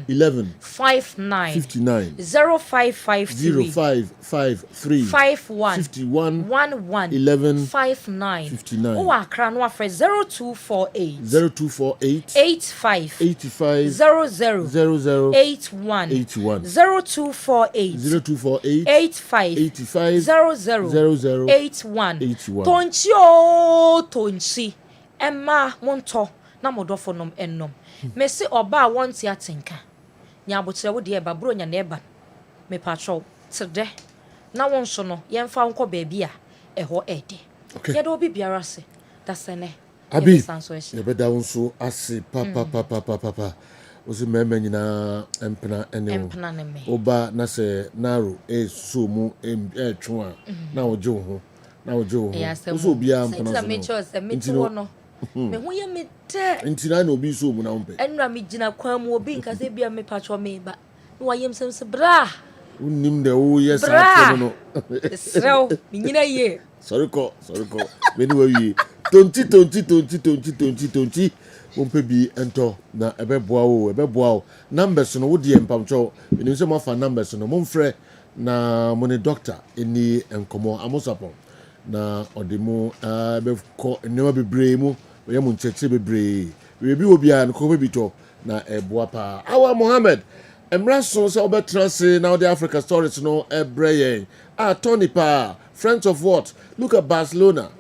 11 59 0553 51 11 59 o akra no afrɛ 0248 85 00 81 0248 85 00 81 tonchi emma monto na modofo nom ennom mesi oba wonti atenka nya abokyere wo de eba bro nya na eba me patrol tede na wonso no yemfa nko baabi a eho ede ye do obi biara se dasene abi ye beda wonso ase papa osi meme nyina empena ene oba na se naro so mu etwo a na ojo ho na ojo ho oso bia mpona so no me ho ye me de ntina na obi so mu na umpe enra me gina kwan mu obi nka se bia me patcho me ba no wayem sem bra unnim de wo yes afo no srew me nyina ye sorry ko me ni wawie tonti umpe bi ento na ebeboa wo numbers no wo de empamcho me se mo fa numbers no mo mfrɛ na mo ne doctor eni enkomo amosapo na odemo be ko enema bebree mu ye mo ncheche bebree we bi obi a nko bi to na eboa pa awa Mohammed emra so se obetrase na the Africa stories no ebreye Tony pa friends of what look at Barcelona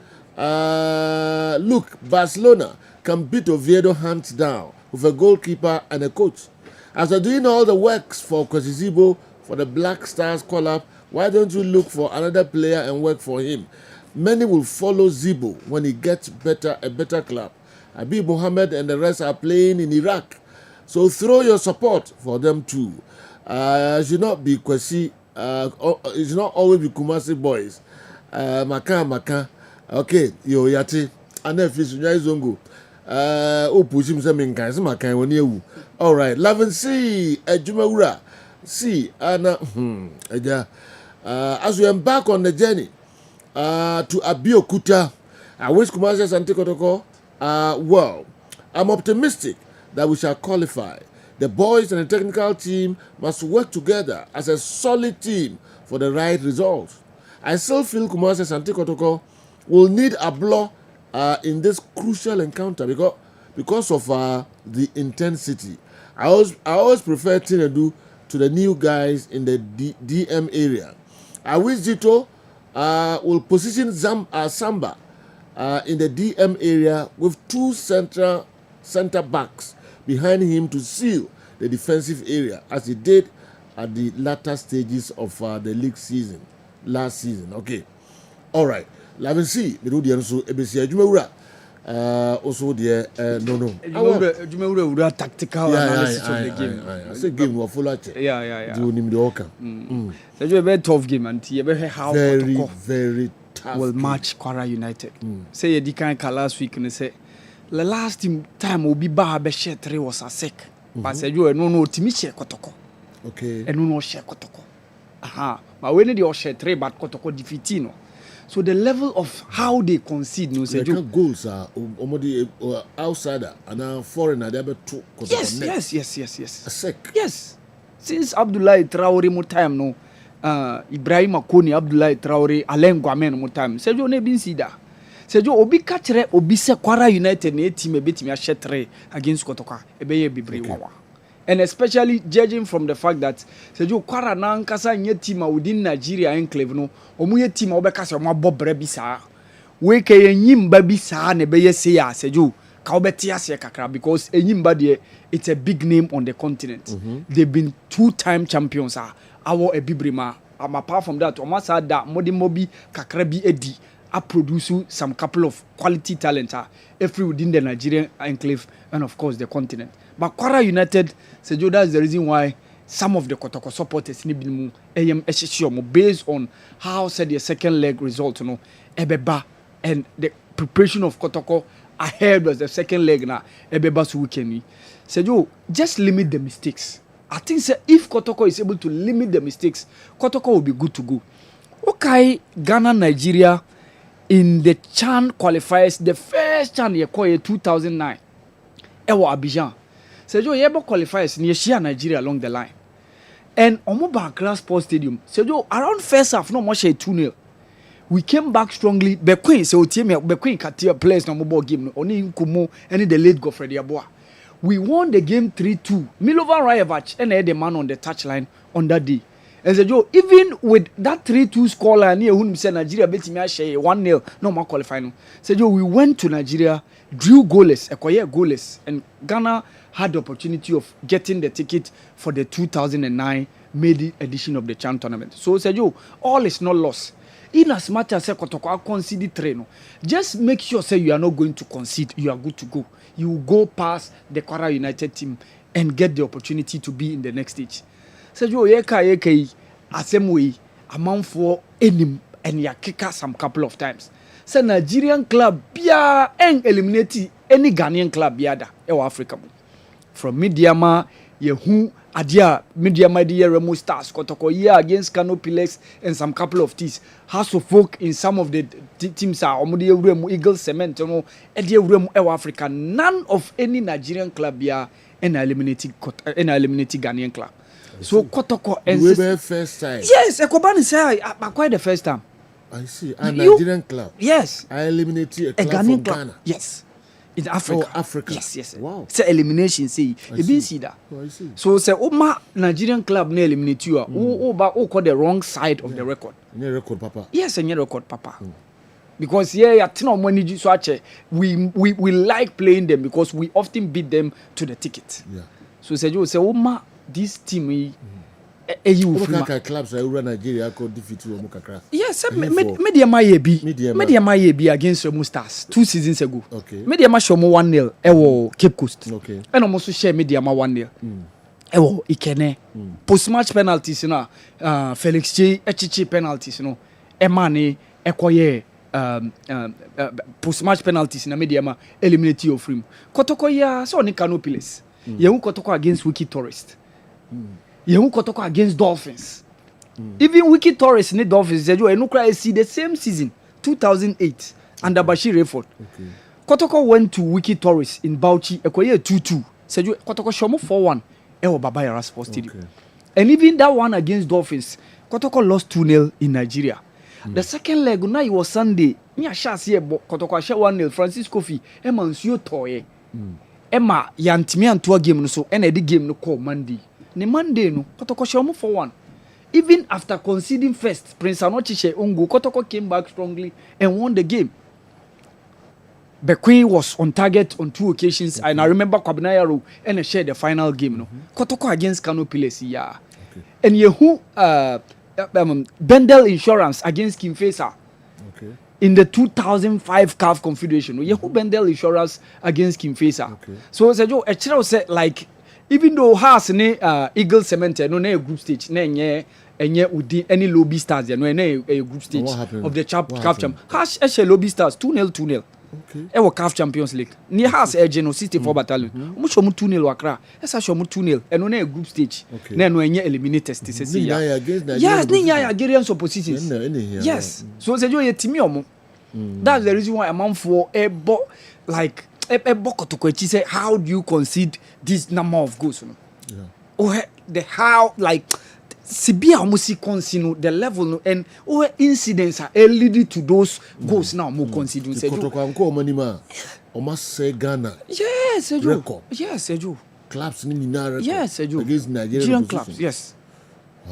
can beat Oviedo hands down with a goalkeeper and a coach. After doing all the works for Kwesizibo for the Black Stars call-up, why don't you look for another player and work for him? Many will follow Zibo when he gets a better club. Habib Mohammed and the rest are playing in Iraq, so throw your support for them too. It should not be Kwesi, it should not always be Kumasi boys. Maka. Okay, yo yati. ana fisu nya zongo o push him say me kan say makan woni ewu all right loving see adwumawura see ana eja as we embark on the journey to Abeokuta, which Kumasi Asante Kotoko, well, I'm optimistic that we shall qualify. The boys and the technical team must work together as a solid team for the right results. I still feel Kumasi Asante Kotoko will need a blow in this crucial encounter because of the intensity. I always prefer Tinedu to the new guys in the DM area. I wish Zito will position Samba in the DM area with 2 center backs behind him to seal the defensive area as he did at the latter stages of the league season last season. Okay, all right. Let me see. The Rudian so Ebesia Jumura. Also there no. Jumura tactical analysis of the game. I say game was full of Yeah. Do him the Oka. It's a very tough game and you ever how very tough. Will match Kwara United. Say you can't last week and say the last time will be Babe share 3 was a sick. But said you no Timi share Kotoko. Okay. And no share Kotoko. Aha. But when they share 3 but Kotoko defeatino. So the level of how they concede, no, say goals are outsider and foreigner. They have 2. Yes. A sec. Yes. Since Abdoulaye Traore mo time no, Ibrahim Akoni, Abdoulaye Traore, Alain Guamen mo time. Say you ne bin sida. Say you obi kachre obi se Kwara United ne team e betimi a share 3 against Kotoka. Ebeye bibre wawa. And especially judging from the fact that Sejo Kwara na nkasa nye team within Nigeria enclave no omu ye team obeka se omo bobre bi saa we ke enyimba bi saa na be ye say ya Sejo ka obeti ase kakra because enyimba de it's a big name on the continent. They've been 2-time champions our ebibrima apart from that omasa da modimobi kakra bi edi a produce some couple of quality talent every within the Nigerian enclave and of course the continent. But Kwara United, Sejo, that's the reason why some of the Kotoko supporters need to based on how said the second leg result, Ebeba and the preparation of Kotoko ahead was the second leg now. Ebeba's weekend. Sejo, just limit the mistakes. I think if Kotoko is able to limit the mistakes, Kotoko will be good to go. Okay, Ghana, Nigeria in the CHAN qualifiers, the first CHAN you call 2009. Ewa Abidjan. Sejo yebo qualifiers near Shia Nigeria along the line. And Omoba Grass Sports Stadium. Sejo around first half no much 2-0. We came back strongly. Bequin so team Bequin Katia plays no mobile game. Oni Nkumo any the late Godfrey Aboa. We won the game 3-2. Milovan Rajevac and the man on the touchline on that day. And Sejo even with that 3-2 scoreline near whom said Nigeria beat me 1-0 no more qualifying. Sejo we went to Nigeria, drew goalless, acquired goalless, and Ghana had the opportunity of getting the ticket for the 2009 maiden edition of the CHAN tournament. So Sejo, all is not lost. In as much as Kotoko concede 3, just make sure say you are not going to concede. You are good to go. You will go past the Kwara United team and get the opportunity to be in the next stage. Sejo yeka asem way amount for enim and ya kick some couple of times. Say Nigerian club bia en eliminate any Ghanaian club biada e Africa. From Midiama yehu adia Midiama de Remo Stars Kotoko here against Kano Pilex and some couple of teams. House of Folk in some of the teams are Omode Remo Eagle Cement no e de Remo e Africa. None of any Nigerian club bia en eliminated Ghanaian club. So Kotoko and first time. Yes, Ekobani say quite the first time. I see. A Nigerian club. Yes. I eliminated a club Ghanaian from club. Ghana. Yes. In Africa. Oh, Africa. Yes. Wow. Say elimination say. You been see that. Oh, I see. So say Oma Nigerian club na eliminate you. Oh call the wrong side of the record. Any record, Papa. Yes, any record, Papa. Because we like playing them because we often beat them to the ticket. Yeah. So say you say Oma this team clubs are Nigeria could defeat you Kakra. Yes, Media Maye be against Remo Stars 2 seasons ago. Okay. Media Ma show 1-0 ewo Cape Coast. Okay. And almost share Media Ma 1-0. Ewo Ikene. Post match penalties Felix J Echichi penalties Emane ekoye post match penalties na mediama eliminate you from Kotoko ya so ni Canopiles yehu Kotoko against Wiki Tourist yehu Kotoko against Dolphins even Wiki Tourist ni Dolphins sejo enu kra see the same season 2008 under Bashir Rayford Kotoko went to Wiki Tourist in Bauchi ekoye 2-2 sejo Kotoko shomo 4-1 ewo Baba Yara Sports Stadium and even that one against Dolphins Kotoko lost 2-0 in Nigeria. The second leg na it was Sunday. Ni ashase ebo Kotoko ashe 1-0 Francisco Fi ema nsuo toye. Ema yantimi anto game no so ena edi game no call Monday. Ne Monday no Kotoko shomo 4-1. Even after conceding first, Prince Anochiche Ungu Kotoko came back strongly and won the game. Bekwe was on target on 2 occasions and I remember Kwabinayaro and shared the final game no. Kotoko against Kano Piles yeah. And Yehu Bendel Insurance against Kim Faisal in the 2005 CAF Confederation. Yehu Bendel Insurance against Kim Faisal. So Sejo Echiro said like even though has ne Eagle Cement no na group stage na enye udi any lobby stars no a group stage of the CAF champ. Has Eshe lobby stars 2-0. Ewo CAF Champions League. Ni has Ejeno 64 battalion. Mu shomu 2-0 wakra. Esa shomu 2-0. Eno na group stage. Na eno enye eliminated stage se ya. Yes, ni ya Nigerian oppositions. Yes. So Sejo ye timi omo. That's the reason why a man for ebo like ebo Kotoko echi say how do you concede this number of goals no? Yeah. Oh the how like Sibia almost concede the level no and incidents are leading to those goals now more conceding say Kotoko anko manima almost say Ghana. Yes, Ejo. Record. Yes, Ejo. Clubs ni na record. Yes, Ejo. Against Nigerian clubs. Yes.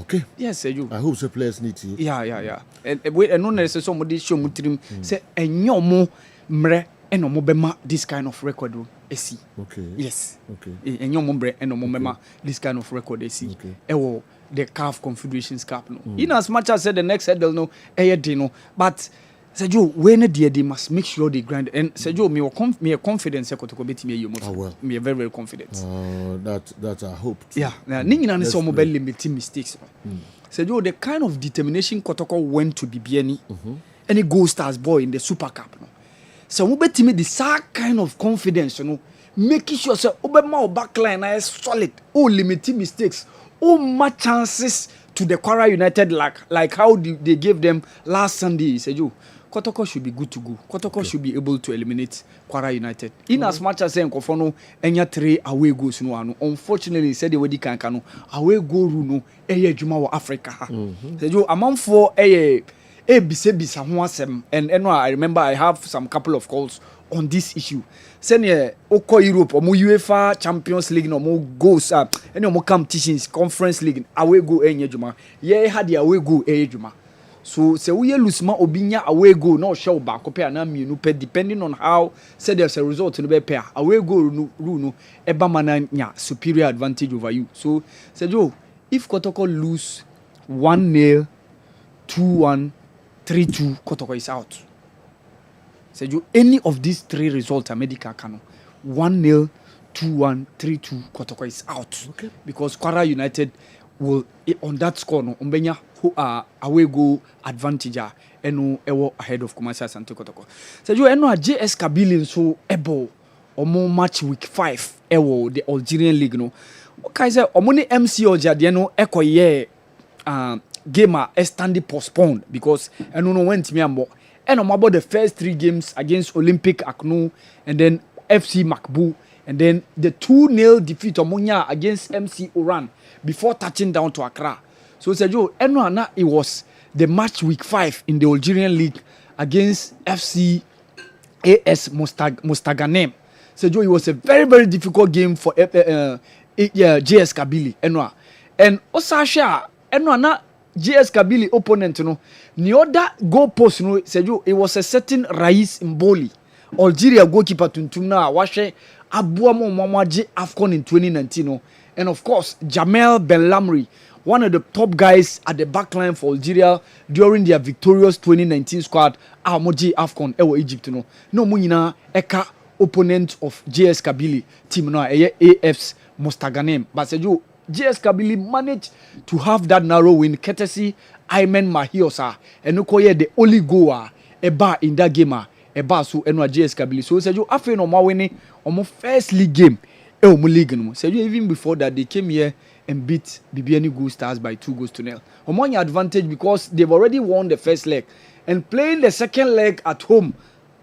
Okay. Yes, Ejo. I hope the players need to. Yeah. And wait, and no necessarily somebody show mutrim say enyo mo mre eno mo bema this kind of record esi. Okay. Yes. Okay. Enyo mo mre eno mo bema this kind of record esi. Okay. Ewo the CAF Confederations Cup no. In as much as said the next hurdle no no, but Sergio when they must make sure they grind and Sergio me confidence Kotoko betimi you me very very confident. That I hope. Yeah. Now ningina so mo be limiting mistakes. Sergio the kind of determination Kotoko went to BBN any goal stars boy in the Super Cup no. So mo betimi the same kind of confidence making sure say obema o backline is solid. Limiting mistakes. Much chances to the Kwara United like how they gave them last Sunday. Seju Kotoko should be good to go. Kotoko should be able to eliminate Kwara United. In as much as Nkofono enya 3 away goals no ano. Unfortunately, said the wedi kankano away goal no eye adwuma wo Africa ha. Seju amanfo bisa ho asem and I remember I have some couple of calls on this issue. Senior Oko Europe or UEFA Champions League no more goals any more competitions Conference League away go enye juma. Ye had the away go enye juma. So say we lose ma obinya away go no show back compare na mienu pe depending on how say there's a result no be pair away go no eba mana nya superior advantage over you. So say Joe if Kotoko lose 1-0 2-1 3-2 Kotoko is out. Seju any of these 3 results are medical cano 1-0 2-1 3-2 Kotoko is out. Okay. Because Kwara United will on that score no umbenya away go advantage eno ewo ahead of Kumasi Asante Kotoko. Seju eno JS Kabylie so ebo omo match week 5 ewo the Algerian league no okay say omo ni MC Ojade no ekoye game a standing postponed because eno no went me ambo. And about the first 3 games against Olympic Akno and then FC Makbu and then the 2-0 defeat Omonia against MC Oran before touching down to Accra. So Sergio, it was the match week 5 in the Algerian league against FC AS Mostaganem. Sergio, it was a very very difficult game for JS Kabylie. And Osasha JS Kabylie opponent the other goal post Sergio, it was a certain Rais Mboli Algeria goalkeeper tuntumna washe abuamo mamaji AFCON in 2019 and of course Jamel Benlamri, one of the top guys at the back line for Algeria during their victorious 2019 squad amoji AFCON ewo Egypt no munyina eka opponent of JS Kabylie team no AFs Mostaganem. But Sergio, JS Kabylie managed to have that narrow win courtesy Ayman Mahiosa and Okoye the only goal eba in that game eba so eno JS Kabili so Sergio afei no ma winning omo first league game omo league no Sergio even before that they came here and beat Bibiani Good Stars by 2-0. Omo nya advantage because they've already won the first leg and playing the second leg at home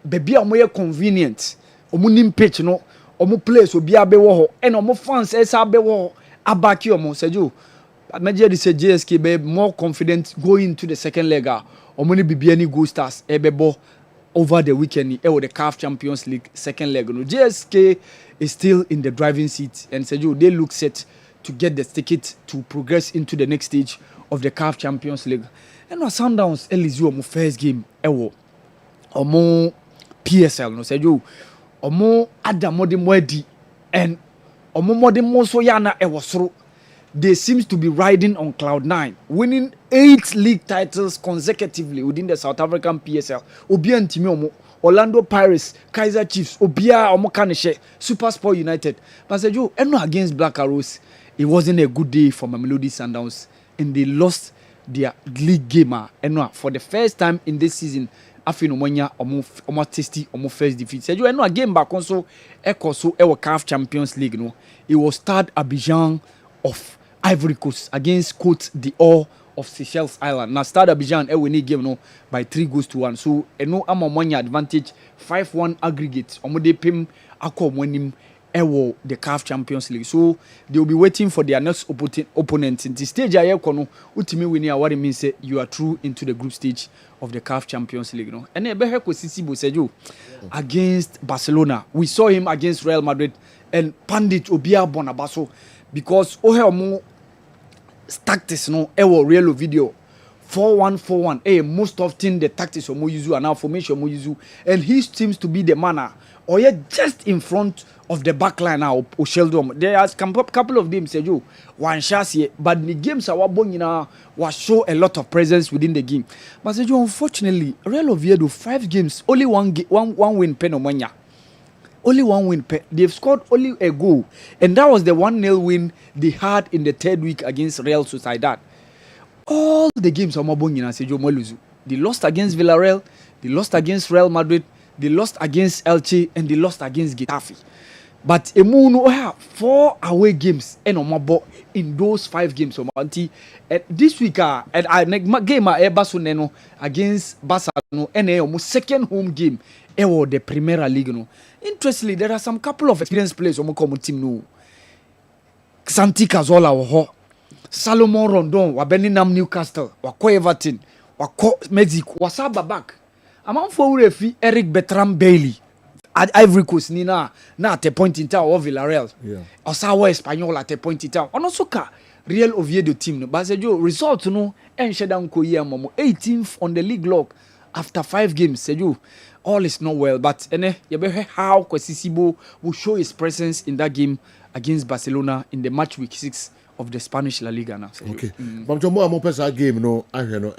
baby omo convenient omo nim pitch no omo place obi abewo ho and omo fans esa abewo abaki omo Sergio Major say JSK be more confident going into the second leg omo ni Bibiani Good Stars ebebo over the weekend the CAF Champions League second leg no JSK is still in the driving seat and Sergio they look set to get the ticket to progress into the next stage of the CAF Champions League and no Sundowns Elizu omo first game omo PSL no Sergio omo adamode moadi and omo modem mo so ya na soro they seems to be riding on cloud 9 winning 8 league titles consecutively within the South African PSL obia ntimi omo Orlando Pirates Kaizer Chiefs obia omo kanishe SuperSport United but Sergio eno against Black Arrows it wasn't a good day for Mamelodi Sundowns and they lost their league game for the first time in this season after no manya omo tasty omo first defeat Sergio eno game back also ekoso CAF Champions League no it was Stade Abidjan of Ivory Coast against Côte d'Or of Seychelles Island. Now Stade Abidjan win game no by 3-1. So eno amamanya advantage 5-1 aggregate. Omode pim akọ monim the CAF Champions League. So they will be waiting for their next opponent. In the stage ayeko no utimi win here what it means you are through into the group stage of the CAF Champions League no. And ebe ko Sisibo Sergio against Barcelona. We saw him against Real Madrid and Pandit Obia Bonabaso because omo tactics no real video 4-1-4-1 most often the tactics omo use and now formation omo use and he seems to be the manner or just in front of the back line now Osheldom there are couple of them Sergio one chance but the games are was show a lot of presence within the game but Sergio unfortunately Real Oviedo 5 games only one win penomania only one win. They've scored only a goal. And that was the 1-0 win they had in the third week against Real Sociedad. All the games are Sergio. They lost against Villarreal, they lost against Real Madrid, they lost against Elche, and they lost against Getafe. But Emuno have 4 away games and in those 5 games. This week, game against Barcelona and second home game. The Primera League no. Interestingly, there are some couple of experienced players on the team no. Santi Cazorla wo Salomon Rondon wa Birmingham Newcastle wa Everton wa Mexico wa Sababak. Among for refi Eric Bertrand Bailey at Ivory Coast ni na at a point in time or Villarreal. Yeah. Osawa Espanyol at a point in time. Ono soka Real Oviedo team no. But Sergio result no ensheda nko ye momo 18th on the league log after 5 games Sergio. All is not well, but how Kwesisibo will show his presence in that game against Barcelona in the match week 6 of the Spanish La Liga now. Okay. But tomorrow I'm pesa game no, I know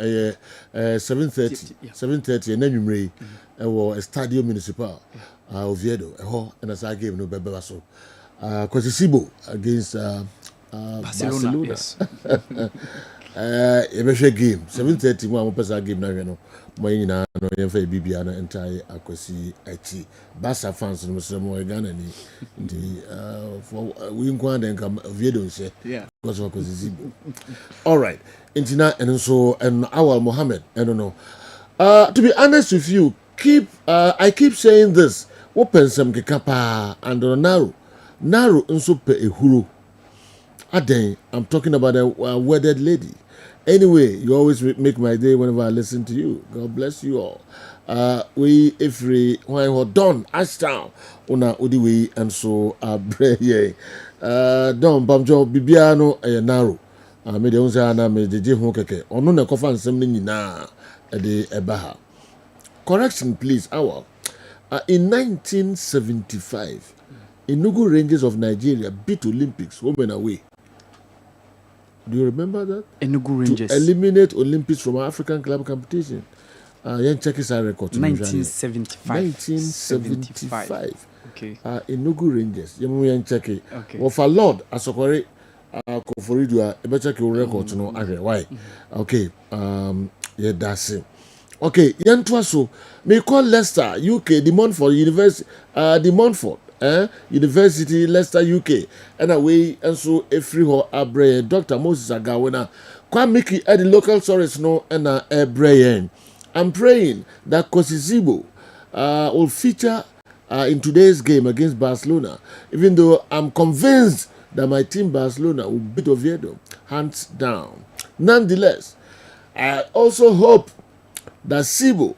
7:30 and then you may Estadio Municipal Oviedo and as I game no bebe so. Kwesisibo against Barcelona. Yes. Game 7:30 mo pesa game na no. Moyi na no yemfa bibia na entire akwasi achi Barca fans no so mo Ghana ni ndi for we nkwa den kam Oviedo nse because of akwasi all right intina and so and Awal Mohammed no to be honest with you I keep saying this open some kekapa and Ronaldo nso pe ehuru aden I'm talking about a wedded lady. Anyway, you always make my day whenever I listen to you. God bless you all. If we done Ashtown, una udiwe and so breye. Don Bamjo Bibiano narrow. Me de unsa na me de ho keke. Ono na kofa nsem ni nyina de ebaha. Correction please, Awal. In 1975, Enugu Rangers of Nigeria beat Olympics women away. Do you remember that? Enugu Rangers. To eliminate Olympics from African club competition. Check his record. 1975. Okay. Enugu Rangers. Check it. Okay. Well, for Lord, Asokore, Koforidua, check your record. No, why? Okay. Yeah, that's it. Okay, Yantuaso, may call Leicester, UK, the Montfort University, University, Leicester, UK, and away, and so a free ho abre, Dr. Moses Agawena, Kwamiki at the local source no, and a brain. I'm praying that Kosizibo will feature in today's game against Barcelona, even though I'm convinced that my team Barcelona will beat Oviedo, hands down. Nonetheless, I also hope that Sibo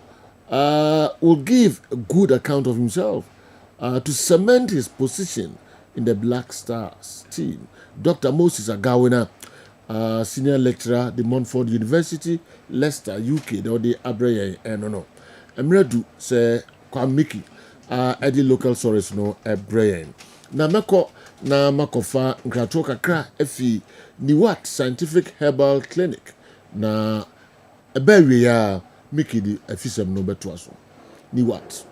will give a good account of himself to cement his position in the Black Stars team. Dr. Moses Agawena, senior lecturer, the Montfort University, Leicester, UK, the Abreye, no. Emredu say Kwamiki, at the local source no Abreye. Na makofa nkrato kakra efi Niwat Scientific Herbal Clinic na ebewe ya Miki di efisem no beto aso. Niwat.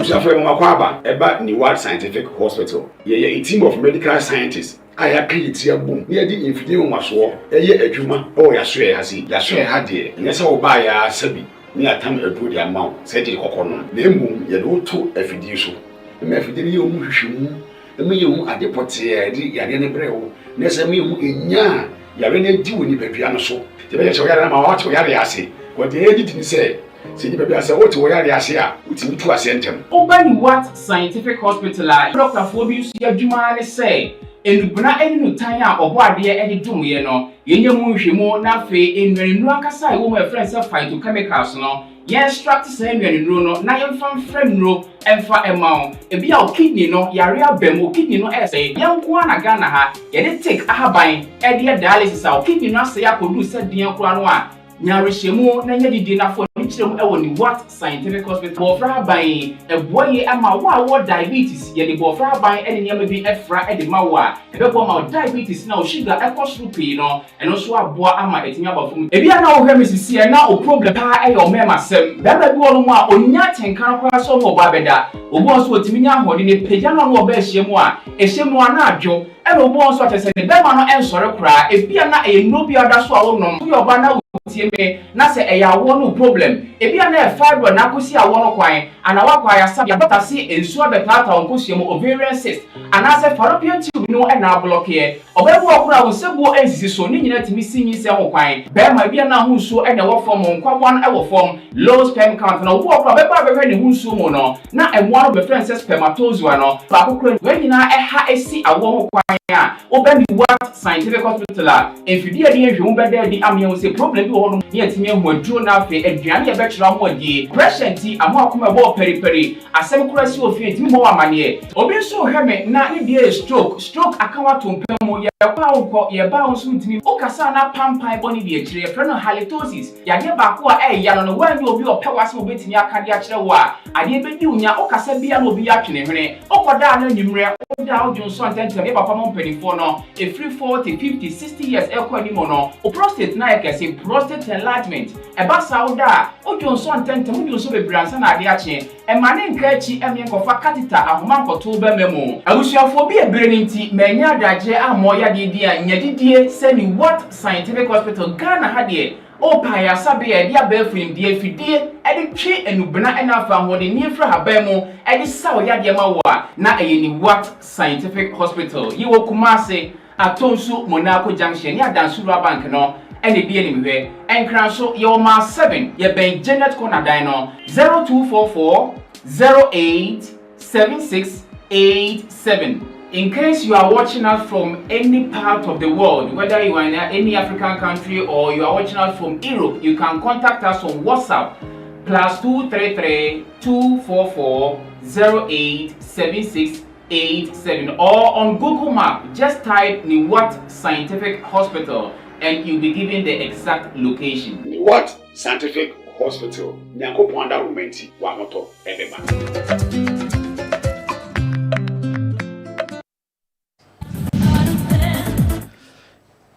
Ushafwe mwakwaba eba Niwat Scientific Hospital. Ye a team of medical scientists. Aya create ya boom. Ye di infidie nwaso. Eye adwuma o ya so hasi. Ya so ha de. Nyesa oba ya sabi. Ni atam edu di amount. Se di kokono. Na emu ye do to afidie so. Me afidie ye omu hwehwemu. Me ye omu adepote ye di yare ne brewo. Na se me omu enya yare ne di woni badua no so. Te be ye so yare na ma wa to yare ase. Ko de ye di ni se Sidi baby ase o ti wo yare ase a utimi tu ase ntem. Obani What Scientific Hospital Dr. Fobi su adwuma ne say enubuna eni no tan a obo ade eni dumye no yenye mu hwemu na fe enwenu akasa e wo ma friend say phytochemicals no ye extract say enwenu no na ye fam frem no emfa emaw ebi a kidney no yare abem kidney no say yanko na Ghana ha ye de take ahaban e de dialysis a kidney no say akodu say den kura no a nyarehemu na nya didi na fo nichirem e woni What Scientific Hospital bofra ban eboye ama wo diabetes ye de bofra ban ene nyama bi efra e de mawo a ebebo ma diabetes na o sugar e kostrupi no eno so aboa ama etinya bafum ebi na wo hwe misisi e na o problem pa e yo mema sem beba bi wo no mu a onya tenkan kwa so mo ba beda obo so otimi nya hode ne pagya no wo ba hyiemu a ehyemu na adwo e no obo so atese ne bema no ensore kura ebi na e no bi oda so a wo no yo ba na tieme na se eya wo no problem ebia na fibroid na kosi a wo no kwan ana wa kwa ya sa ya bata si ensu abetata onkosi mu ovarian cyst ana se fallopian tube no e na block ye obebu okura wo sebu ensisi so ni nyina timi sinyi se ho kwan be ma bia na hu nsuo e na wo form nkwaboa no e wo form low sperm count na obu okura be ba be ne hu nsuo mu no na emoa no be friend say spermatozoa no ba kokura we nyina e ha esi awo ho kwan a obani What Scientific Hospital a enfidie de ehwemu be da di amia se problem bi wo no ye timi hu aduro na afi aduane ye be kira ho adi pressure ti amo akoma bo periperi asem kura si ofie timi bo amane obi nso hweme na ne die stroke akawa tompem mo ye kwa wo ye ba wo so timi o kasa na pampai boni de akire ye no halitosis ya de ba ko a ya no wan obi o pewase obetimi akade akire wo a ade be di unya o kasa bia na obi atwene hwene o koda na nyimre o da o jonso antentem e papa mo mpanifo no e free 40 50 60 years e ko ani mo no o prostate na yakase prostate enlargement e ba sauda o jonso antentem o jonso bebransa na ade ache e mane nka achi emye nkofa catheter ahoma nkoto ba memo abusuafo bi ebere ni nti manya adaje amo ya de dia nyadidie se ni What Scientific Hospital Ghana ha de o pa ya sabe ya dia ba frim die fidie e de twe enubena ena fa ho de ni fra haba mu e de saw ya de ma wo na eye ni What Scientific Hospital yi wo Kumase Atonsu Monaco Junction ya Dansura Bank no ene die ni mehwe enkran so ye o ma 7 ye ben Janet Corner dan no 0244 087687. In case you are watching us from any part of the world, whether you are in any African country or you are watching us from Europe, you can contact us on WhatsApp +233 244 087687 or on Google Map. Just type What Scientific Hospital and you'll be given the exact location. What Scientific Hospital? Nyanko Panda Rumenti Wamoto Edema.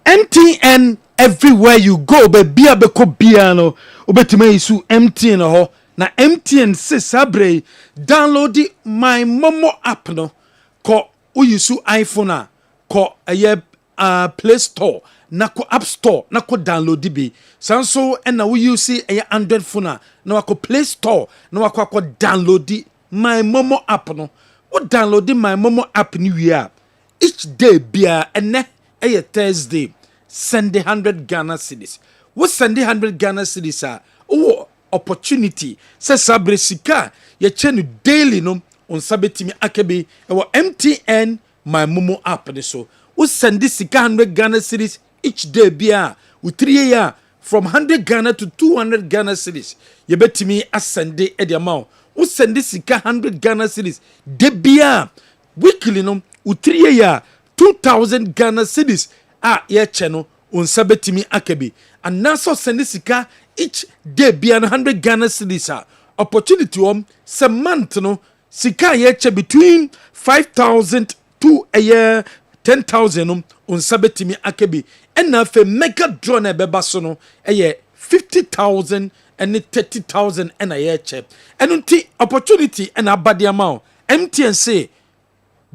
MTN everywhere you go baby abeko biano obetima isu MTN ho na MTN se sabre download my Momo app no ko uyisu iPhone a ko Play Store na kɔ App Store na kɔ download bi sanso ɛna wo use ɛyɛ Android phone na wakɔ Play Store na wakɔ download my Momo app no wo download my Momo app ni wie a each day bia ɛnɛ ɛyɛ Thursday send 100 Ghana cedis wo send 100 Ghana cedis a wo opportunity sɛ sabre sika ye no daily no on sabetimi akabe ɛwɔ MTN my Momo app ni so wo send sika 100 Ghana cedis each day bia wo 3 year from 100 Ghana to 200 Ghana cedis ye betimi asende e the amount wo send sika 100 Ghana cedis de bia weekly no wo 3 year 2000 Ghana cedis ye no on sabetimi akabe and now so send sika each day bia 100 Ghana cedis opportunity se month no sika ye between 5,000 to a year 10,000 on sabetimi akabi and na fe mega draw na beba so no 50,000 and 30,000 and a year che and unti opportunity and abadi amount MTN say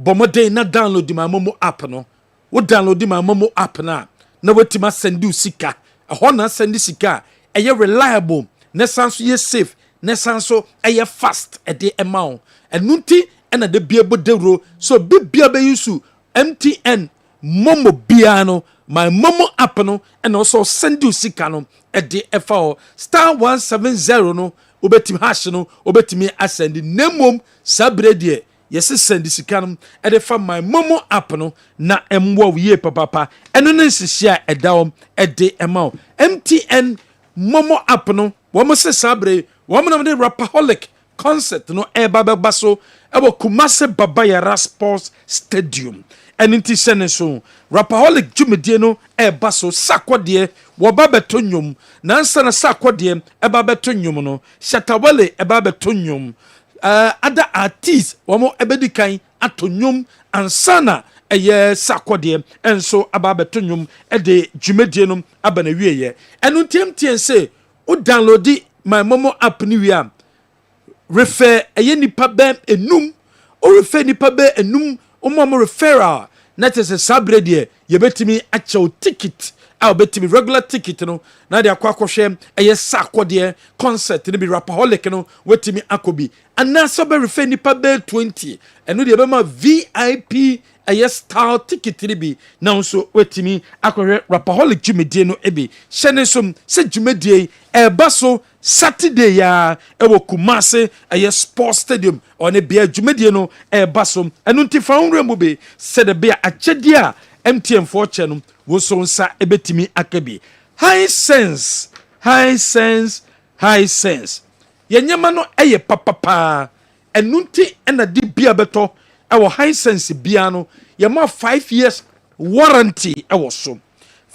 bomode na download my Momo app no wo download my Momo app na wetima send you sika a hona send sika reliable na sanso ye safe na sanso fast at the amount and nunti and the biabo dero so bibia be yusu MTN Momo biano my Momo app no and also send you sika no at the FO star 170 no obetim hash no obetimi asend nemom sabre de yes send sika no at the my Momo app no na emwo ye papa eno ne sisia edawom at the amount MTN Momo app no womo se sabre womo na de rapaholic concert no baba so ebo Kumase Babayara Sports Stadium and inti sene so rapaholic jumedie no baso sakwade wo babeto nnwom nansa na sakwade babeto nnwom no shatawale babeto nnwom other artists womo ebedikan ato nnwom ansana sakwade enso ababeto nnwom de jumedie no abana wieye enu ntiemtien se o download my Momo app ni wi am refer nipa bem enum o refer nipa be enum o mo referral na tese sabre de ye betimi achew ticket a betimi regular ticket no na de akwakohwe sakwade concert ni bi rapaholic no wetimi akobi ana so be refer nipa be 20 enu de be ma VIP style ticket ni bi na nso wetimi akohwe rapaholic jumedie no ebi hyene som se jumedie baso Saturday ya ewo Kumase sports stadium one bia jumedie no baso enu ntifa unre mube se de bia achedia MTN for channel wo so nsa ebetimi akabi high sense yenyama no papapa enu nti ena di bia beto ewo high sense bia no ye ma 5 years warranty ewo so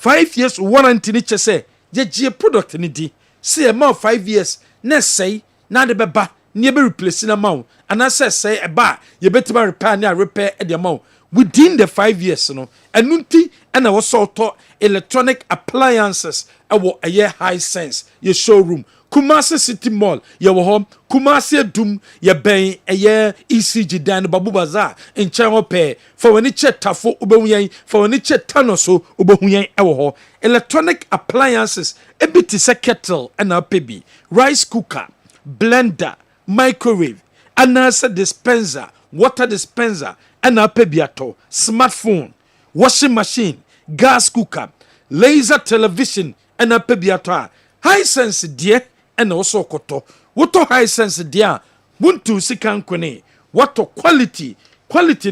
5 years warranty ni chese je product ni di see about 5 years na say na de beba na be replace na maw and I say eba ye betima repair na repair e de maw within the 5 years no enunti and I was to electronic appliances awo high sense ye showroom Kumasi City Mall ye wo home Kumasi Dum ye ben ECG dan Babu Bazaar in Chamope for when it tafo ubehuyen for when it tanoso ubehuyen ewo ho electronic appliances ebiti se kettle and a baby rice cooker blender microwave anasa dispenser water dispenser and a pebiato smartphone washing machine gas cooker laser television and a pebiato high sense dear and also koto woto high sense dia buntu sikan kone wato quality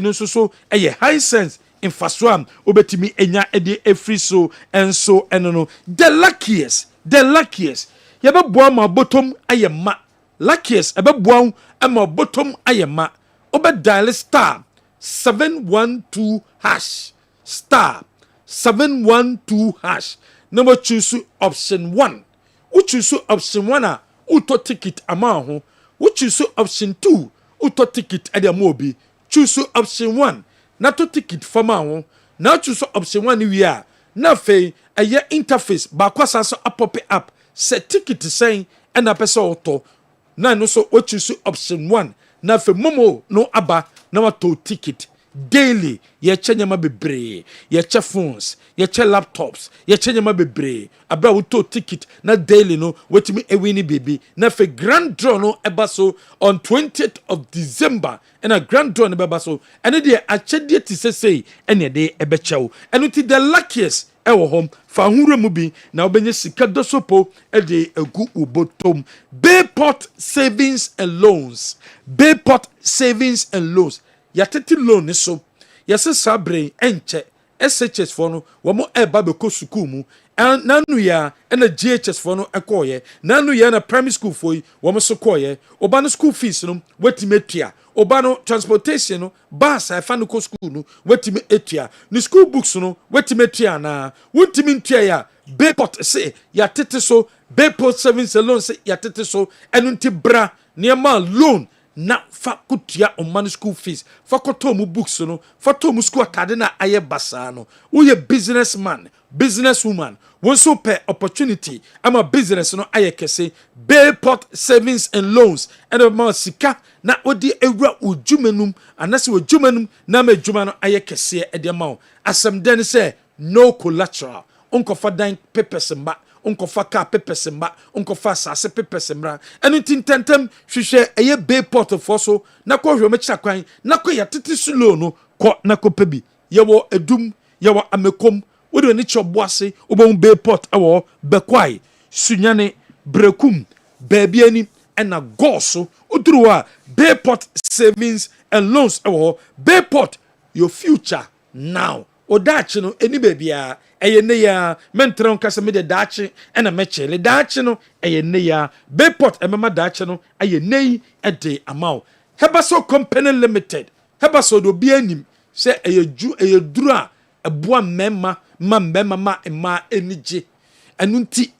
no so high sense in faswam obetimi enya ede efri so enso enono the luckiest yebeboa ma bottom ayema luckiest ebeboa ma bottom ayema obedial star 712 hash star 712 hash number choose option 1 choose option 1 uto ticket amount ho choose option 2 uto ticket ade amobi choose option 1 na to ticket fama ho na choose option 1 wi a na fe interface ba kwasa so apop up set ticket saying and a person auto na no so choose option 1 na fe momo no aba na wato ticket daily yɛkyɛ nyɛma bebree yɛkyɛ phones yɛkyɛ laptops yɛkyɛ nyɛma bebree abra wotɔ ticket na daily no wetumi ewi ni baby na fe grand draw no ɛba so on 20th of December and a grand draw no bɛba so ɛne deɛ akyɛdeɛ ti sesei ɛne de ɛbɛkyɛw ɛno ti the luckiest ɛwɔ hɔ fa ahura mu bi na wobɛnya sika dosopo ɛde egu ubotom Bayport savings and loans Bayport savings and loans yɛtete loan ni so yɛsɛ saa brain ɛnkyɛ SHS for no wɔn ɛba bɛkɔ sukuu mu nanu ya ɛna GHS for no ɛkɔɔyɛ nanu ya na primary school for yi wɔn so kɔɔyɛ ɔba no school fees no wɔtumi etua ɔba no transportation no bus ɛfa no kɔ school no wɔtumi etua ne school books no wɔtumi etua na wɔntumi ntua ya Bayport sɛ yɛtete so Bayport savings and loans sɛ yɛtete so ɛno nti bra nneɛma loan na fa kutia on school fees fa koto mu books no fa to mu school atade na aye basa no wo ye businessman businesswoman won so per opportunity ama business no aye kese Bayport savings and loans and ma sika na odi ewura ojumanum anase ojumanum na ma ejuma no aye kese e de ma asem den say no collateral onko fa dan papers mba onkofa car papers mba onkofa sase papers mra enu tintentem hwehwe eye Bayport for so na ko hwe mekira kwan na ko yatete sulo no ko na ko pebi yewo edum yewo amekom wode ni choboase obon Bayport awo bekwai sunyane brekum baabi ani ena goso oduru a Bayport savings and loans awo Bayport your future now odachi no eni baabia eye ne ya mentron kasa me de dachi ena mechele dachi no eye ne ya Bayport emema dachi no eye nei ede amaw Hebaso Company Limited Hebaso do bi anim se eye duru a eboa memma ma enije enunti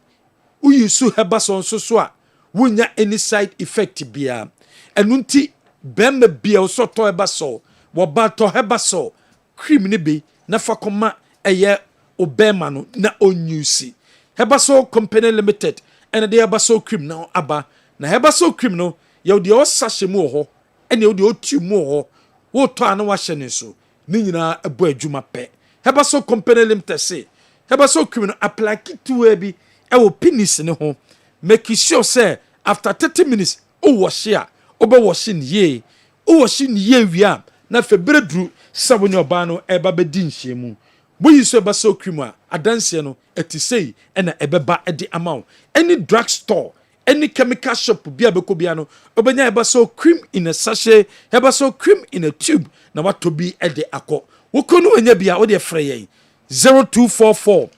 uyisu Hebaso nso a wonya any side effect bia enunti bemma bia so to Hebaso wo ba to Hebaso cream ne bi na fakoma eye obema no na onyusi Hebaso Company Limited ene de Hebaso cream na aba na Hebaso cream no ye de osahye mu ho ene ye de otu mu ho wo to ana wa hye ne so ni nyina ebo adwuma pe Hebaso Company Limited say Hebaso cream no apply kitu bi e wo penis ne ho make sure say after 30 minutes o wash ya obe wash ye o wash ye wi na febredru sabonyo oba no eba bedi nhyiemu boyi so Hebaso cream a adanse no etisei ena ebeba edi amount any drug store any chemical shop bia beko bia no obenya Hebaso cream in a sachet Hebaso cream in a tube na watobi ede akọ wokono enya bia wo de frɛ yɛn 0244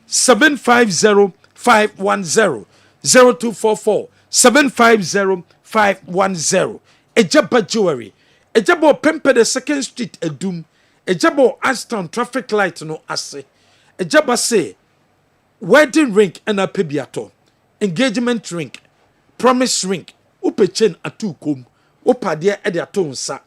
750 510 0244 750 510 Ejaba jewelry Ejaba Pempe the 2nd Street Edum Ejaba Aston traffic light no ase Ejaba say wedding ring and a pebiato engagement ring promise ring upe chain atu kom upa dia ede ato nsa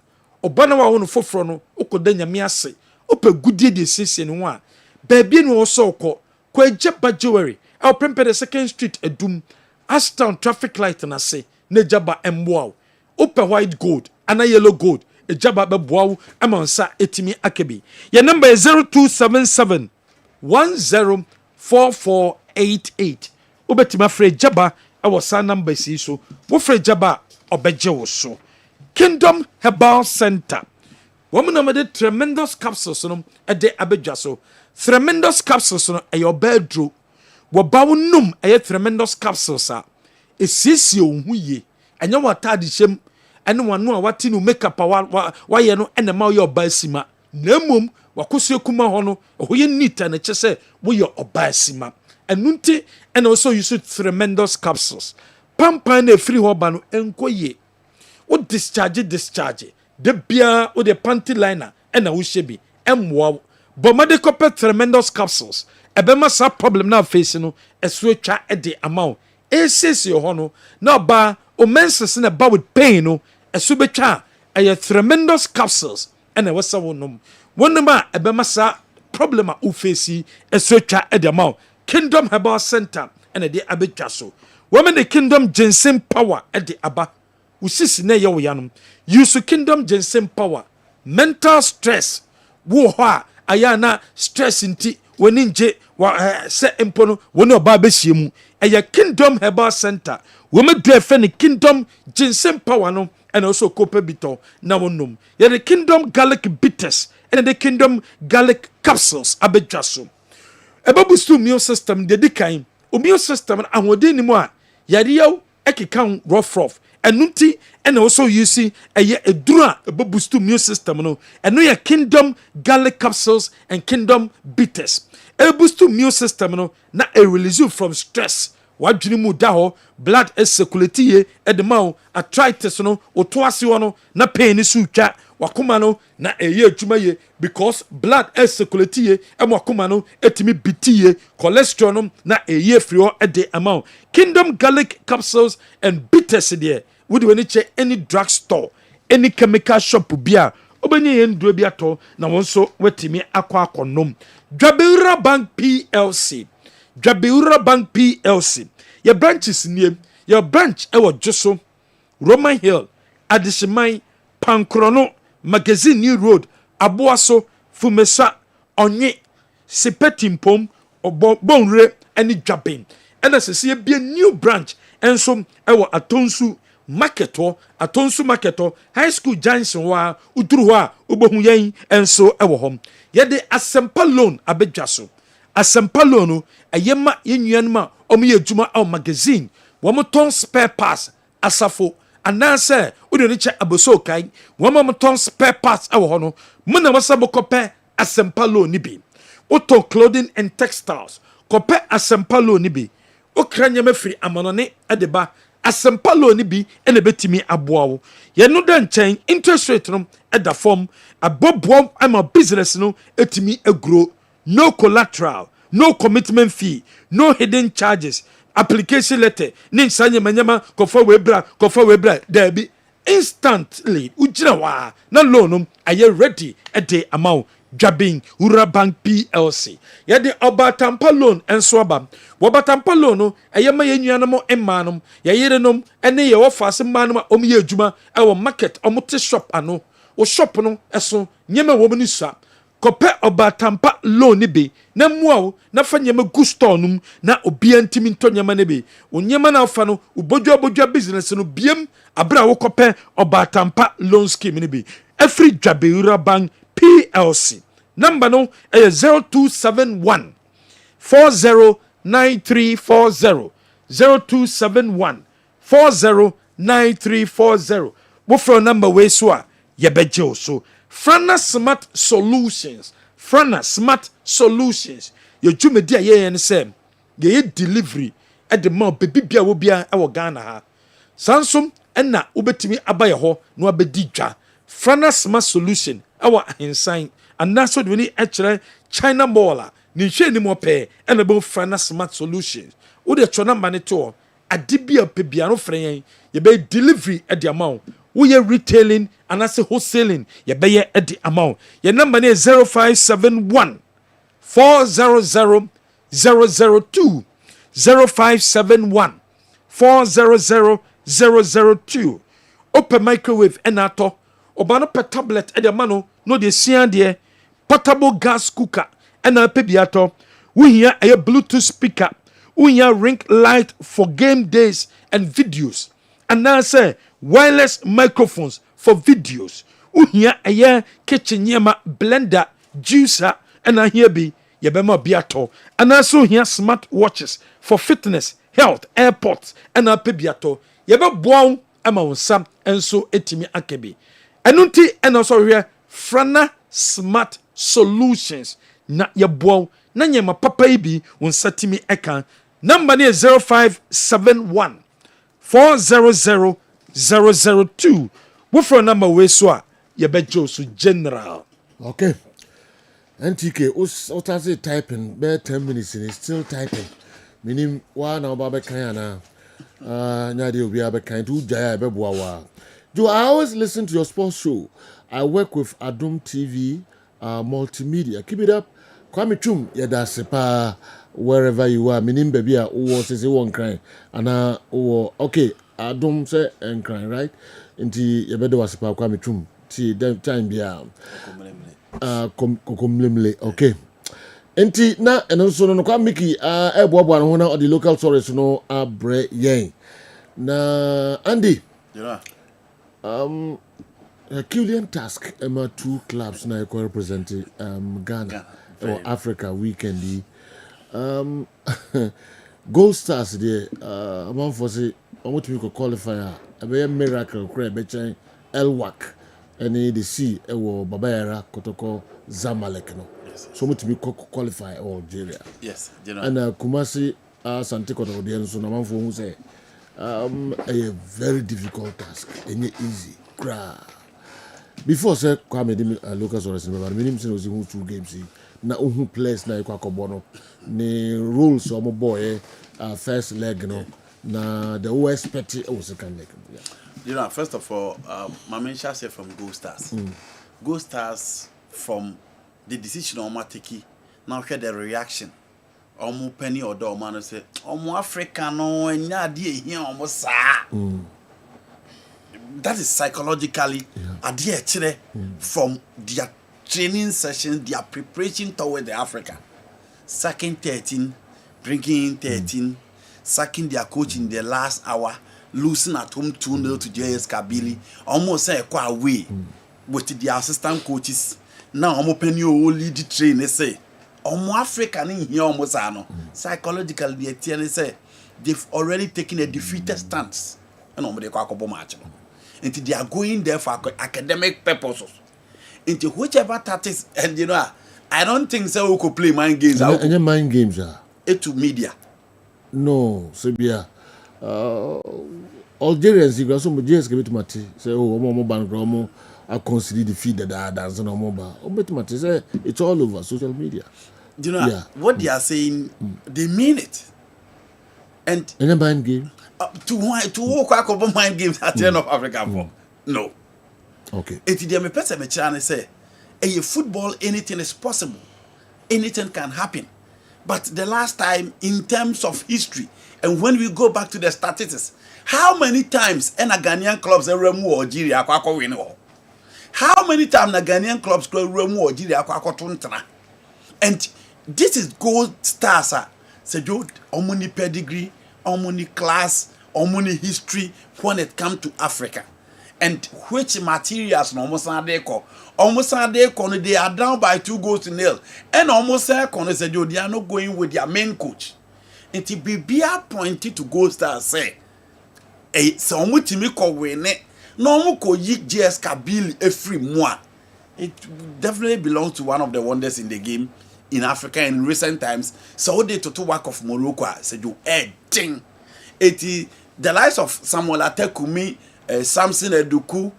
obana wa hono foforo no ukoda nyame ase upe gudie de sese no a baabi no wo so ko Ejaba jewelry El Pempe the 2nd Street Edum Aston traffic light na se na Ejaba emboa upe white gold and a yellow gold Ejaba beboa amansa etimi akebi your number is 0277 104488 ubetima frɛ Ejaba awo sa number si so wo frɛ Ejaba obeje wo so Kingdom Herbal Center woman na de tremendous capsules no ede abedwa so tremendous capsules no e your bedroom wo bawo num e tremendous capsules a esiesie ohun ye enya watade hyem ene wano a wati no makeup wa ye no ene ma ye oba sima na mom wakoso kuma ho no ho ye neat na che se wo ye oba sima enunti ene also use tremendous capsules pampan na free ho ba no enkoye wo discharge de bia wo de panty liner ena wo hyebi emwa bomade copper tremendous capsules ebema sa problem na face no esu atwa ede amount esese ho no na ba o menses na ba with pain no esu betwa aye tremendous capsules ena wasa wonom wonoma ebema sa problem a o face esu atwa ede amount Kingdom Herbal Center ena de abetwa so women the Kingdom Ginseng Power ede aba usisi na ye wo yanom use Kingdom Ginseng Power mental stress wo hɔ a ayɛ na stress nti w'ani ngye sɛ mpo no wɔne ɔbaa bɛhyia mu ɛyɛ kingdom herbal center wɔmɛdu ɛfɛ ne kingdom ginseng power no ɛna ɔsɛ kopa bitɔ na wɔnom yɛde kingdom garlic bitters ɛna de kingdom garlic capsules abɛdwa so ɛbɛboost immune system deɛ di kan immune system no ahoɔden ni mu a yareɛw ɛkeka rough ɛno nti ɛna ɔsɛ use ɛyɛ eduru a ɛbɛboost immune system no ɛno yɛ kingdom garlic capsules and kingdom bitters ɛbɛboost immune system no na release you from stress wadwene mu da hɔ blood circulate yie ɛde ma wo arthritis no woto ase hɔ no na pain ni so twa wakoma no na ɛyɛ adwuma yie because blood circulate yie ɛma wakoma no ɛtumi biti yie cholesterol no na ɛyɛ firi hɔ ɛde ama wo kingdom garlic capsules and bitters deɛ wode w'ani kyɛ any drug store any chemical shop bi a wobɛnya yɛn nduro bi atɔ na wɔn nso watumi akɔ akɔnom Dwabewura Bank PLC Dwabewura Bank PLC your branches nie your branch ɛwɔ Joso Roman Hill Adishimai Pankrono Magazine New Road Aboaso Fumesa Onye Sepetimpom Bonre ɛne Dwabin ɛna sɛsɛ yɛbie new branch ɛnso ɛwɔ Atonsu Market High School Junction wa uduru hɔ a wobɛhu yɛn ɛnso ɛwɔ hɔ yɛde Asempa loan abɛdwa so Asempa loan no ɛyɛ ma yɛnnuanom ma ɔmo yɛ adwuma ɛwɔ magazine wɔn tɔn spare parts asafo anaasɛ wode ne kyɛ aboso kai wɔn tɔn spare parts ɛwɔ hɔ no mo na wɔsɛ bɔkɔpɛ Asempa loan ni bi wotɔn clothing and textiles kɔpɛ Asempa loan ni bi okra nyama firi amanone ɛde ba Asempa loan ni bi ɛna betimi aboa wo yɛno da nkyɛn interest rate no ɛda form abɔboa ama business no etimi agro no collateral no commitment fee no hidden charges application letter nin sanya manyama kofa webra there be instantly ujira wa na loan no aye ready ɛde amount Dwabin Wura Bank PLC yɛde Obatampa loan enso aba Obatampa loan no ɛyɛ ma yɛnuanom emmanom yɛyerenom ɛne yɛwɔ faase manom a ɔmo yɛ adwuma ɛwɔ market ɔmo te shop ano o shop no ɛso nyema wɔ mo ni sa kɔpɛ Obatampa loan ni bi na muawo na fa nyema gu store num na obia ntimi ntɔ nyema ne bi o nyema na fa no obodwa business no biem abra wo kɔpɛ Obatampa loan scheme ni bi every Dwabewura Bank PLC number no 0271 409340 0271 409340 wo from number we so a yebeje so Frana Smart Solutions ye dwumedi a ye ne sem ye delivery e de ma bebibia wo bia e wo Ghana ha sansom enna wobetimi abaye ho na wabedi dwa Frana Smart Solution our insign and that's what we need actually China Mola ni hwe ni mo pe and about Frana Smart Solutions wo de chona mane to adibia pebia no frɛ ye be delivery at the amount we are retailing and as wholesaling ye be ye at the amount your number is 0571 400 002 0571 400 002 open microwave and ato obano per tablet e de mano no de sia de portable gas cooker and a pebiato we hear a Bluetooth speaker we hear ring light for game days and videos and now say wireless microphones for videos we hear a kitchen yama blender juicer and I hear be yebema biato and also hear smart watches for fitness health airports and a pebiato yebe boon ama wonsam enso etimi akebe enunti and also here Frana Smart Solutions na yeboa na nyema papa ibi wonsatimi eka number is 0571 400 002 wo from number we so a yebejo so general okay NTK us typing be 10 minutes and still typing meaning wa na ba be kan na nyade obi abekan to jaya beboa wa. Do I always listen to your sports show? I work with Adum TV multimedia. Keep it up. Kwame Chum yadasepa wherever you are. Minim baby a o say one crying. Ana o okay Adum say and crying right? Inti yebedo wasepa Kwame Chum ti time bia kokomlemle okay enti na eno so no kwa miki eboabo no na the local stories no abre yen na Andy Herculean task ema 2 clubs na equal represent Ghana or Africa weekend Gold Stars there among for say almost we could qualify a very miracle crab between Elwak and the sea or Babayara Kotoko Zamalek no so much we could qualify Algeria and Kumasi Santiko the so among for who say a very difficult task and easy before say Kwame Lucas or minimum was in 2 games na who plays na Kwakobono ni rules of my boy first leg no na the West Petty second leg. You know, first of all, my main shall say from Gold Stars. Gold Stars from the decision on Matiki. Now hear the reaction. Omo penny or door man say, Omo Africa no and here almost that is psychologically adhere from their training session, their preparation toward the Africa. Sacking 13, bringing in 13, sacking their coach in the last hour, losing at home 2-0 to JS Kabili, almost say quite away with the assistant coaches. Now I'm open you lead the train, they say. Omo African in here almost psychologically they say they've already taken a defeated stance. And and they are going there for academic purposes. Into whichever tactics, and you know, I don't think so we could play mind games. Any mind games to media. No, Serbia. Algerians, you got some Algerians give it to Mati. Say, oh, Momo Bangromo, I consider defeated that dance on a mobile. Oh, but Mati say it's all over social media. You know what they are saying? They mean it. And any mind game? To walk up mind games at the end of Africa for no. Okay. It's the person me chane say, "Hey, football, anything is possible, anything can happen." But the last time, in terms of history, and when we go back to the statistics, how many times a Ghanaian clubs remove Algeria kwako win? How many times the Ghanaian clubs remove Algeria kwako tuntana? And this is Gold Stars. Say, Joe, omuni pedigree, omuni class, omuni history when it comes to Africa. And which materials no almost they are down by 2-0 and almost they are not going with their main coach. And to be pointed to Gold Stars say, so much me ko win it. No ko yik JS Kabili every mois. It definitely belongs to one of the wonders in the game in Africa in recent times. So they to work of Morocco said you ding. It the likes of Samuel Atekumi, Samson Eduku,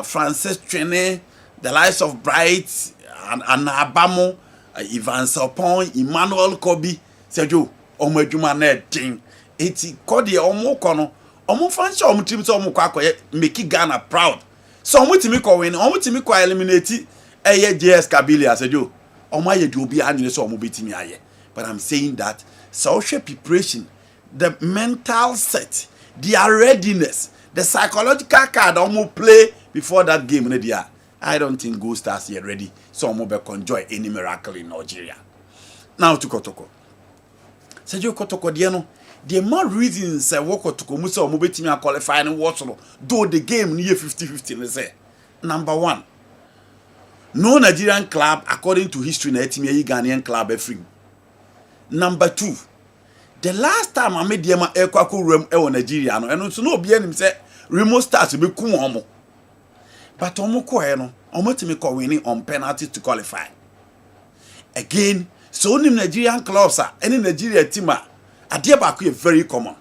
Francis Twene, the likes of Bright and Abamo, Ivan Sopon, Emmanuel Kobi, said you, Omejuma Netting. It's called the Omokono, Omofansha team so make Ghana proud. So Mutimiko win, Omutimiko eliminate JS Kabili, said you, Omaye do be annual so mobitimi aye. But I'm saying that social preparation, the mental set, their readiness, the psychological card almost play before that game. I don't think Gold Stars here ready. So almost enjoy any miracle in Nigeria. Now to Kotoko. Sergio Kotoko Diano. The more reasons I walk to Musa or Mobetimi qualifying and watch though the game near 50-50. Say number 1. No Nigerian club according to history na etimi Ghanaian club free. Number 2. The last time I made them Ekwaku Rem e Nigeria no and so no be him say remote stars be ku omo. But omo ko e no omo timi ko winning on penalty to qualify. Again, so nim Nigerian clubs any Nigeria team ade ba ko very common.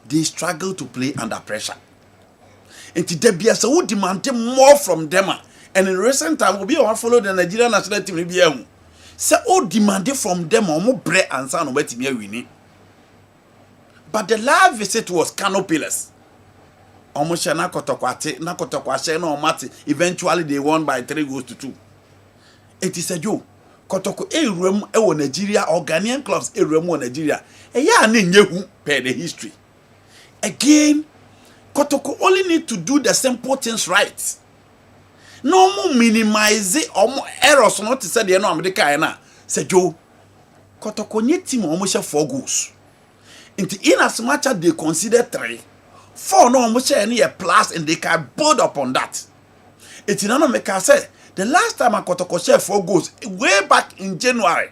They struggle to play under pressure. And today be so who demand more from them and in recent time will be one follow the Nigerian national team be ehun. Say all demanded from them omo bre ansa no betimi winning. But the last visit was Canopilus. Omo shana kotokwate na kotokwashe no mate eventually they won by 3-2. It is a Joe Kotoko room e Nigeria or Ghanaian clubs room Nigeria. Ya na nyehu per the history. Again, Kotoko only need to do the simple things right. no more minimize omo errors no to say the no am de kai na say Joe Kotoko nye team almost 4 goals. In as much as they consider 3, 4 no almost any a plus and they can build upon that. It's in make I say the last time I Kotoko share 4 goals way back in January.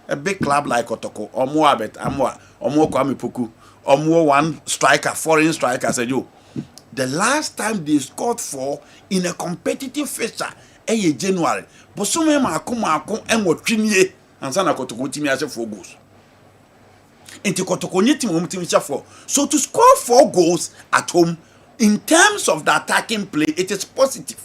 A big club like Kotoko, Omo Abet, Omo Kwame Puku, Omo one striker, foreign striker said you. The last time they scored 4 in a competitive fixture in January. But so many Mako and what trinye. And sana Kotoko team has 4 goals. Into Kotoko team 4. So to score 4 goals at home, in terms of the attacking play, it is positive.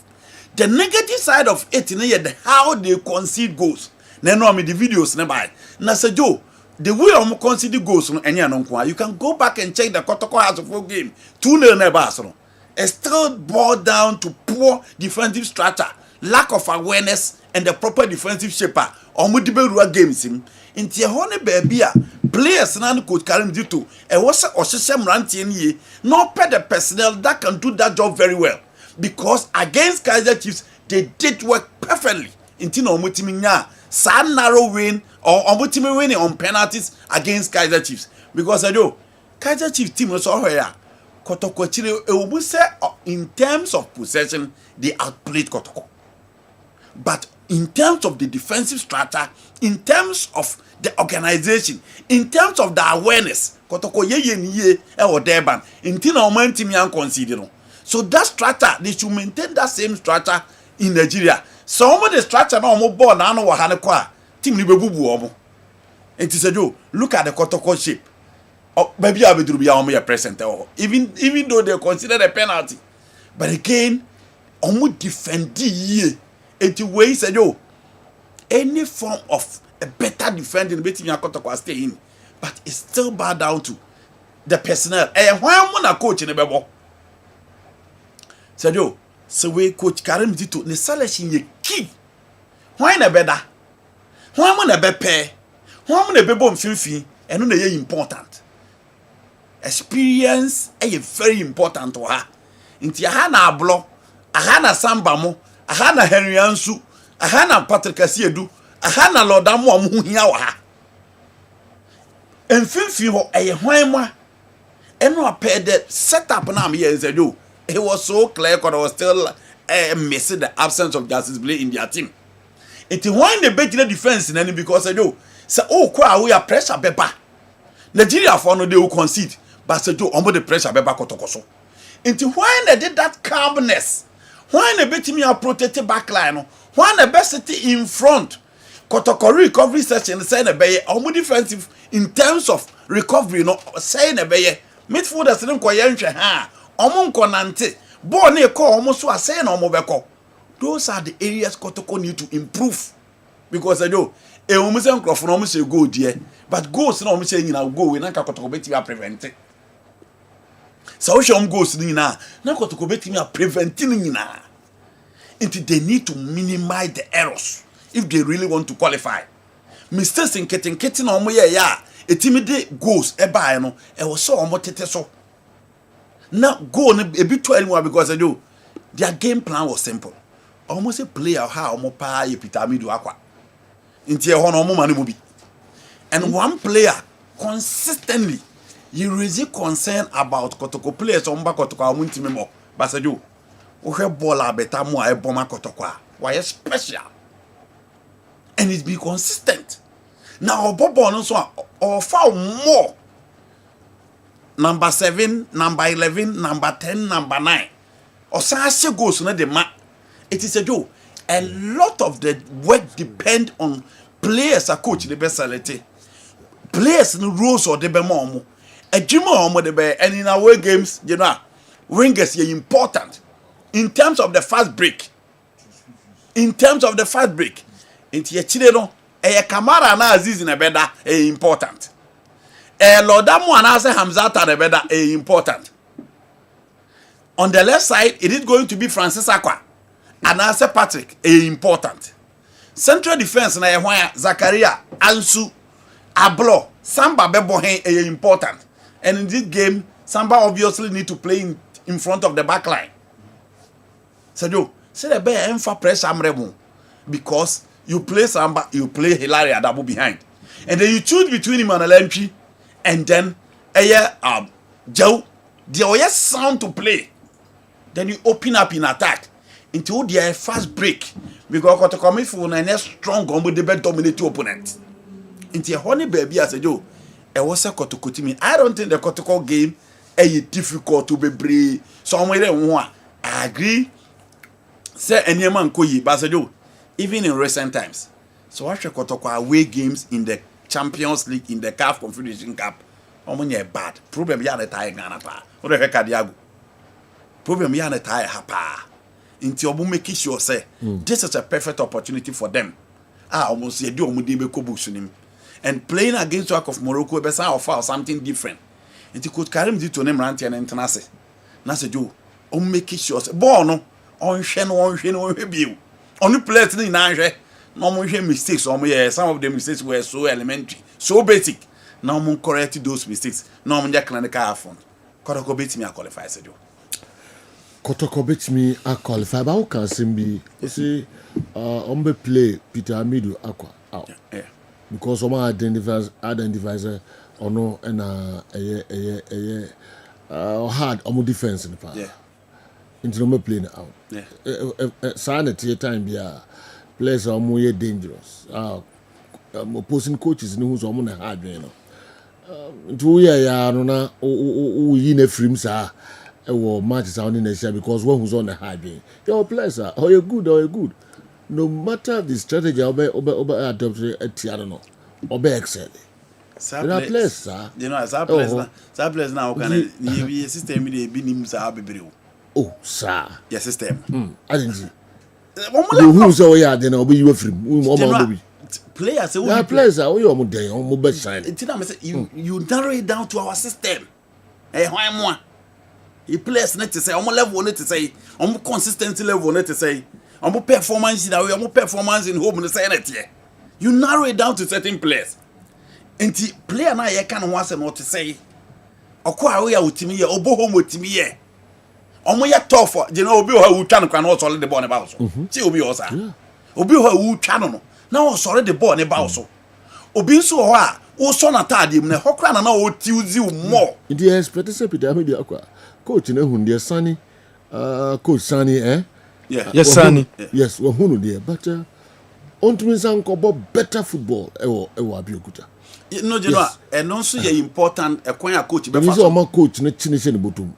The negative side of it is how they concede goals. Now the videos nearby. Now say Joe, the way I'm concede goals you can go back and check the Kotoko has a 4 game. 2-0 never. It still boiled down to poor defensive structure, lack of awareness, and the proper defensive shaper. Omudibe games him. Inti ehone baby a players na coach Karim Dito. E was Oshisem Rantie ye. No pay the personnel that can do that job very well. Because against Kaizer Chiefs, they did work perfectly. Inti no omutimi nya sa narrow win or omutimi winning on penalties against Kaizer Chiefs. Because I know Kaizer Chiefs team also here. Kotoko Chile in terms of possession, they outplayed Kotoko. But in terms of the defensive structure, in terms of the organization, in terms of the awareness, Kotoko ye or Durban, in team consider. So that structure, they should maintain that same structure in Nigeria. Some of the structure no more ball na no wahane kwa team ni bebubu omo. Enti say yo, look at the Kotoko shape. Oh, maybe abeduru bia omo ya present even though they consider the penalty. But again, omo defend ye. Enti way say yo, any form of a better defending betting Kotoko stay in, but it's still bow down to the personnel. Why am na coach in the bebo? Say yo, so we coach Karim Dito ne selection ye key. Why na better? Why am na be pair? Why am na be bom finfin? Eno na ye important. Experience is very important to her. Inti aha na ablo, aha na samba mo, aha na Henry Ansu, aha na Patrick Asiedu, aha na Lodamo amu hia wa ha. Mfimfin ho hwan ma. Eno apɛ the setup na am here said yo. It was so clear because I was still missing the absence of Justice Blay in their team. It why the bet the defense in any because I know. So we are pressure beba. Nigeria for no they will concede. But say Joe under the pressure beba kotokoso. Into why they did that calmness. Why they bet me a protected back line. Why the best city in front. Kotoko recovery session saying a bay almost defensive in terms of recovery no saying a bay. Midfielders didn't quite ha. Konante, born near call almost so I say no more. Those are the areas Kotoko need to improve. Because I know a woman's uncle almost say go dear, but goes no almost saying I'll go in a Kotoko beti prevent it. So she goes in na Kotoko beti preventing na. Until they need to minimize the errors if they really want to qualify. Mistakes in getting on my ya, a timid goes a buy no, and was so almost so. Now go on a bit too anymore because I do. Their game plan was simple. Almost a player how mo pa ye pitamidu aqua. Inti e hono mo mani mobi. And one player consistently you raise concern about Kotoko players on back Kotoko amunti memo. But I do. Ohe bola beta mo e boma Kotoko. Why special? And it's be consistent. Now Bobo no so or far more. Number 7, number 11, number 10, number 9. Or Sasha goes na the ma. It is a do. A lot of the work depend on players a coach the best salary. Players no rules or the be more. A gym or the be and in our games, you know, wingers are important in terms of the fast break. In terms of the fast break, into your children, a Kamara na Aziz in a better important. Lodamu and Asa Hamzata the better important. On the left side, it is going to be Francis Akwa and Asa Patrick important. Central defense na Zakaria, Ansu, Ablo, Samba Bebohen important. And in this game, Samba obviously need to play in front of the back line. So say the bear emfa pressure amremo because you play Samba, you play Hilary Adabu behind. And then you choose between him and Alemchi and then Joe, the Oya sound to play. Then you open up in attack until the fast break. Because to come for a strong gombo the best dominate opponent. Into a honey baby as a Joe. It was a Kotokotimi. I don't think the Kotoko game is difficult to be brave. Somewhere I agree. Say any man koyi Basajo, even in recent times. So I should Kotoko away games in the Champions League, in the CAF Confederation Cup. Omonye bad. Problem ya na tie Ghana pa. What the heck Diago? Problem ya na tie hapa. Inti obu make sure say this is a perfect opportunity for them. Almost ye do omudi be kobusunim. And playing against work of Morocco be say offer something different. Inti could carry me to name ranti and internase. Na se do make sure say ball no onhwe no biu. Only players ni na hwe. No mo hwe mistakes some of the mistakes were so elementary, so basic. Now mo correct those mistakes. Now mo just clinical affront. Kotoko beat me a qualify say do. Kotoko beat me a qualify, but how can Simbi see be play Peter Amidu Aqua out? Yeah. Because some identifies or no and hard defense in the past. Yeah. Into no playing out. Yeah. Sanity time be players are more dangerous. Opposing coaches who's on a hard you know. 2 years no na you ne free sir. Matches are in the because one who's on the high game. Your players are you're good. No matter the strategy, obe adopted a tiano, obe excel. There are players, sir. You know, as our players now can be a system with a binim sahabi. Oh, sir. Yes, system. I didn't see. Who's all ya then I'll be you free. Players, players are all your day on mobile side. You narrow it down to our system. Hey, why more? He plays net to say, I'm level net to say, I'm consistency level net to say, I'm performance in away, I'm performance in home in the Senate. You narrow it down to certain players. And the player now you can once and what to say. Okwa we are with me, obo home with me. Omo ya tough, you know, obi who twan kan no solid the ball about so. See obi o sa. Obi who twan no. Now solid the ball about so. Obi so ho a, wo so na tade mu na hokra na o tiuzi more. The expect say Peter Amidu Aqua. Coach na hun there Sunny coach Sunny yeah yes Sunny yes we hunu there but on to me better football ewo Abeokuta no you know and also important ekwan a coach be fa so coach na chinese ne botum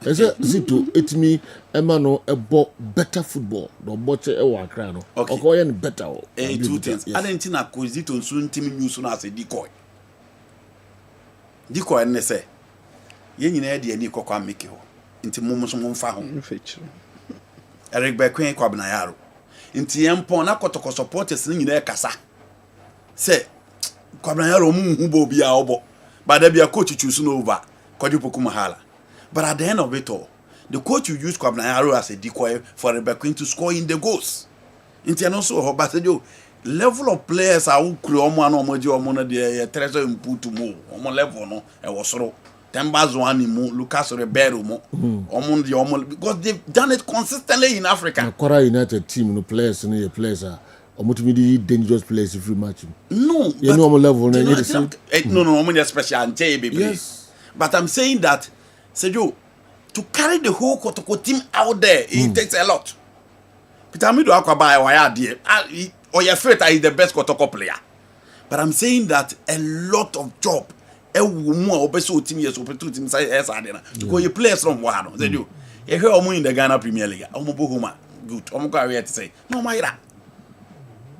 ese zito etimi emano ebo better football do boche ewo Accra no okoye ne better o two things adentina coach zito nso ntimi news no as decoy ne say ye nyina de ani kokwa make ho nti momso momfa ho Eric Bekwen kwabna yaro nti yempon na kotoko supporters ni nyina kasa se kwabna yaro mu hu bo bia obo bada bia coach choose no over kwadipoku mahala but at the end of it all the coach will use kwabna yaro as a decoy for Bekwen to score in the goals nti no so ho basejo level of players are who kru omo na omo je omo na de treasure input mo omo level no e wo soro Tembazuani mo, Lucas Ribeiro mo, because they've done it consistently in Africa. Kora United team no players no players are almost dangerous players every match. No, you know level no, I'm special baby. Yes. But I'm saying that Sergio, to carry the whole Kotoko team out there, it takes a lot. Peter Amidu Aquaba or your afraid is the best Kotoko player. But I'm saying that a lot of job obeso team yes opetu team say adena because you players from wano they do you hear omo in the Ghana Premier League omo bohuma good omo go away to say no maira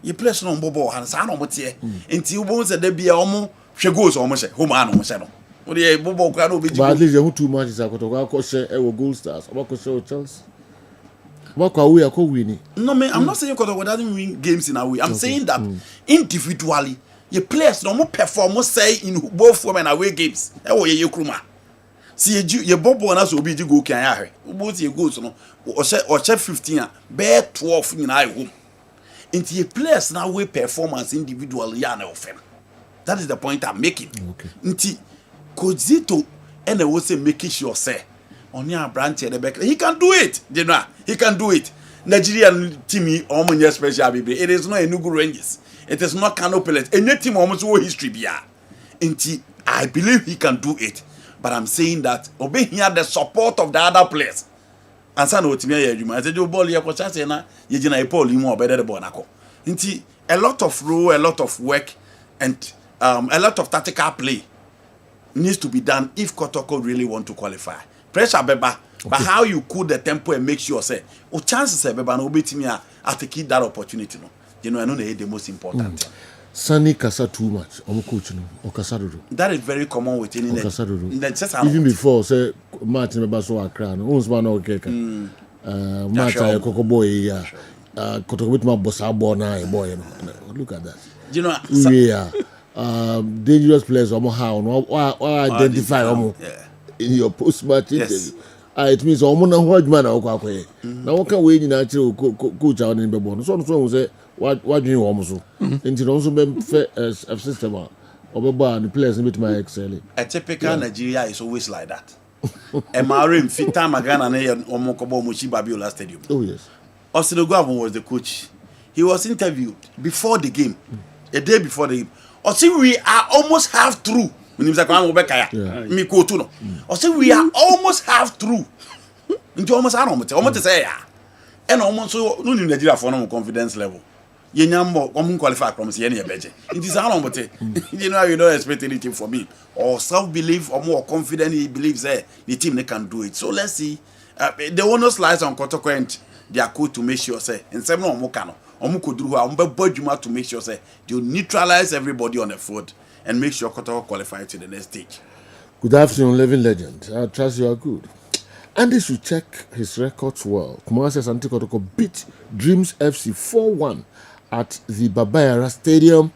you players from bobo han sa no motie enti ubo se da bia omo hwe goals omo hye home an omo hye no wo de bobo kwa no be but at least you too much is akotoko akose e goal stars obakose Chelsea obakwa we akowini no me I'm not saying Kotoko doesn't win games in a way I'm saying that individually your players no more perform say in both home and away games. E wo ye kruma. See ye bobo na so obi ji go kan ya hwe. Both ye goals no. O che 15 a be 12 nyina at home. Into your players now we performance individually ya na ofem. That is the point I'm making. Okay. Nti Kozito and we say making sure say on your branch at the back he can do it. You know, he can do it. Nigerian team almost special baby. It is not Enugu Rangers. It is not Kano Pellets. Any team almost whole history be I believe he can do it. But I'm saying that obey here the support of the other players. And so no team here you I said you ball here coach say na you jina Paul you more better the ball nako. Nti a lot of role, a lot of work and a lot of tactical play needs to be done if Kotoko really want to qualify. Pressure beba, but how you cool the tempo and make sure say o chances beba no be team here at take that opportunity no. You know I know the most important thing. Sani kasa too much. Coach no. Okasadodo. That is very common within even before say Martin beba so akra no. Ons ba na okeka. Martin Koko boy ya. Kotoko bit ma bossa boy na boy no. Look at that. You know dangerous players omo how no identify omo in your post match interview. It means omo na ho adwuma na okwa akoye. Na wo ka we nyina kire coach awon ni bebo no. So say what do you want so into also be system or the players bit my excel. A typical Nigeria is always like that. Emarim Fita Magana na Omokobo Mushibabiola Stadium. Oh yes. Osinoguavon was the coach. He was interviewed before the game, a day before the game. Osi we are almost half through. Me quote no. Osi we are almost half through. Into almost almost say ya. And almost so no Nigeria for no confidence level. Yenyambo qualify from say any beje. It is how long you know you don't expect anything from me. Or self-belief or more confident he believes the team they can do it. So let's see. The onus lies on Kotoko and their coach to make sure say in seven Omokano. Omukudru to make sure say you neutralize everybody on the field and make sure Kotoko qualify to the next stage. Good afternoon, living legend. I trust you are good. And they should check his records well. Kumasi Asante Kotoko beat Dreams FC 4-1 at the Babayara Stadium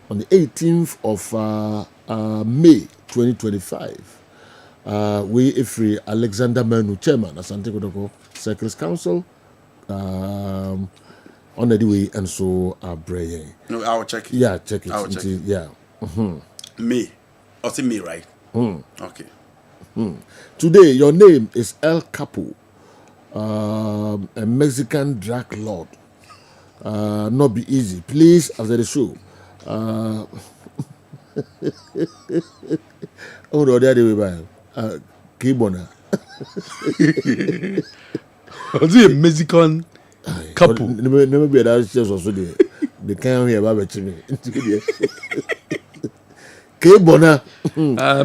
on the 18th of May 2025. We free Alexander Menu, chairman, Asante Kotoko Circles Council, on the way, and so Bray. No, I'll check it. Yeah, check it. I'll check it. Yeah. May. I'll say May, right? Okay. Today, your name is El Capo, a Mexican drug lord. Not be easy. Please, after the show. Oh, no, the other way by Kibona. Was he a Mexican couple? Never be that just also there. They can't hear about me. Kibona.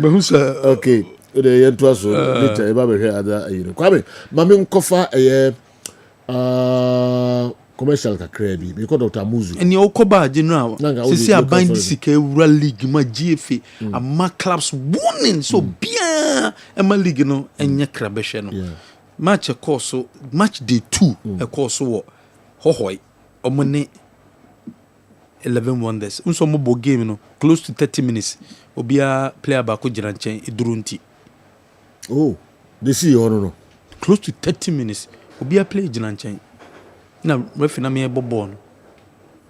But who's okay. The year to us, later, about here, other, you know. Kwame, Mammy Kofa, commercial kakrebi because Dr. Muzu and your Okoba general see a bind sika league ma GFA a ma clubs winning so bien e ma league no enye krabehwe no match course match day 2 e course wo hohoi omone 11 wonders unso mo bo game no close to 30 minutes obia player ba ko gina nchen edurunti oh they see you no close to 30 minutes obia play gina nchen na refi na me bobon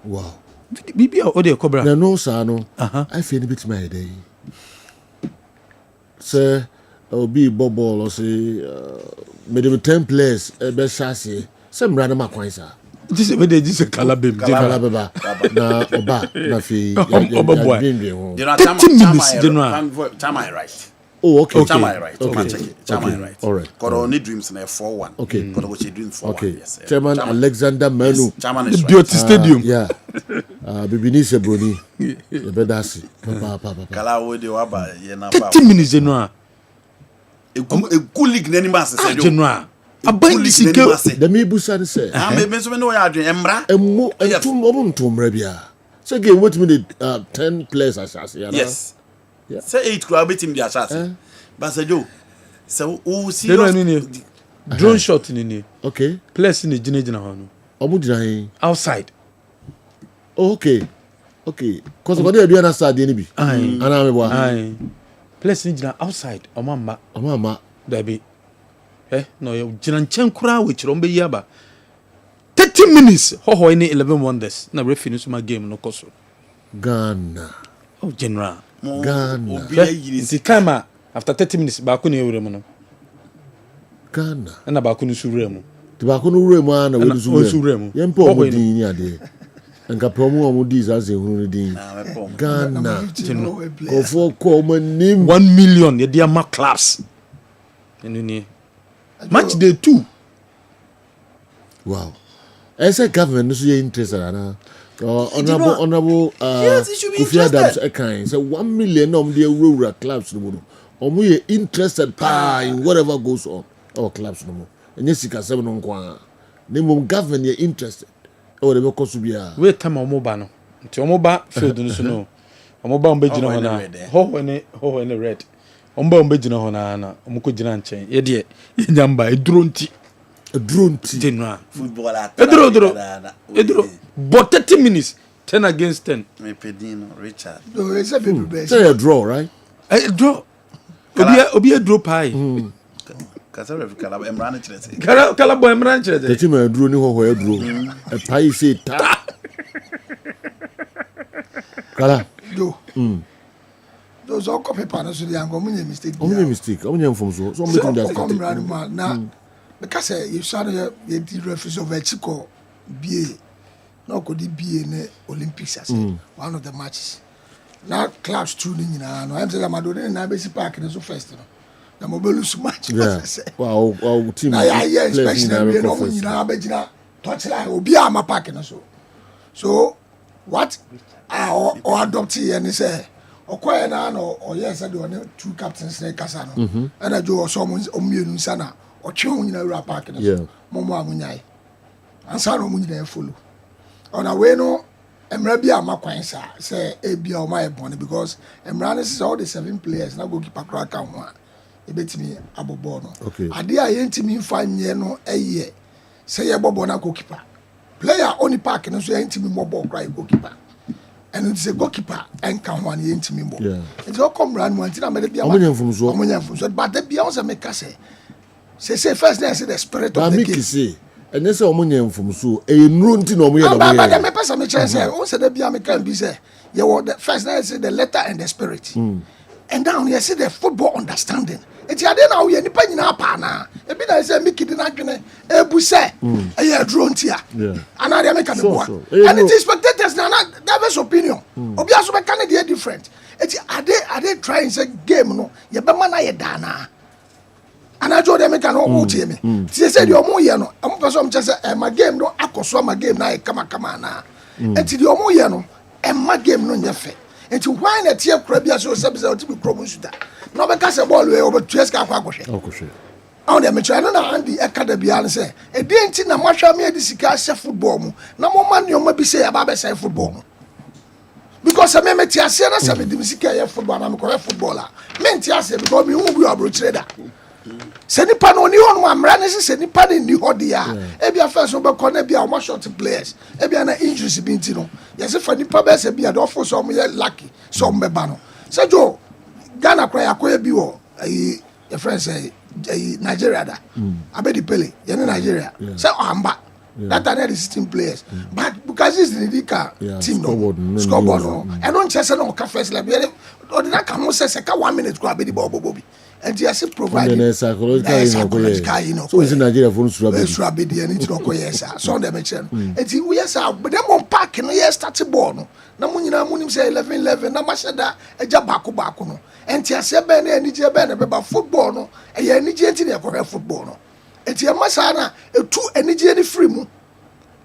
wow bibia o de cobra na no sa no I feel a bit my day say obi bobol or say me dem 10 players e be chassis say mra na makwan sa this we dey this kalabem kalabeba na oba na fi oba boy you know Chama right. Oh, okay. Chama right. Okay. Check it. Chama right. All right. Corona dreams na 4-1. Okay. Corona what you doing 4-1. Okay. Yes. Chairman Chama. Alexander Menu. Yes. Chairman is Beauty right. Stadium. Yeah. Bibini Sebroni. The bedasi. Papa. Kala wo de waba ye na 30 minutes general. A good league na ni ma se general. Aban sika. The me busa say. Me so me no ya adwen emra. Emu entum mra bia. So game wait me 10 players as yes. Yeah. Say 8 crowd beat him the assassin. But say Joe, so who see drone shot in okay. Place in the gina hono. Omu outside. Oh, okay. Cause what do you understand any bi? Ana me boa. Aye. Place in gina outside. Omama. There be. No, you gina nchen kura we chiro mbe yaba. 30 minutes. Ho any 11 wonders. Na referee no game no koso. Ghana. Oh, general. Ghana. The time after 30 minutes, baako na ewure mu no. Ghana. Na baako no su wure mu. Tobacco no room and a room. Young Paul Dean, yeah, dear. And Capomo Mudis as a hoodie. Ghana, or for common name 1 million, your dear Mark class. And match day 2. Wow. I said government is interested, honorable Kofi Adams a kind. So 1 million of the rural clubs no more. Or we interested in whatever goes on our clubs no more. And yes, you can say no kwa. Name government you're interested. Or the cost to be a wait time Omobano. To Omoba field no so. Omoba umbejina hona. Ho in the red. Omba umbejina hona na. Omuko jina nchen. Ye die. Nyamba edronti. Edronti. Jenwa. Footballer. Edro. But 30 minutes. 10 against 10. Me Pedino, Richard. No, it's a bit best. Say a draw, right? A draw. Obi a draw pie. Kasara Kalabo Emran Chile. Kalabo Emran Chile. The team drew no where drew. A pie say ta. Kala. Do. Those all copy panels with the angle mistake. Only mistake. Only from so. So we come around now. Because you saw the reference of a Chico BA. No could be in the Olympics as one of the matches. Now clubs tuning in. I'm saying I'm doing a basic park in the first. The mobile match. Yeah. Wow, team. Yeah, especially you know when you know Abedina touchline will be a park and so what or adopt and say or quiet or yes I do 2 captains like Casano and I do someone's immune sana or chewing in a park and Momo Munyai and Sano Munya follow. On a way no Emrabia Makwansa say Abia or my bonnet because Emran is all the 7 players now go keep a crack on one. Ebetimi abobono. Okay. Ade a yentimi fa nye no eye. Say ye bobo na goalkeeper. Player only park no so yentimi mo ball cry goalkeeper. And it's a goalkeeper and can one yentimi mo. Yeah. It's all come round one thing make bia. Omunya mfumso. Omunya mfumso. But the bia on make say. Say first say the spirit of the game. Say and say omunya mfumso e nru nti na omuya na omuya. But me person me say on say the bia me can be say you want the first say the letter and the spirit. And down you see the football understanding. It's a day now we are nipping in our pana. A bit I say, Mickey did not get a busse, a year drone here. And I make a boy. And it is spectators now, diverse opinion. Obiaso Canada different. It's a day trying to game, no, your Bamana Dana. And I told them, I can't me. She said, you're more, you know, I'm person just my game, no, I could swim my game now, come on. And to your more, you know, and my game, no, your face. And to wine a tear crabia so subs to be promoted. No, because a ball way over to Eska Quaco. On the Metrana and the Academy and say, a dent in a marshal me this car football. No more money you might be say about say football. Because I remember Tiasiana said the Missika football, I'm a correct footballer. Men Tiasa because me who be a trader. Send it pan on you on one running, send it pan in the Hodia. Ebia first over Cornebia, more short players. Ebia an injury being Tino. Yes, if any pubs be an awful some lucky, some bebano. So Joe, Ghana cry a queer bio, a friend say, Nigeria. I bet the Pele, you're in Nigeria. So I'm back. That are the 16 players. But because it's the Dika team, scoreboard, and don't just no cafes like or the Naka say 1 minute go be the Bobby. And you are providing psychological, you know. So it's in Nigeria for Surabidi and it's not yes, so they mention. And we are, but them on park and yes, starts a ball. Namunina Munim say 11, Namashada, a Jabaku Bakuno. And Tia Ben and Niger Ben about football, no, and you need to football. No. And Tia Masana, a 2 energy free moon.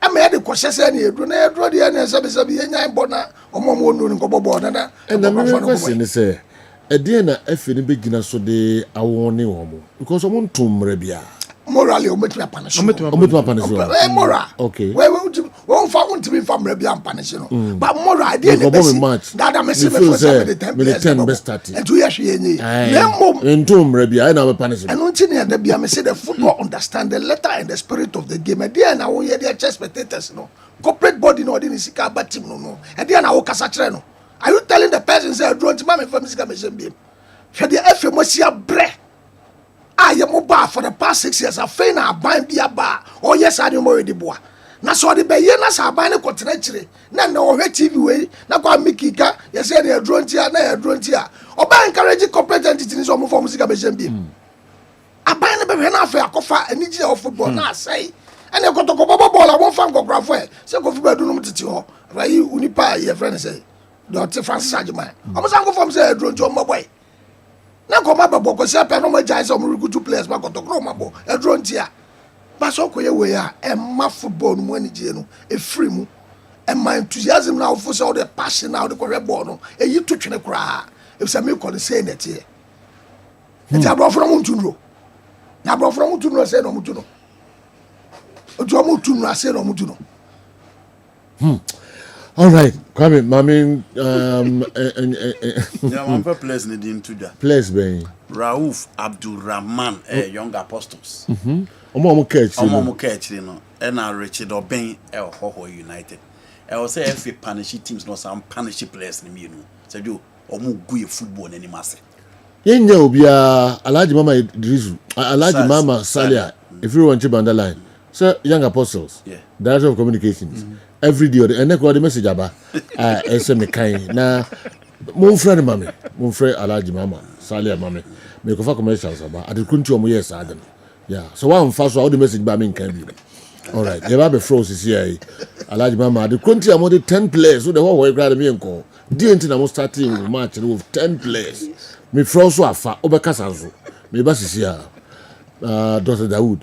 I made the questions and you do not draw the end Sabi and Bona or Momo and Gobo. And the main question is, a dinner if any beginner so they are warning woman because I want to rebia. Morally, omit my punishment. Moral. Okay. Well, won't found to be from Rebian punishment. But moral, I didn't match. That I'm a the 10 best starting. And 2 years in tomb Rebia, I never punish. And on Tinia, the Biam said the football understand the letter and the spirit of the game. And then I will hear their chess spectators, no. Corporate body, no, didn't see but team, no. And then I will Casatreno. Are you telling the person say I draw to mommy from this commission beam? For the FMOC bread. I am mobile for the past 6 years. I fain I bind be a bar. Oh, yes, I am already boy. Now, so the Bayanas are buying a continental. Now, no TV way. Now, go Mickey, yes, they are drawn here, they are drawn here. Or by encouraging corporate entities on from music commission beam. I bind a baby enough for a coffee and need your football. Now, say, ɛna kɔtɔkɔ bɔbɔ bɔɔl a wɔn fa nkɔkorafo ɛ sɛ kofi bɛ dunum tete hɔ rayi unipa yɛ fɛn sɛ dɔte Francis Agyeman ɔmo san ko fam sɛ ɛduro nti ɔmo bɔ yi na kɔma bɛ bɔ kɔsi apɛ na ɔmo gya sɛ ɔmo rekutu players ma kɔtɔkɔ ɔmo bɔ ɛduro nti a baso kɔyɛ wei a ɛma football no mu anigye no efiri mu ɛma enthusiasm na ɔfo sɛ ɔde passion na ɔde kɔhwɛ bɔɔl no eyi to twene koraa efisɛ mi kɔ ne sɛ nɛteɛ nti aborɔfo no mo ntu nuro na aborɔfo no mo tu nuro sɛ na ɔmo tu no otu ɔmo tu nuro sɛ na ɔmo tu no. All right, Kwame, mami, yeah, players need him to that. Players, Ben. Raouf Abdulrahman, young apostles. Omo catch, you know, and Richard Oben, Ho United. I will say if punish teams, not some punish players, you know. So you omo good football any mass. Yenya obia Alhaji Mama Idrisu, Alhaji Mama Salia. If you want to on the line, sir, young apostles, yeah, director of communications. Every day, and I the message about SM kind. Now, mon friend, mommy, mon friend Alhaji Mama, Salia, mommy, make a commercials about. I couldn't show me yes, Adam. Yeah, so one fast all the message by me can be. All right, you have a frozen here. Alhaji Mama, the country among the 10 players, so the whole way grab me and call. Didn't I was starting match with 10 players. Me frozen so far, Obakasazo. Me basis here, Dr. Dawood.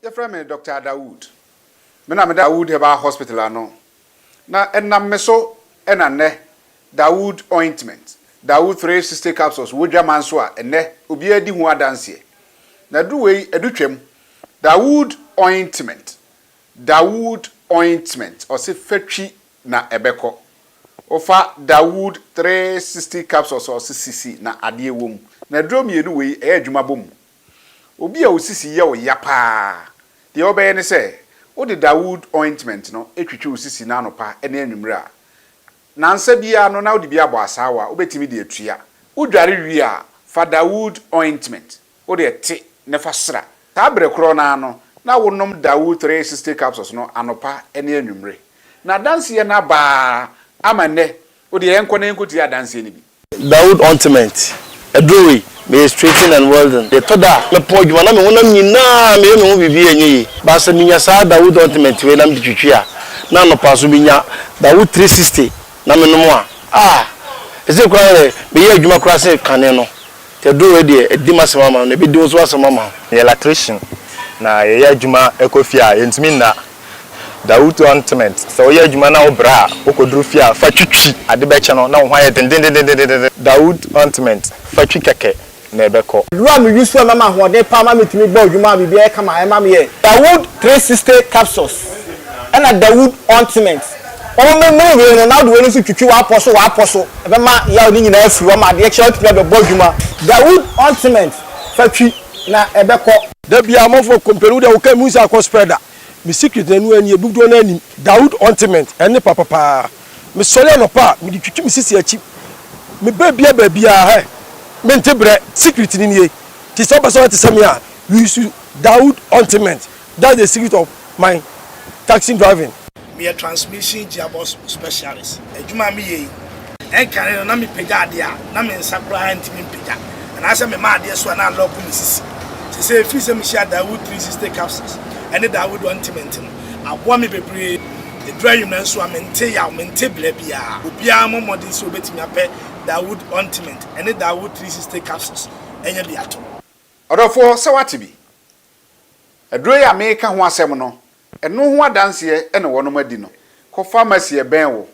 Your friend Dr. Dawood. Me na me Dawood heba hospital ano. Na enam me so enane Dawood ointment. Dawood 360 capsules wodwa man so a ene obi adi hu adanse. Na du wei edutwem. Dawood ointment. Dawood ointment. O se fetwi na ebeko. Ofa Dawood 360 capsules o se sisi na ade wom. Na drum yenu wei e adwuma bom. Obi a osisi ye o yapa. The obey say, what the Dawood ointment no, etwitwi osisi na anopa ene anwumre a. Na nsa bia no na odi bia bo asawa, obetimi de atua. Udware wi a fa Dawood ointment. Wo de te ne fa sra. Ta bre kro na no, na wonom Dawood 360 capsules no anopa ene anwumre. Na danse ye na ba amane, wo de enko na enko ti adanse ni bi. Dawood ointment. Edrowi me straighten and well done. The toda me po djuma na me wonam nyina me me ho bibi enyi ba se minya sa Dawood ointment we na me twitwi a na no paso binya Dawood 360 na me no mo a ese kwa me ye djuma kra se kane no te do we de edi masema ma no be di so asema ma ye electrician na ye djuma ekofia ye ntimi na Dawood ointment so ye djuma na obra okoduru fia fa twitwi ade be che no na ho aye den Dawood ointment fa twi keke na ebeko ruwa mi yusu mama hode pa ma metimi gba odwuma bibi e kama e ma me ye Dawood 360 capsules and Dawood ointment o me we no na do we so twitwi wa aposo e be ma ya oni nyina afiri wa ma de che otwe be bodwuma Dawood ointment fa twi na ebeko da bia amofo komperu de wo ka mu sa spreader mi secret enu ani ebudo na ani Dawood ointment ene papa mi sole no pa mi di twitwi mi sisi achi mi babia he mentebre secret ni nie ti so person ti samia we use Dawood ointment. That's the secret of my taxi driving. Me a transmission gearbox specialist ejuma me ye en kan na me pega ade a na me nsakura antimi pega na ase me ma ade so na lock me sisi se fi se me share Dawood 360 capsules and Dawood ointment abo me bebre the dry you na so amente ya mente bla bia obia mo modern so betimi apɛ Dawood ointment and Dawood 360 capsules enya bi ato odofo se wate bi aduro ya me ka ho asɛm no eno ho adanse ene wono madi no ko pharmacy e ben wo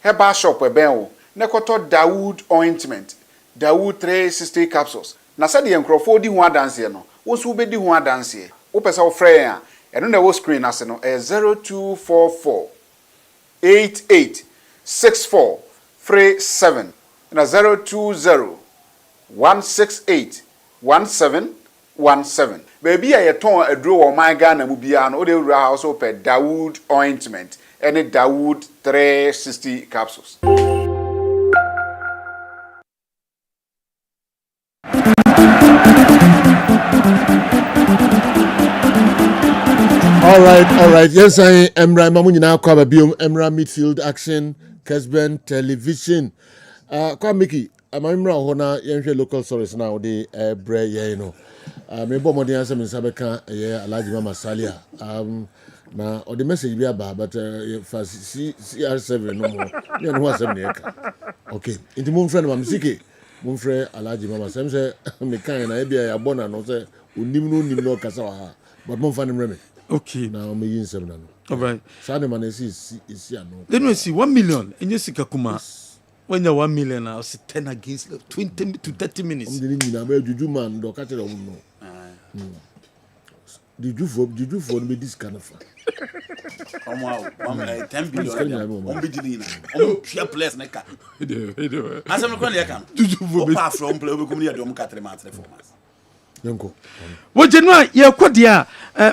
herbal shop e ben wo ne koto Dawood ointment Dawood 360 capsules na se de enkrofo di ho adanse no wo so be di ho adanse wo pese wo frɛ ya eno na wo screen ase no 0244 88 64 37 na 020 168 1717 baby a yeton aduro wo man Ghana mu bia no o de wura house pe Dawood ointment and Dawood 360 capsules. All right. Yes, I am Mamu nyina kwa biom Emra Midfield Action Kessben Television. Kwa Mickey, amamra ho na yenhwe local stories na de bre ye no me bo modern answer me sabeka ye Alhaji Mama Salia na the message be about but for CR7 no more you know what say okay into mon friend mam sike mon frère Alhaji Mama Sam say me kan na e bia ya bona no say onim no kasa wa ha but mon fan me okay na me yin sem na no all right so the man is no then we see 1 million in your sika kuma when you 1 million now 10 against 20 to 30 minutes I'm the na be juju man do catch them no did you for me this kind of 10 billion on be dealing on share place na ka asem ko na ka o pa from play o be community do 4 months performance yanko wo genua ye kodia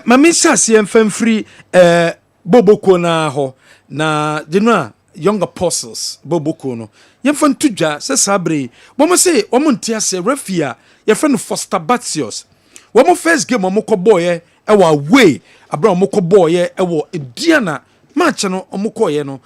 mami sase emfam free boboko na ho na genua young apostles boboko no yemfam tudwa se sabre bo mo se o mo ntiase refia ye friend Foster Batios wo mo first game mo ko boy ewa away abra omoko boy ewo ediana match no omoko ye no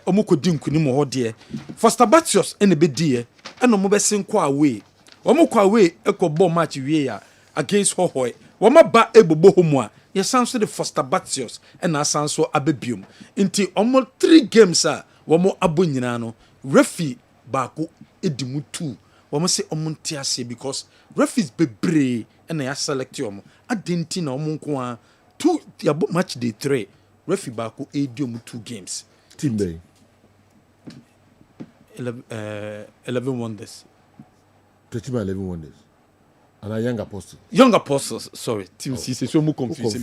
omoko dinkuni mo ho de Foster Batios ene be die eno mo be senko away omoko away ekobo match wie ya against hohoi wo ma ba ebobo homu a ye sanso de Foster Batios ena sanso abebium nti omo 3 games a wo mo abonyina no refi baako edimu 2 wo mo se omo ntiase because refis bebre ena ya select omo adenti na omo nko a 2 yabo match day 3 refi baako edium 2 games team bay 11 wonders pretty much 11 wonders and a young apostles sorry team C so mo confuse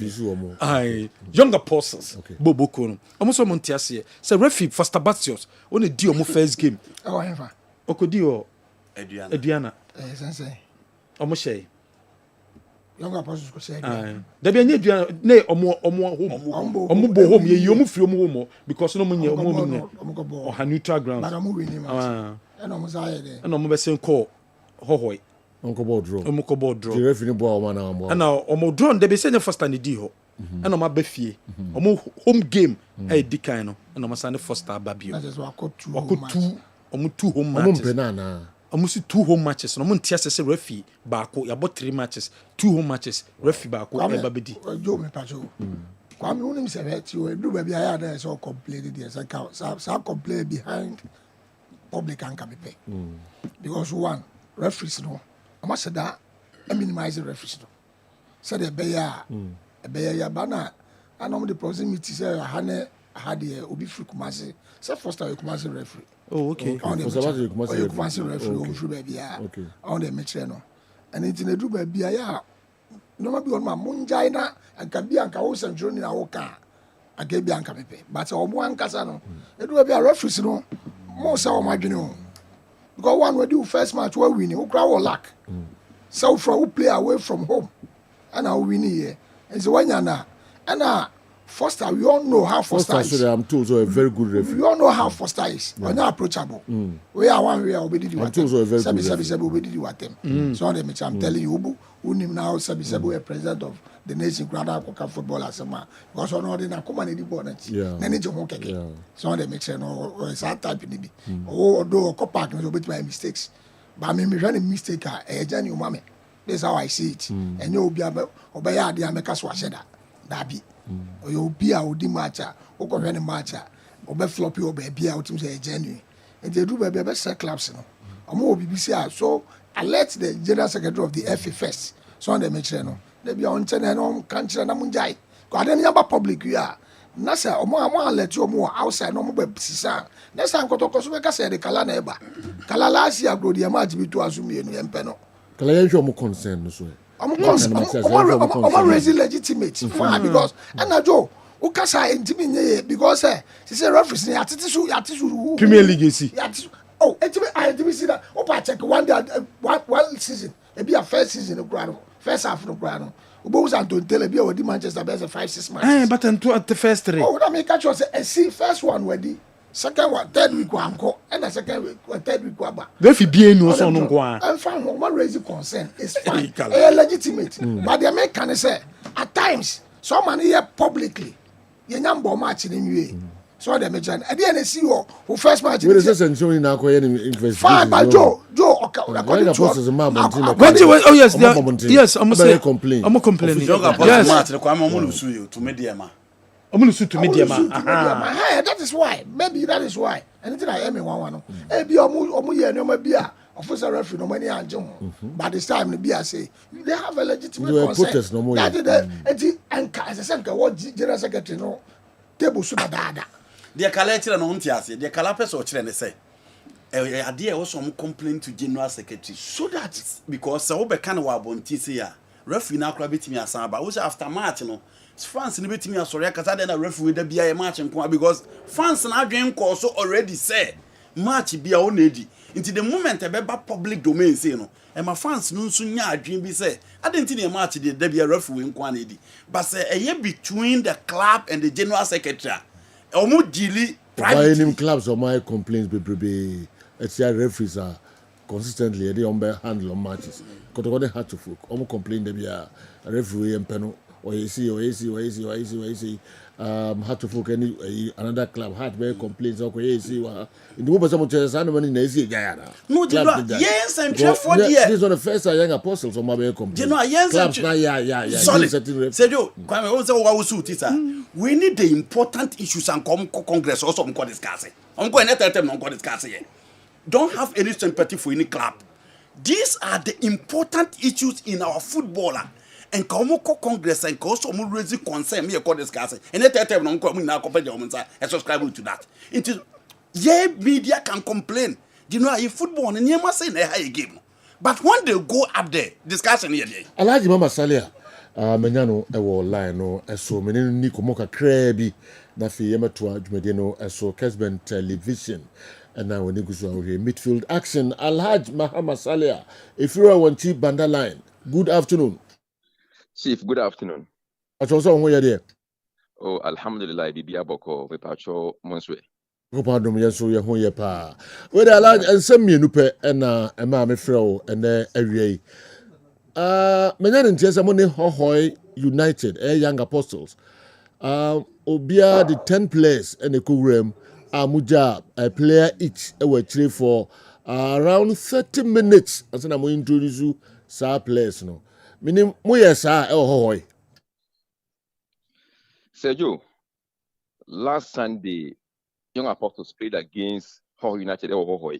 ai young apostles okay. Boboko no omo so mo ntiase say refi Foster Batios one di omo first game ever okodi o Eduana sense omo shey young apostles ko say da bi anya Eduana na omo bo home ye omo free omo home because no mo nya omo ha neutral ground but omo win him and omo say there and omo be sen call hohoi onko ball draw the referee bo o na mo and omo draw de be say Foster ni di ho and omo ba fie omo home game e di kan no and omo say Foster babio that is what got 2 omo 2 home matches omo penana omo si 2 home matches no mo ntia se referee baako ya bo 3 matches 2 home matches referee baako e ba bedi jo me pacho kwame unim se bet you do baby aya there so complain there so complain behind public anka be because one referees no ama said that minimize the referees no said the beya ya bana anom the proximity say hane hade obi free Kumasi say Foster Kumasi referee oh okay Foster Kumasi referee o free baby ya on the match no and it in do baby ya no ma bi on ma munjai na anka bi anka wo central ni na wo ka aka bi anka pepe but omo ankasa no edu baby referees no mo say o ma dwene o because one we do first match we win we cry luck so from we play away from home and I win here and so when na and Foster we all know how Foster is. I'm told so a very good referee. We all know how Foster is. When you're approachable. We are one way obedi di watem. So a very good Sabi obedi di watem. So I'm telling you unim now sabi a president of the nation Grand African football asema because on all na come na di ball na ti. Na ni je ho keke. So they make sure no it's that type ni bi. Oh do ko park no obeti my mistakes. But me hwe mistake e jani o mame. This is how I see it. And you obi obeya ade ameka so ahye da bi. You be a odi matcha, o ko hwene matcha, obe floppy obe bia o tim say genuine. And they do baby be set clubs no. Omo BBC so alert the general secretary of the FA first. So they make sure no. They be on channel no country na munjai. Ko ade na ba public we are. Na say omo alert omo outside no mo be sisa. Next time ko to ko so be ka say the kala na eba. Kala last year go the match bi to asumi enu empe no. Kala yen show mo concern no so. I'm raising legitimate because and I Joe ukasa intimi because she say referees ni atisu Premier League see oh I see that opa check one season e be a first season no first half no grano obo Santo tell be we Manchester best 5-6 matches but unto at the first 3 oh that make catch us see first one we second one third week anko and the second week third week aba refi bia nu so no nko a I'm fine one raise concern is fine legitimate but the American say at times someone here publicly you nyambo match ni nwie So the major. At the end, see who first match. Where is this and showing now? Fine, but Joe, according to oh yes, I'm saying complain. I'm complaining. Yes, the Kwame Omulusu to media. Omulusu to media. That is why. Maybe that is why. Anything I am in one. Maybe omu ye officer referee no money anjum. By this time the BIA say they have a legitimate concern. That is as I said what general secretary no table super dada. They collect no untiase. They collapse or children say. Idea also complain to general secretary. So that because so be kan wa bonti say ya. Referee na kra betimi asan ba. Wo after match no fans ni betimi asori akasa dey na referee da bia match nko because fans na adwen ko so already say match bia o na edi. Into the moment e be public domain say no e ma fans no nso nya adwen bi say adenti na match dey da bia referee nko na edi. But say e between the club and the general secretary. Omo dili private any clubs or my complaints be it's your referees are consistently they on handle on matches. Because they had to almost complain they be a referee and panel or AC had to folk any another club had very complaints or AC in the moment someone says someone in AC Guyana. No, yes, I'm sure for the this is on the first young apostles on my complaint. You know, yes, clubs yeah. Solid. Said you, Kwame, also what was suit we need the important issues and come Congress also on discuss it. I'm going to tell them on discuss it. Don't have any sympathy for any club. These are the important issues in our footballer. And Komoko Congress and also raise concern me according discussing. And let them non come now compare and subscribe to that. It is media can complain. You know, if football and you must say a high game. But when they go up there, discussion here. Alaji Mama Salia, Menyano, line no, so many Nikomoka Krebi, Nafi Yematua, Jumedino, so Kessben television. And now when you go to midfield action, Alhaj Mahama Salia, if you are one cheap banda line, good afternoon. Chief, good afternoon. That's also on where there. Oh, Alhamdulillah, Bibi Aboko, Vipacho Monswe. Opadum Yasu Yahoya Pa. Where the Alhaj and some Menupe and Mamma Fro and there every Menan and Chesamone Hohoy United, young apostles. Obia the 10 players and the Kuram. Amuja, a player each were trade for around 30 minutes. As I'm introduce you, sir players no. Meaning, we are sir, hoy. Sergio, last Sunday, Young Apostles played against Hull United. Hoy.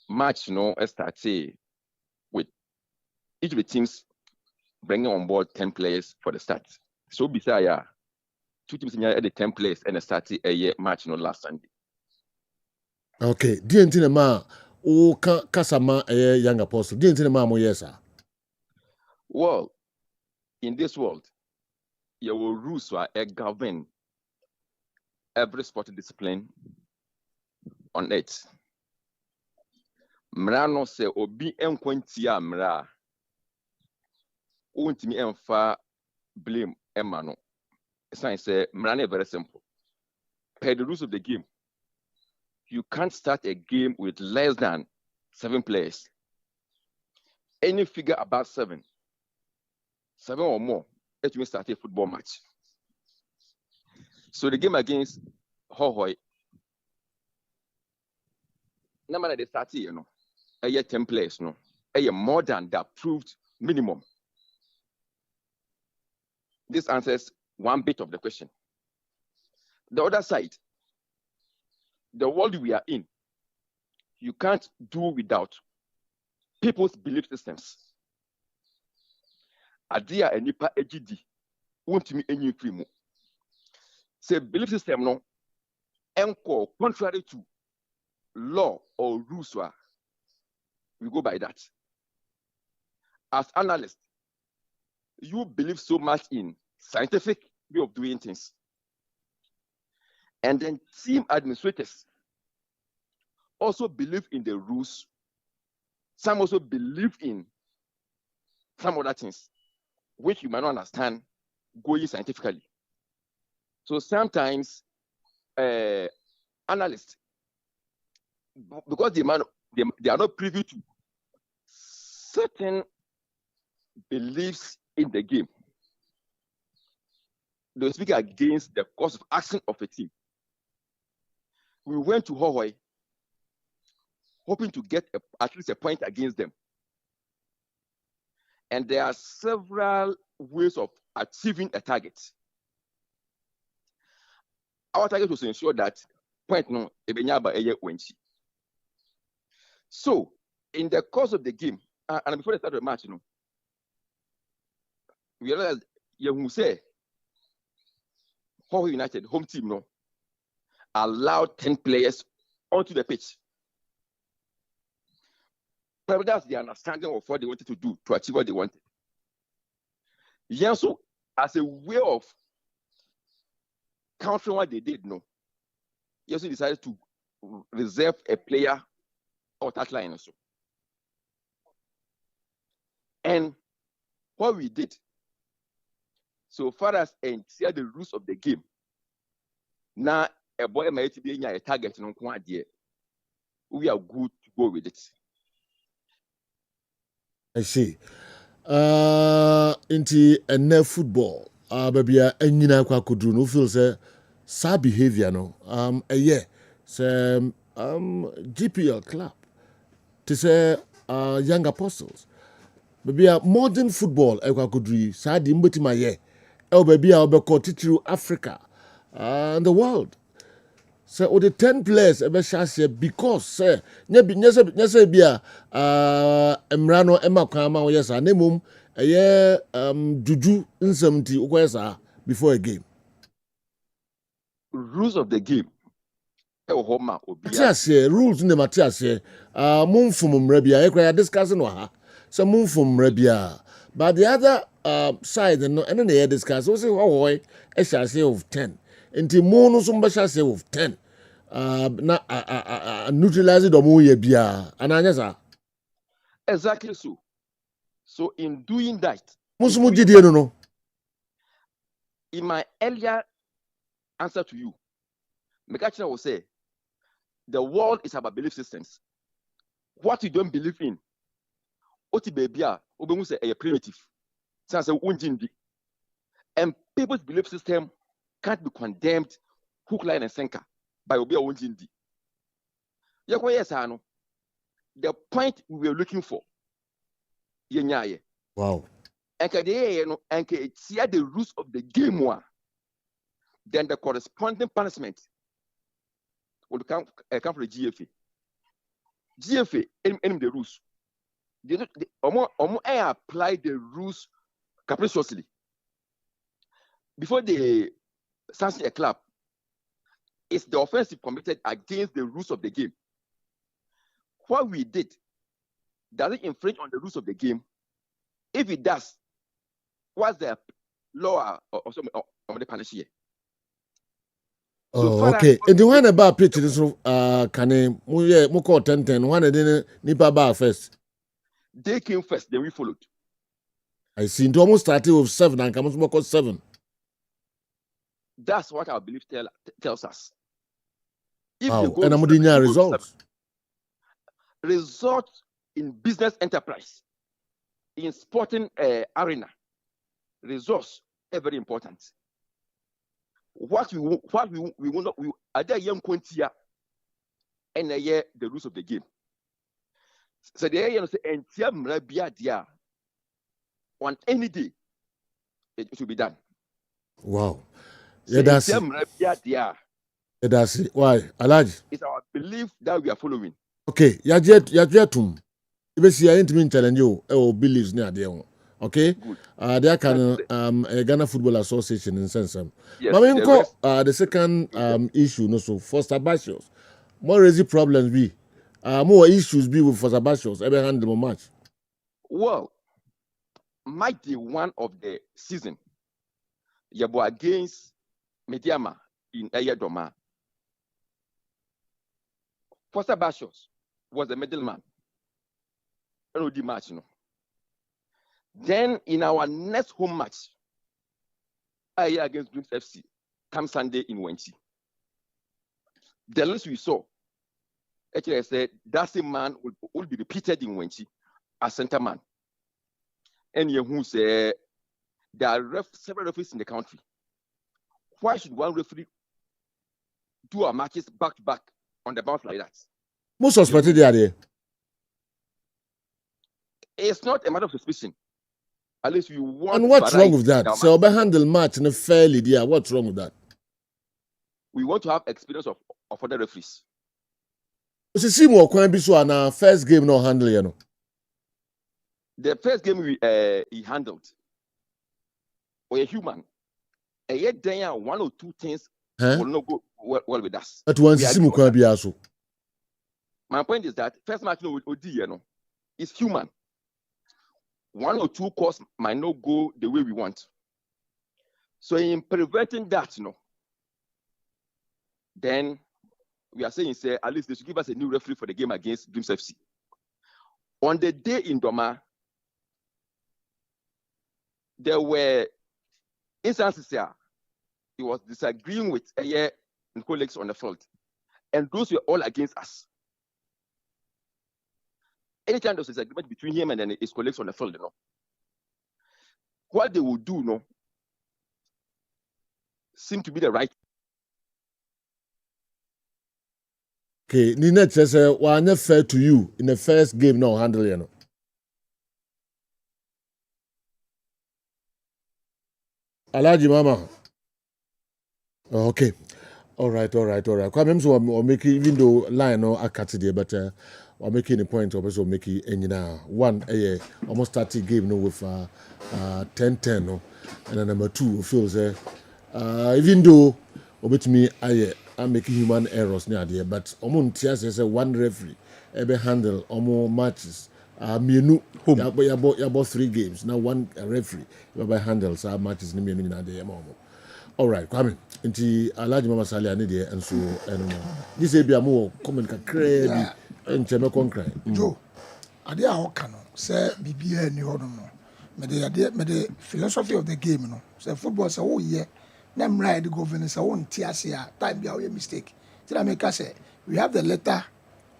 Match no started with each of the teams bringing on board 10 players for the start. So beside 2 teams at the 10 players and started a year match no last Sunday. Okay, DNT ma o kasama a young apostle. DNT ma mo yesa. Well, in this world, your rules are govern every sporting discipline on it. Mrano se obi enkwentia mra. Untimi enfa blame emano. It's very simple. Per the rules of the game, you can't start a game with less than 7 players. Any figure about 7 or more, it will start a football match. So the game against Hohoy, no matter they start here, a year 10 players, a year more than the approved minimum. This answers one bit of the question. The other side, the world we are in, you can't do without people's belief systems. Adia and nipa EGD won't me any primo. Say belief system no enko contrary to law or rules. We go by that. As analysts, you believe so much in scientific way of doing things. And then team administrators also believe in the rules. Some also believe in some other things, which you might not understand going scientifically. So sometimes analysts, because they are not privy to certain beliefs in the game, they were speaking against the course of action of a team. We went to Hawaii hoping to get at least a point against them. And there are several ways of achieving a target. Our target was to ensure that point no ebenyaba eye wenchi. So in the course of the game, and before the start of the match, we realized you say Hawaii United home team allowed 10 players onto the pitch. But that's the understanding of what they wanted to do to achieve what they wanted. So as a way of countering what they did, Yesu decided to reserve a player or that line also. And what we did, so far as ensure the rules of the game, now a boy might be a target no idea. We are good to go with it. I see. Into a football. Baby, anyina kwa kudru no feel say sa behavior no. A year. Say GPL club. To say young apostles. Baby, modern football e kwa kudru sa di mboti ma ye. Baby, obeko titru Africa and the world. So with the 10 players because say nyese bia emrano ema kwama wo yesa nemum eye juju nsamti ukwesa before a game. Rules of the game. Rules in the Matias mumfum mrebia ekra discussing wa so mumfum mrebia but the other side no and they discuss we say hoy e shall say of 10 nti mu no so mbasha say of 10 na neutralize the mu ye bia ananya sa exactly so in doing that musumu gidie no in my earlier answer to you Mekachina will say the world is about belief systems. What you don't believe in oti bebia obemu say a primitive sense unjindi and people's belief system can't be condemned hook line and sinker by obia unjindi yeko yes ano the point we were looking for yenyaye wow and the rules of the game one then the corresponding punishment will come from the GFA. GFA in the rules. They apply the rules capriciously. Before they sanction a club, it's the offensive committed against the rules of the game. What we did, does it infringe on the rules of the game? If it does, what's the law or the punishment? Oh, okay. And the one about pictures can mu call 10-10. One didn't nipa bar first. They came first, then we followed. I see. It almost started with 7 and comes more 7. That's what our belief tells us. If wow. you go And I'm doing results. Results in business enterprise, in sporting arena, results are very important. What we will not are there young quantia and the rules of the game. So the say and dia on any day it should be done. Wow. Yeah, that's it. That's it. Why? Alaji? It's our belief that we are following. Okay, yajetum. Ibesi ya intimate challenge you beliefs near there. Okay, there can Ghana Football Association in sense. Yes, the second issue, no so for Sabasios, more easy problems be, more issues be with for Sabasios. Ever handle match? Well, might be one of the season. Yabo against Mediama in Ayadoma. For Sabasios was the middleman. No the match, no. Then in our next home match, against Dreams FC, come Sunday in Wenchi. The list we saw, actually I said that same man will be repeated in Wenchi as center man. And you who say there are several referees in the country. Why should one referee do our matches back to back on the bounce like that? Most suspected the idea. It's not a matter of suspicion. At least you want. And what's wrong with that? So we handle match in a fairly dear. What's wrong with that? We want to have experience of other referees. So see more can be so on our first game no handle, you know. The first game he handled. We're human. And yet there are 1 or 2 things will not go well with us. At once see more can be also. My point is that first match with Odi, you know, is human. 1 or 2 calls might not go the way we want. So in preventing that, you know, then we are saying, say, at least they should give us a new referee for the game against Dreams FC. On the day in Doma, there were instances here. He was disagreeing with colleagues on the field. And those were all against us. Anytime there's a disagreement between him and then his colleagues on the field, you know, what they will do, you know, seem to be the right. Okay, Nina says, "Why not fair to you in the first game? No handle, you know." Alaji Mama. Okay, all right. Come so I'm making even though line no akati there, but I'm making a point of also making any now one almost 30 game no with 10-10 no, and then number 2 feels even though with me I'm making human errors near there, but almost say one referee ever handle almost matches. Me you about 3 games now. One referee ever handles our matches. Ni me na there mama. All right, come in. Inti Alaji Mama Sali ani there and so and this be a more comment crazy and cheme concrete. Joe, ade a ho kan say bibia ni ho no. Me the philosophy of the game no. Say football say wo ye na mra the governance say won ti ase a time bia we mistake. Till I make say we have the letter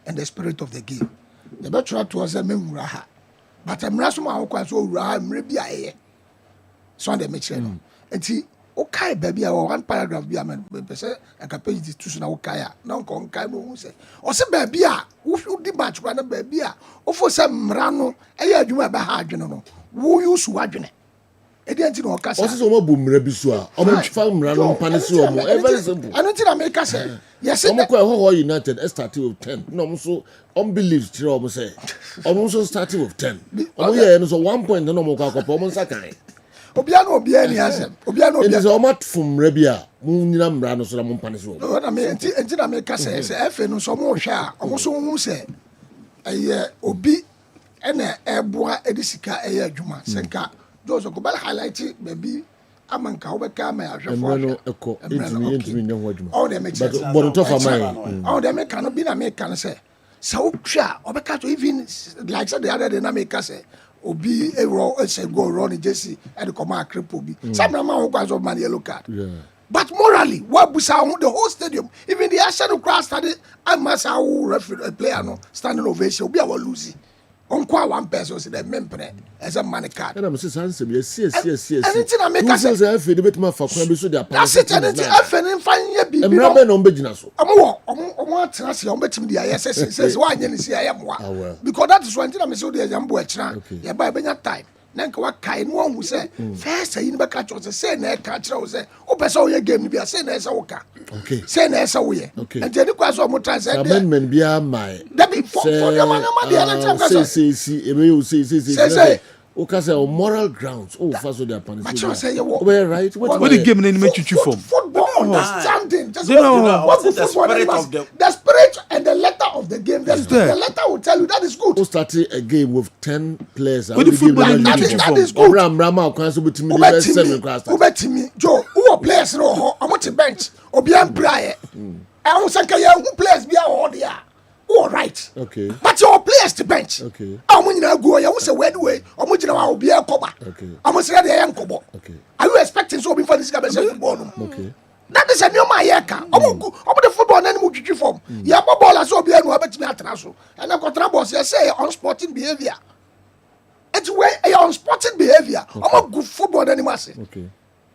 and the spirit of the game. The better to us memura ha. But amra so ma ho kwa so ura mre bia ye. So on the make sure no. Enti okay baby one paragraph be am say I can page this to na okay na nko nkai no hu say o se baby a wo di match kwa na baby a o fo say mra no e ya adwuma ba ha adwene no wo use wadwene e dey anti no okasa o se so mo bu mra bi so a o mo fa mra no pane so o mo e very simple anu ti na make say yes o mo ko ho United started with 10 no mo so unbelief tire o mo say o mo so started with 10 o mo ye no so 1 point no mo ko akopọ o mo sakan Obia ni asem. It is almost from Rebia. Munina Mrano so mo pane so. No na me enti na me ka say efe no so mo hwe a omo so hu say obi ena eboa edisika adwuma senka those go bal highlight baby amanka wo be ka ma ahwefo no eko entimi ne ho adwuma. All them make sense. But to for mine. All them make no be na me kan say so hwe a obeka to even like say the other day na me ka say Obi a raw go run Jesse and come out cripple be. Some man who has of money yellow card. Yeah. But morally, what we saw the whole stadium, even the Arsenal crowd started. I must have a player no standing ovation. We are losing. On one person say the member as a money card. And I'm saying, yes. Anything I make us say, I feel the bit more for crime so they are. That's it. Anything I feel fine ye be. I'm not no business. I'm want to see on bet the ISS says why you see I am because that is one thing I'm so the Jambo extra. Yeah, by time. Nanka wa kai no hu say first you never catch us say na catch us say o person we game be say na esa woka. Okay. Say na esa we. And then kwa so mo translate. Amendment bia my. That be for the man the other time. Say okay, say on moral grounds. Oh, first they are punishing. But you say you right. What the game name make you from? Football understanding. Just what's the spirit of the spirit and the letter of the game. The letter will tell you that is good. Who started a game with 10 players? What the football that is good. Rama cancel with me. Ubetimi Joe. Who players no? I'm on the bench. Obian Brian. I want to who players be all there. All right. Okay. But your players to bench. Okay. I'm going to go. I want to wait way. I'm going to be a cover. Okay. I'm going to say the young cover. Okay. Are you expecting so before this guy football? Okay. That is a new my yaka. I'm the football and move you form. Yeah, ball as so be a bet me at Rasso. And I've got troubles. You say unsporting behavior. It's way a unsporting behavior. I'm a good football anymore. Okay.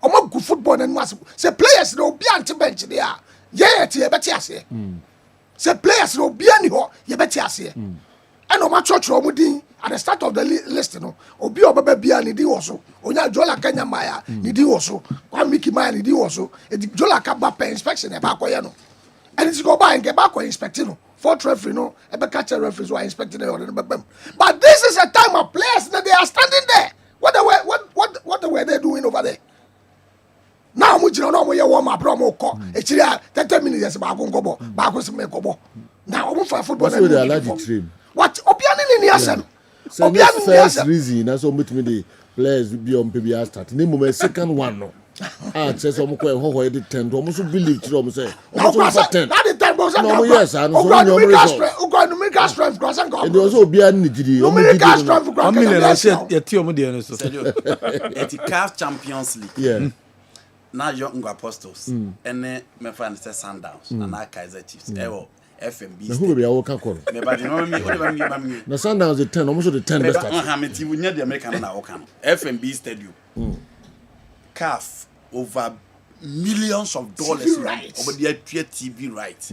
omo good football and mass say players no be anti bench there yeah tie beti ase say players no be ani ho ye beti ase and o ma church o mudin at the start of the list no obi obaba bia ni di woso onya jola kanya maya ni di woso kwa miki maya ni di woso e di jola ka ba per inspection e ba koye no and it's go by and get back ko inspect no fourth referee no e be catch referees who are inspecting the but this is a time of players that they are standing there what were they doing over there now mo jira no mo ye warm up bro mo ko e chiri 30 minutes ba ko ngobo ba ko se me ko bo now mo fa football na they allow the dream what obiani ni asa no so obiani ni asa reason na so metimi the players be on PBR start ni mo second one no says omo ko e ho ho e 10 omo so believe tiri omo say omo so 10 that the 10 boss no yes and so no numerical strength cross and go and also obiani ni gidi omo numerical strength cross and go ya ti omo de no so eti CAF Champions League yeah na young apostles ene me fan say Sundowns na Kaizer Chiefs ewo FMB na who be awo ka koro me ba di no me o de ba mi na Sundowns the 10 almost the 10 best ha me ti wunya the American na awo kan FMB Stadium CAF over millions of dollars over the TV rights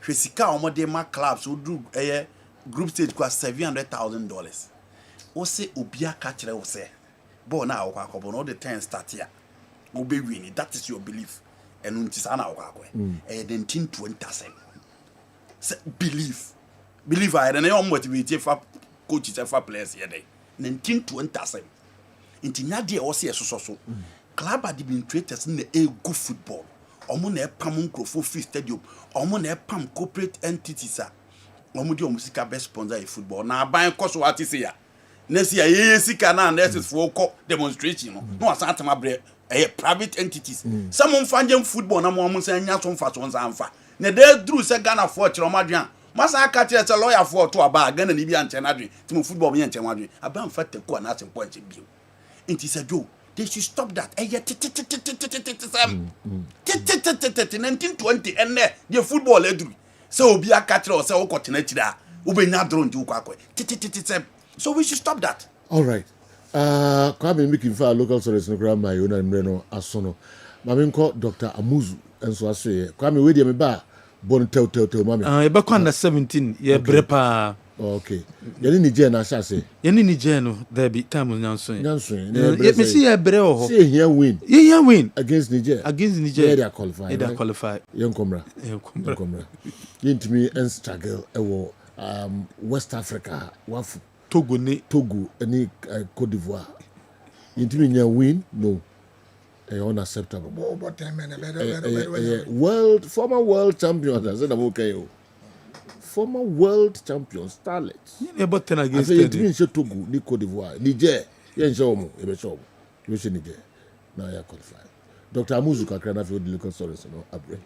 hwesika omode ma clubs odu group stage kwa $700,000 o se obi aka kire wo se ball na akwa akobo no the 10 start here obe win that is your belief enu ntisa na akwa akwa then 20% believe I then you motivate for coaches and for players here dey 19-20% intinya de o se so club administrators na good football omo na epam nkrofo free stadium omo na epam corporate entities omo di omo sika best sponsor e football na ban koso ati se ya na se ya sika na nurses for ko demonstration no asanta mabre private entities some mfanje football na mo se nya so mfa so nfa na dey through se Ghana for kire omadwan masa aka kire se lawyer for to aba Ghana ni bi anche na dwen tim football bi anche wadwen aba mfa teku na asempo anche bio enti se jo they should stop that. 1920 and the football edu. So obi akatre o se o kotena chira. Ubenya drone di ukwa. So we should stop that. All right. Kwame making for local service no grandma you na mreno asono. Mame nko Dr. Amuzu enso asoye. Kwame we dey me ba bon tel mame. E be kwa na 17 ye brepa. Okay. Yani Niger na shase. Yani Niger no there be time nyanson. Me see e bre o ho. See here win. Here win against Niger. They are qualified. They are qualified. Yenkomra. Yintimi en struggle ewo West Africa wafu Togo ni Côte d'Ivoire. Yintimi nya win no. Unacceptable. Former world champions. I said I'm okay. Former world champion starlets. Yeah, but then against Togo, ni Côte d'Ivoire, Niger. Yeah, show Niger. Now you are qualified. Dr. Amuzu Kakrana for the local stories, Abre.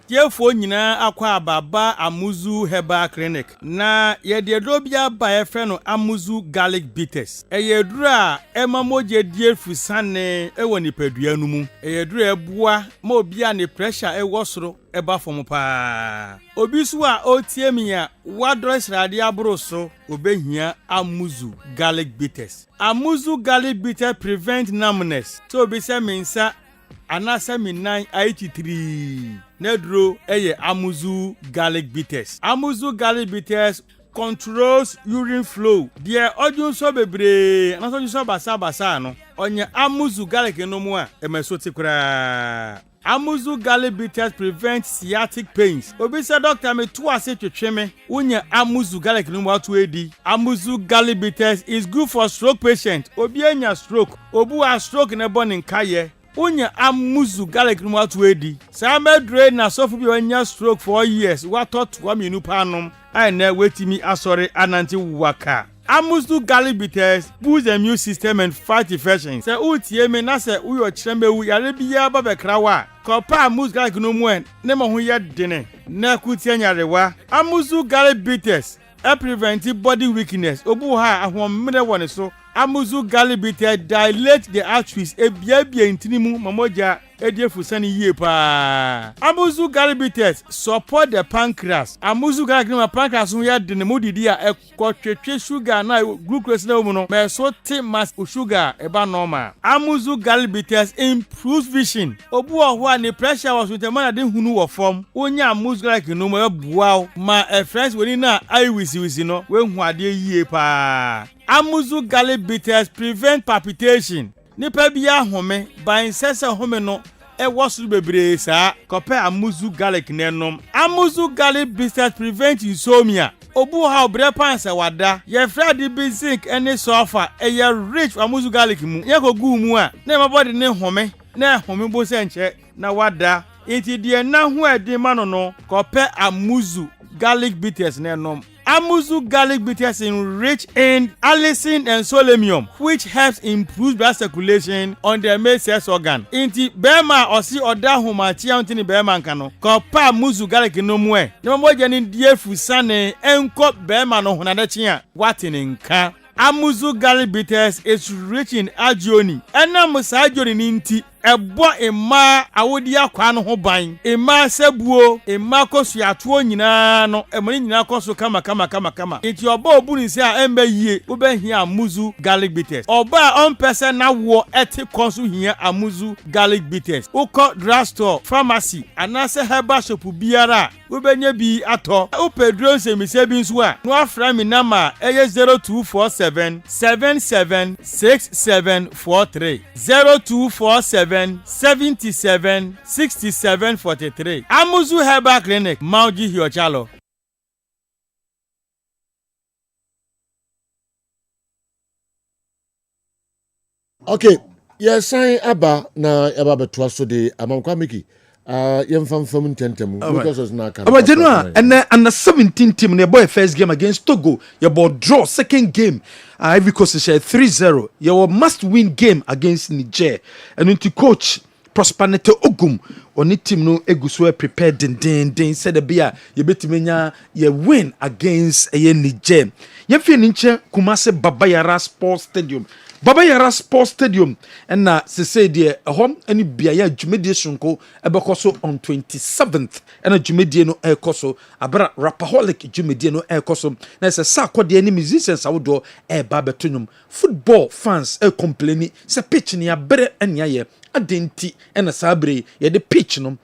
Tiefo nyina akwa ababa Amuzu Herbal Clinic na ye de dobia ba e fe no Amuzu Garlic Bitters eyeduru a emamoje die fusane ewo nipadua nu mu eyeduru ebua ma obi a ne pressure ewo soro eba fom pa obi su a otie mi a wadro srade abro so obehia Amuzu Garlic Bitters. Amuzu Garlic Bitters prevent numbness so obi se mensa anasa minan 83 nedro eye Amuzu Garlic Bitters. Amuzu Garlic Bitters controls urine flow. Die odun so bebre anaso so basa no onye Amuzu Garlic no mu a emeso tikura. Amuzu Garlic Bitters prevent sciatic pains. Obi say doctor me to ase twetweme unye Amuzu Garlic no mu atu edi. Amuzu Garlic Bitters is good for stroke patient. Obi anya stroke, obu a stroke na born in kaye. Unya Amuzu Garlic no atu edi. Sa medre na sofu bi onya stroke for years. What thought wa minu panom ai na wetimi asori ananti waka. Amuzu Garlic Bitters boost the immune system and fight infections. Say utie me na say uyo chremewu yare biya ba bekrawa. Kopa Amuzu Garlic no mu en ne mo ho ye dene. Na kutie nyarewa. Amuzu Garlic Bitters prevent body weakness. Obu ha ahom mre woni so Amuzu garlic bitter dilate the arteries ebiabia intinimu mamoja ediefusani yie pa. Amuzu garlic bitters support the pancreas. Amuzu garlic no pancreas ho ya de ne modidi a ekotwetwe sugar na glucose na omu no me so te mass sugar eba normal. Amuzu garlic bitters improves vision. Obu oho a ne pressure was with the man de hunu wo form. Onya amuzu garlic no mo ebuaw ma friends woni na eye wisi no we hu ade yie pa. Amuzu garlic bitters prevent palpitation. Nipa bia home ban sese home no e wosu bebre saa kope amuzu garlic nenom. Amuzu garlic bitters prevent insomnia. Obu ha obre panse wada ye frade bi zinc ene sulfur e ye rich amuzu garlic mu ye ko gu mu a na my body ne home na home bo se nche na wada enti de na ho edi ma no kope amuzu garlic bitters nenom. Amuzu garlic bitters enrich in allicin and selenium, which helps improve blood circulation on the male sex organ. Inti bema osi oda humachi antini bema nkano. Kopa amuzu garlic no mwe. Nima moja ni diefu sane enko bema no hunadechi ya watini nka. Amuzu garlic bitters is rich in agioni. Ena musa agioni ninti ebo ema awodi akwa no ho ban ema sebuo ema kosu atuo nyina no emoni nyina kosu kama enti oba obuni se a embe yie oba hia amuzu garlic bitters oba on person na wo eti konsu hia amuzu garlic bitters uko drugstore pharmacy anase herbal shop biara obenye bi ato upedro nsemise bi nso a no afra mi nama eye 0247 776743 0247 77 67 43. Amuzu Herbal Clinic, Mauji Hiochalo. Okay, yes, I aba na aba betwa so de amamkwa miki. Yemfam ntentemu because was na kan. Abajenu and the 17 team ne boy first game against Togo. Your ball draw second game. Ivory Coast share 3-0. Your must win game against Niger. And into coach Prosperity Ogum oni team no eguso prepared den said the beer ye betimenya ye win against Niger. Ye fin nche Kumase Babayara Sports Stadium. Babayara Sports Stadium and se say de home any biaya dwumedie sonko ebekoso on 27th and dwumedie no ekoso abra rapaholic dwumedie no ekoso na se sa kwade any musicians awodo eba betonum football fans complain se pitch ni abere anya ye adenti na sabre ye de pitch no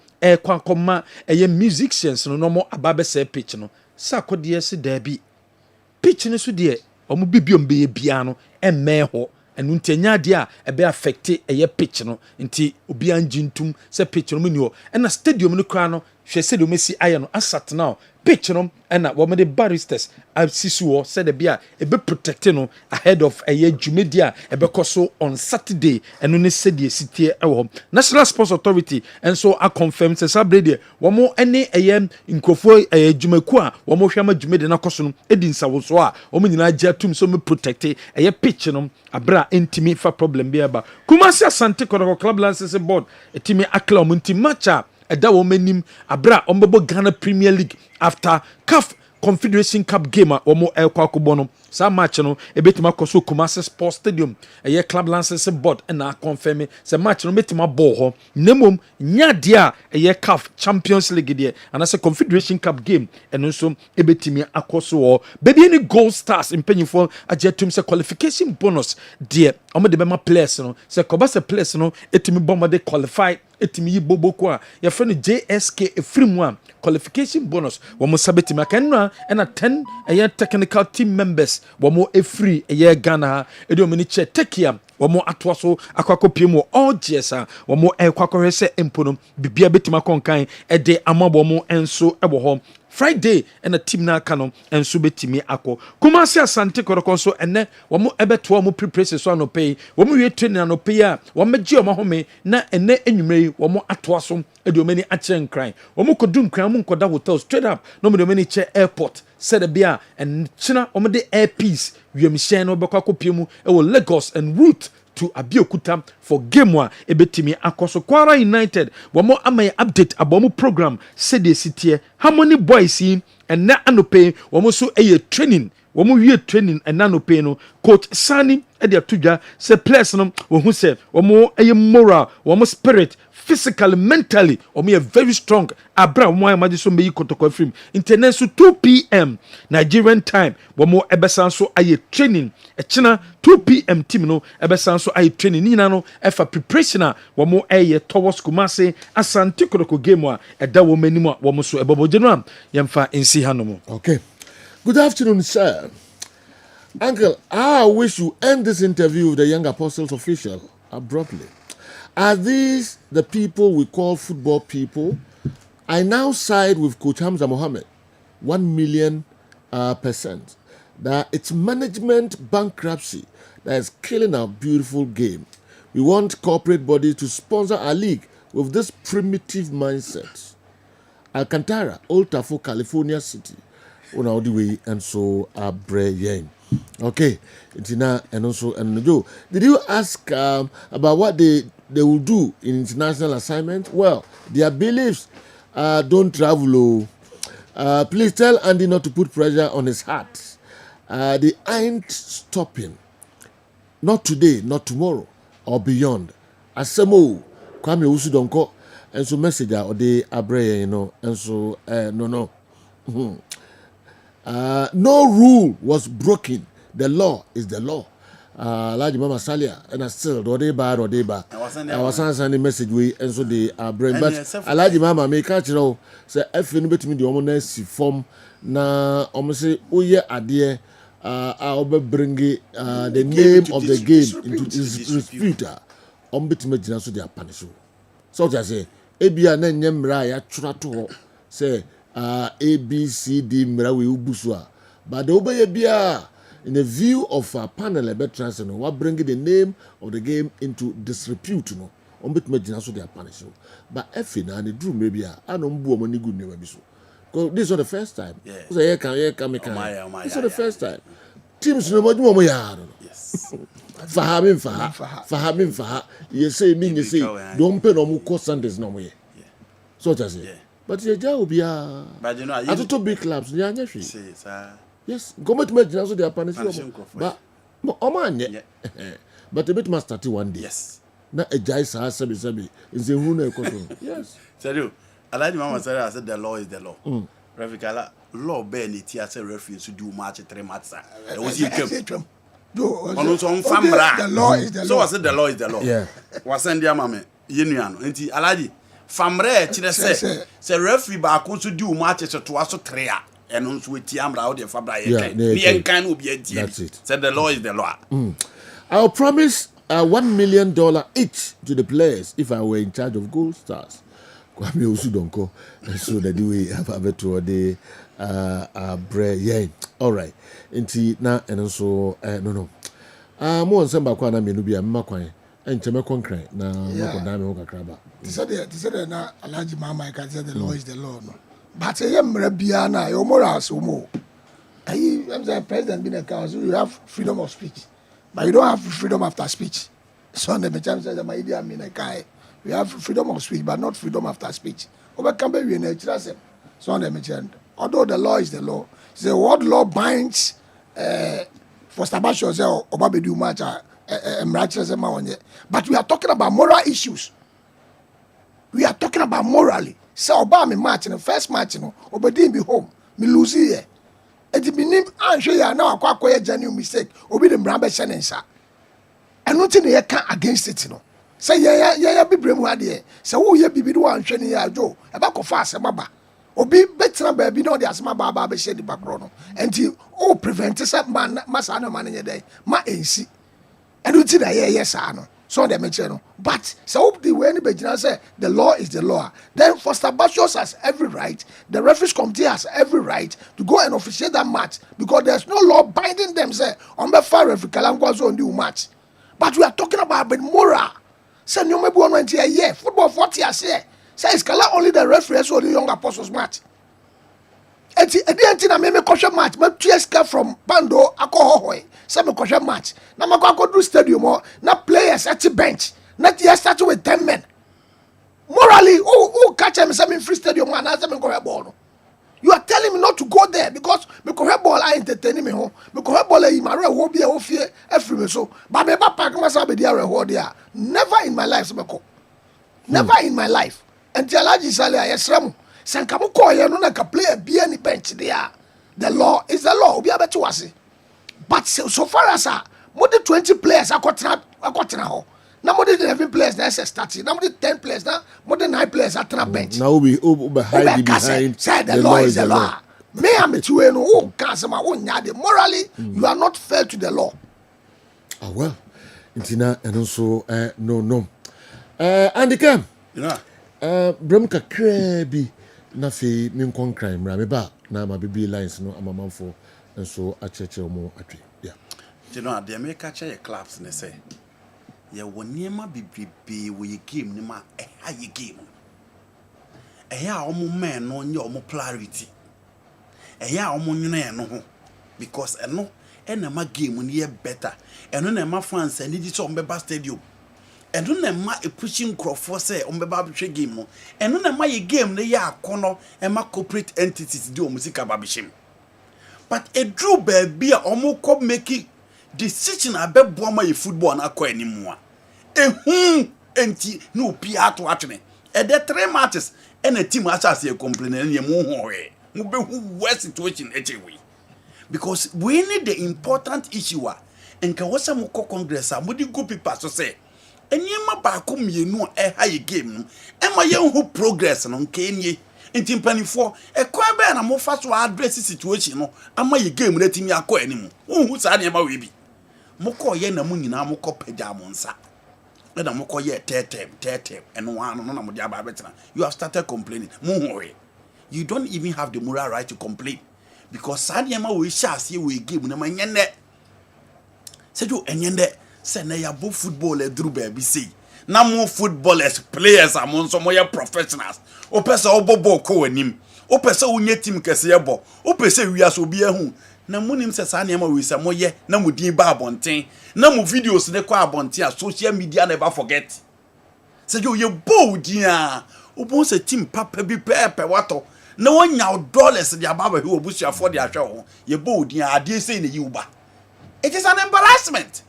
kwankoma ye musicians no mo ababe se pitch no sa kwade se da bi pitch no so de omo bibiom be bia no emmeho enu ntenya de a ebe affect eye pitch no nti obi anjintum se pitch no mni ho na stadium no kra no hwe se do Messi aye no asat now pitch no na wo me de barristers asisuo said the bia ebe protect no ahead of eye dwumedia ebe koso on Saturday enu ne said ye sitie ewo National Sports Authority and so a confirm say sabrede wo mo ene eye nkofo eye dwumaku a wo mo hwama dwumede na koso no edin sawoso a wo mo nyina gya tum so me protect eye pitch no abra intimi fa problem bia ba Kumasi Asante Kotoko Club License Board etimi akla mo ntimi matcha eda wo manim abra ombebo Ghana Premier League after CAF Confederation Cup game omo ekwakobo no sa match no ebetima koso Kumasi Sports Stadium eye Club License Board na confirm se match no betima ball ho nemom nya dia eye CAF Champions League dia anase Confederation Cup game eno so ebetimi akoso ho baby any Gold Stars impanyfo ajetum se qualification bonus dia omo de bema players no se kobase players no etimi bomba de qualify etimi yi boboko a ye friend JSK efrimu a qualification bonus wo mo sabeti makanwa na 10 eye technical team members wo mo efri eye Ghana edi omini che tekia wo mo atwaso akwakopie mu all GSA wo mo ekwakɔhwɛ sɛ empono bibia betima konkan ede amabo mo enso ebo ho Friday and a team na kano and subetimi ako Kumasi Asante Kotoko so ene wo mo ebeto mo prepare so no pay wo mo wie training no pay a wo magye o mahome na ene enwumere wo mo atoaso edi o mani akyen kran wo mo kodu nkran mo nkoda hotel straight up no mo de mani che airport said bia and china wo mo de airpiece wiem hyen no bekwa kopie mu e wo Lagos and route to Abeokuta for game wa ebetimi akoso Kwara United wamo amay update abomu program said the city Harmony Boys and na anope wamo so training wɔn wie training ɛna no pay no coach Sani ɛde atudwa sɛ players no wɔn ho sɛ wɔn ɛyɛ moral wɔn spirit physically mentally wɔn yɛ very strong abira wɔn ayɛ magye so meyi kotoko afim internet so 2 p.m. Nigerian time wɔn ɛbɛsan so ayɛ training ɛkyina 2 p.m. team no ɛbɛsan so ayɛ training ne nyinaa no ɛfa preparation a wɔn ɛyɛ towards Kumasi Asante Kotoko game a ɛda wɔn anim a wɔn so ɛbɛbɔ gye no a yɛmfa nsi ha no mo. Okay. Good afternoon, sir. Uncle, I wish you end this interview with the Young Apostles official abruptly. Are these the people we call football people? I now side with Coach Hamza Mohammed, 1,000,000%. That it's management bankruptcy that is killing our beautiful game. We want corporate bodies to sponsor our league with this primitive mindset. Alcantara, Old Tafo, California City. All the way and so okay, Intina and also and Joe. Did you ask about what they will do in international assignment? Well, their beliefs don't travel. Please tell Andy not to put pressure on his heart. They ain't stopping. Not today, not tomorrow, or beyond. Asemo, Kwame Usudonko, and so message or they abre, and so no. No rule was broken. The law is the law. Large Mama Salia and I still do they bad or they bad. I was sending message we and so they are brain. But I like Mama may catch say if you bet me the ominous form na almost say oh yeah idea I'll bring the name of the game into dispute. Bet me so they are punished. So just say ebia na nyemra ya twa to say A, B, C, D, Mirawi, Ubusua. But the Obey Bia, in the view of our panel, a better what bringing the name of the game into disrepute, bit majina so they are punished. But Effin and the Drew maybe I don't boo money good never be so. Because this is not the first time. This is not the first time. Teams no more yard. Yes. Fahamim. You say, you say, don't pay no more cost Sundays no more. So just say. But your job will be but you know, I two big clubs. Yes, go to make so they are punishing. But man, but a bit must start one day. Yes. Not a jai sabi is the rune. Yes. Tell you, I like the mama said. I said the law is the law. Refikala law ban it. He said refuse to do match 3 matches. It was he came. The law is the law. So I said the law is the law. Yeah. Was send your mama. Yenuano. Enti aladi. Famre chine se referee ba ko so di o match to aso 3 a eno nso eti amra o de fabra ye me en kan obi enti said the law is the law. I'll promise $1 million each to the players if I were in charge of Gold Stars. Kwame Osudonko so that we have to the all right enti na eno so no mo nsamba kwa na menu bia mma kwan encheme konkre na mako dame ho kakraba. They said na Alhaji Mama can say the law is the law no. But say mrebia na your morals umo. I'm the president being a council you have freedom of speech. But you don't have freedom after speech. So the chance said my idea mean a guy. We have freedom of speech but not freedom after speech. Over can be in a trust. So the mentioned although the law is the law. The what law binds for Stabasho say obabedu match but we are talking about moral issues. We are talking about morally. So Obama match in the first match, Obedi be home, me lose here. And the minim answer ya now a genuine mistake. Obi the Mrambe Shenensa. And nothing they can against it, Say yeah be bremu ade. Say who ye bibi do an hwene ya jo. E ba ko fa asema Obi betra baby no de asema ba be share the background. And o prevent say man masa no man nye dey. Ma ensi. And you see that yes, I know. So they mention, but so the way anybody say the law is the law. Then Foster Bashos has every right. The referees committee has every right to go and officiate that match because there's no law binding them. Say on the far referee Kalangwazo on the match, but we are talking about moral. Say no maybe 120 a year football 40 years. Say it's only the referees or the Young Apostles match. At the end, I made a kosher match. My TSK from Pando, Akohoy. Some kosher match. Now I go to stadium or not players at the bench. Not yet start with 10 men. Morally, who catch them some free stadium man as them go ball. You are telling me not to go there because me go ball football I entertain me ho because ball e mare wo bia wo fie afiri me so ba me ba park masa be dia reho dia never in my life so never in my life and Alaji Sale ayesrem sanka mo call ye no na ka player bia ni bench there the law is the law obi abeto wase but so far as more than 20 players akotena ho na more than 11 players na starting na more than 10 players na more than 9 players at na bench now we hide behind the law is the law me am to no who can say ma won morally you are not fair to the law well intina and also no Andy Cam bram kakra bi na fe me nkon crime ra me ba na ma bibi lines no amamanfo nso acheche mo atwe yeah you know the America chair clubs ne say ye woniema bibibi wo ye game ni ma ha ye game ya omo men no nye omo clarity ya omo nwene no ho because eno ma game ni ye better eno na ma fans ani di so ombeba stadium eno na ma pushing crowd say ombeba hwe game no eno na ma ye game ne ya akono ma corporate entities di omusika babishim but a drew baby omo ko make decision abebo ma ye football na akọ animu a enti no pia to atwene the 3 matches and a team as a complain and you move worst situation anyway because we need the important issue and can wasa moko congress mudi go people so say enyema ba ko mienu high game no e ma ye hu progress no nkenye enti mpanifo e kwa be na mo fa so address situation no ama ye game na timi akọ animu hu sa na ma we bi moko ye na mu nyina moko pagya mo nsa na moko ye tetem and one no na mo dia ba betina you have started complaining you don't even have the moral right to complain because sadiema we shase we game na manyene se jo enyende se na ya bo football e duru ba bi sei na mo footballers players amon so mo ye professionals o pese obobo ko anim o pese unye team kese ye bo o pese wiase obi ehu na munim se sadiema we se mo ye na mo din ba abonten na mo videos ne kwa abonten a social media never forget se jo ye bo dia obo se team papa bi pepe wato na wonya dollars dia baba he obusia for dia hwe ho ye bo din ade sei na yiuba it is an embarrassment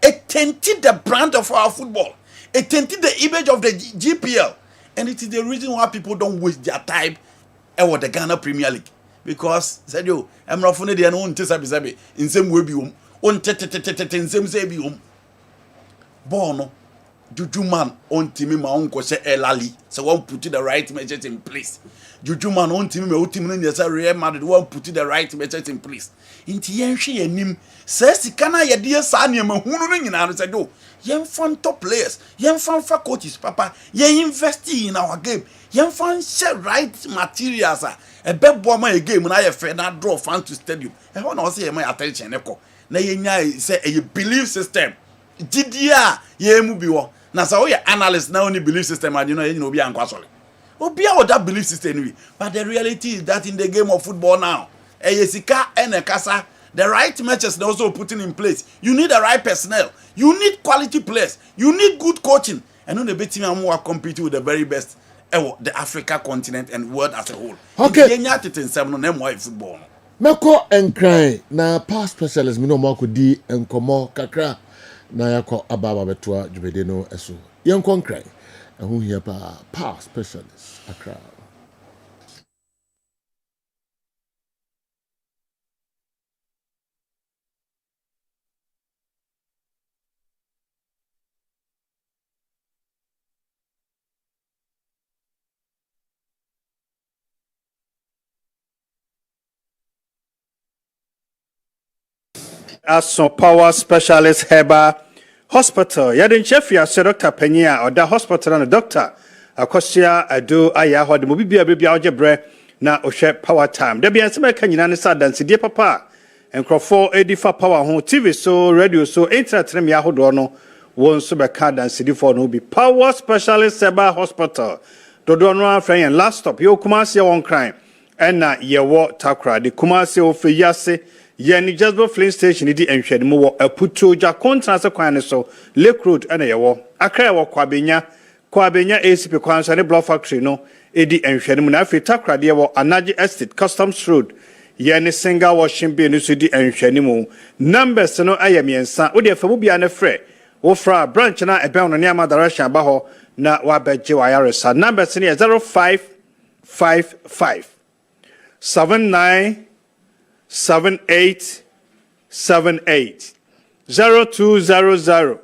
it tainted the brand of our football it tainted the image of the GPL and it is the reason why people don't waste their time with the Ghana Premier League because said you emrofo de no nte sabi nsem we bi wom on tete nsem se bi wom ball no Juju man on team ma onko se elali so one put the right measures in place Juju man on team me o team no say Real Madrid one put the right measures in place inti yen hwe yanim say sika na ye de sa ne ma hunu no nyina no say do yen fan top players yen fan fa coaches papa yen invest in our game yen fan share right materials e bebo ma e game na ye fe na draw fan to stadium e ho na o say ye ma attention ne ko na yen nya say e belief system gidia ye mu bi wo na so we analyst na only belief system and you know obi ankwasole obi a that belief system we but the reality is that in the game of football now eyesika enekasa the right matches they also putting in place you need the right personnel you need quality players you need good coaching and no the best team am compete with the very best the Africa continent and world as a whole okay yenya titensem no na mo football meko enkran na past specialist mi no mo akodi enkomo kakra na yako ababa betua djubede no eso yenko nkran ehu hia pa specialist akra as some power specialist Heba Hospital. Yadin chef ya Dr. Penya or the hospital and doctor. Akosia ado aya ho de mo bibia bibia ojebre na ohwe power time. De bia nsema kan nyina ne sa dance die papa. Enkrofo edifa power ho TV so radio so internet rem ya hodo no won so be ka dance die for no be power specialist Heba Hospital. Dodo no afran yen last stop yo Kumasi won crime. Ena yewo takra de Kumasi ofe yase Yeni Jasper Flint Station di enhwede mu wo aputo ja contrast kwan ne so Lake Road ana yewo akra wo kwabenya ACP kwan so ne Block Factory no edi enhwede mu na afi takrade wo Anaji Estate Customs Road yɛne single washing bay no so di nhwani mu numbers no ayɛ miɛnsa wo de fa mu bia ne frɛ wo fra branch na ɛbɛn no ne ama direction aba hɔ na wabɛgye wayaresa numbers no yɛ 0555 797878 0200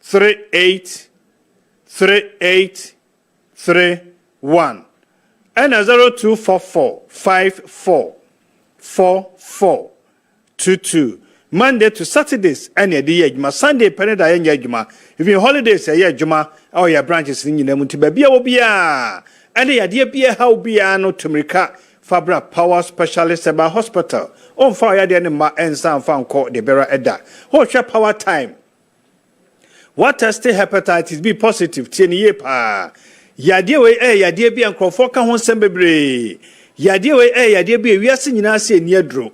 383831 and 0244544422 Monday to Saturdays and a day Sunday peneda and yajuma even holidays a yajuma or your branches in them to be obia and the idea be a how be no tumrika Fabra Power Specialist about Hospital on fire the anima and some found called the Bera Edda. What's your power time? What test hepatitis B positive 10 year pa? Yadia way yadia be and Crawford can sembebre. Yadia way yadia be we are seeing us near Drew.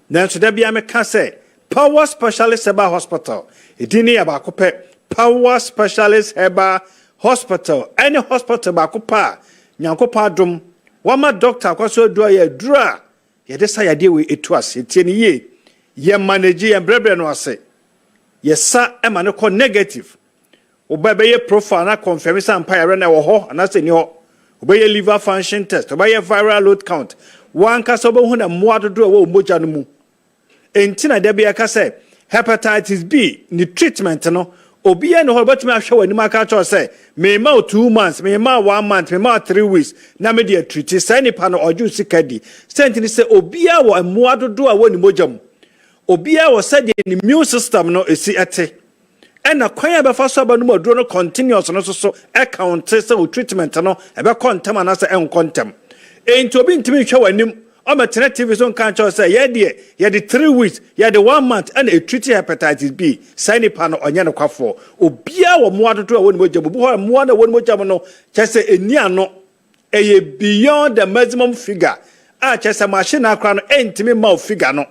Then so there be a mecase. Power Specialist about Hospital. It didn't about cope. Power Specialist about Hospital. Any hospital about copa. Nyankopa drum. Wama doctor kwaso do ye dra ye de sa ya de we etuase tie ne ye ye manage ye brebre no ase ye sa e ma ne ko negative oba ye profile na confirm sa empire na wo ho na se ni ho oba ye liver function test oba ye viral load count wan ka so bo hu na mo adodo wo moja no mu enti na de be ka se hepatitis B ni treatment no obi and all but me ahwe wani maka cho say me ma 2 months me ma 1 month me ma 3 weeks na me dey treat say nipa no oju sikadi sentini say obi a wo amoa dodo a woni mojam obi a wo say the immune system no esi ete and na kwan be fa so aba no moduro no continuous no so account say treatment no e be kontem na say en kontem enti obi ntimi hwe wanim o metene TV so kan cho say ye the 3 weeks ye the 1 month and a treaty hepatitis B say nipa no onye no kwafo obia wo mo adodo a woni mojam bu ho mo na woni mojam no chese eni ano eye beyond the maximum figure a chese machine akra no entimi ma figure no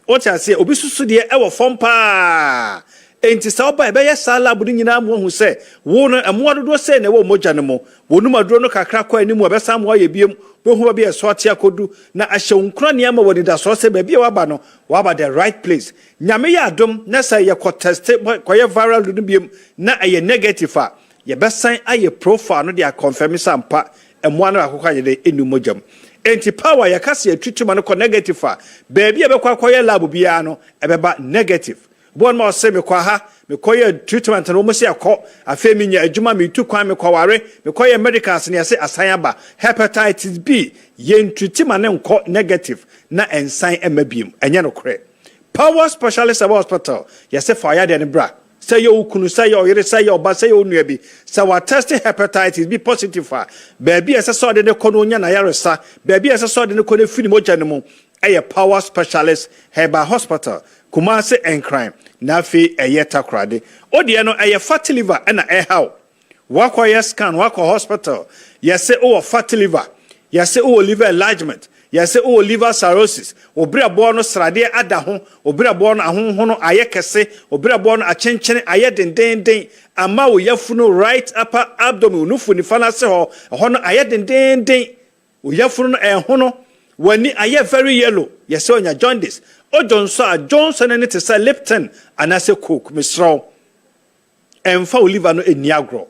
o chese obi susu de e wo fom pa enti sa oba ebe ye sala bu nyina mo hu se wo no mo adodo se na wo moja no mo wonu maduro no kakra kwa ani mo be sa mo ye biem bo hu ba be so atia kodu na ahye nkura ne ama wodi da so se ba bia waba no waba the right place nyame ya adom na sa ye ko test ko ye viral no biem na aye negative a ye be san aye profile no dia confirm sampa emo na akokwa ye de enu mojam enti power ye kase ye treatment no ko negative a ba bia be kwa ye lab bia no e be ba negative bon ma se me kwa ha me koye treatment no mo se akọ afa mi nya adwuma me tu kwan me kwaware me koye medicals ne se asan ba hepatitis B ye treatment ne nko negative na ensan emabiem enye no kore Power Specialist Hospital ye se fa ya de ne bra say you kunu say you yere say you ba say you nua bi say wa test hepatitis B positive a baby ese so de ne kono nya na yaresa baby ese so de ne kono fini mo gya ne mu eye Power Specialist Herbal Hospital Kumase and crime na fi eyeta krade odie no eye fat liver na how wako ya scan wako hospital yese o fat liver yese o liver enlargement yese o liver cirrhosis obira bo no srade ada ho obira bo no ahonho no aye kese obira bo no achenchene aye dendenden ama wo yafu no right upper abdomen no fu ni fa na se ho no aye dendenden wo yafu no ho wani aye very yellow yese onya jaundice o Johnson and it is a Lipton and as a cook, Miss Row. And for liver no in Niagara.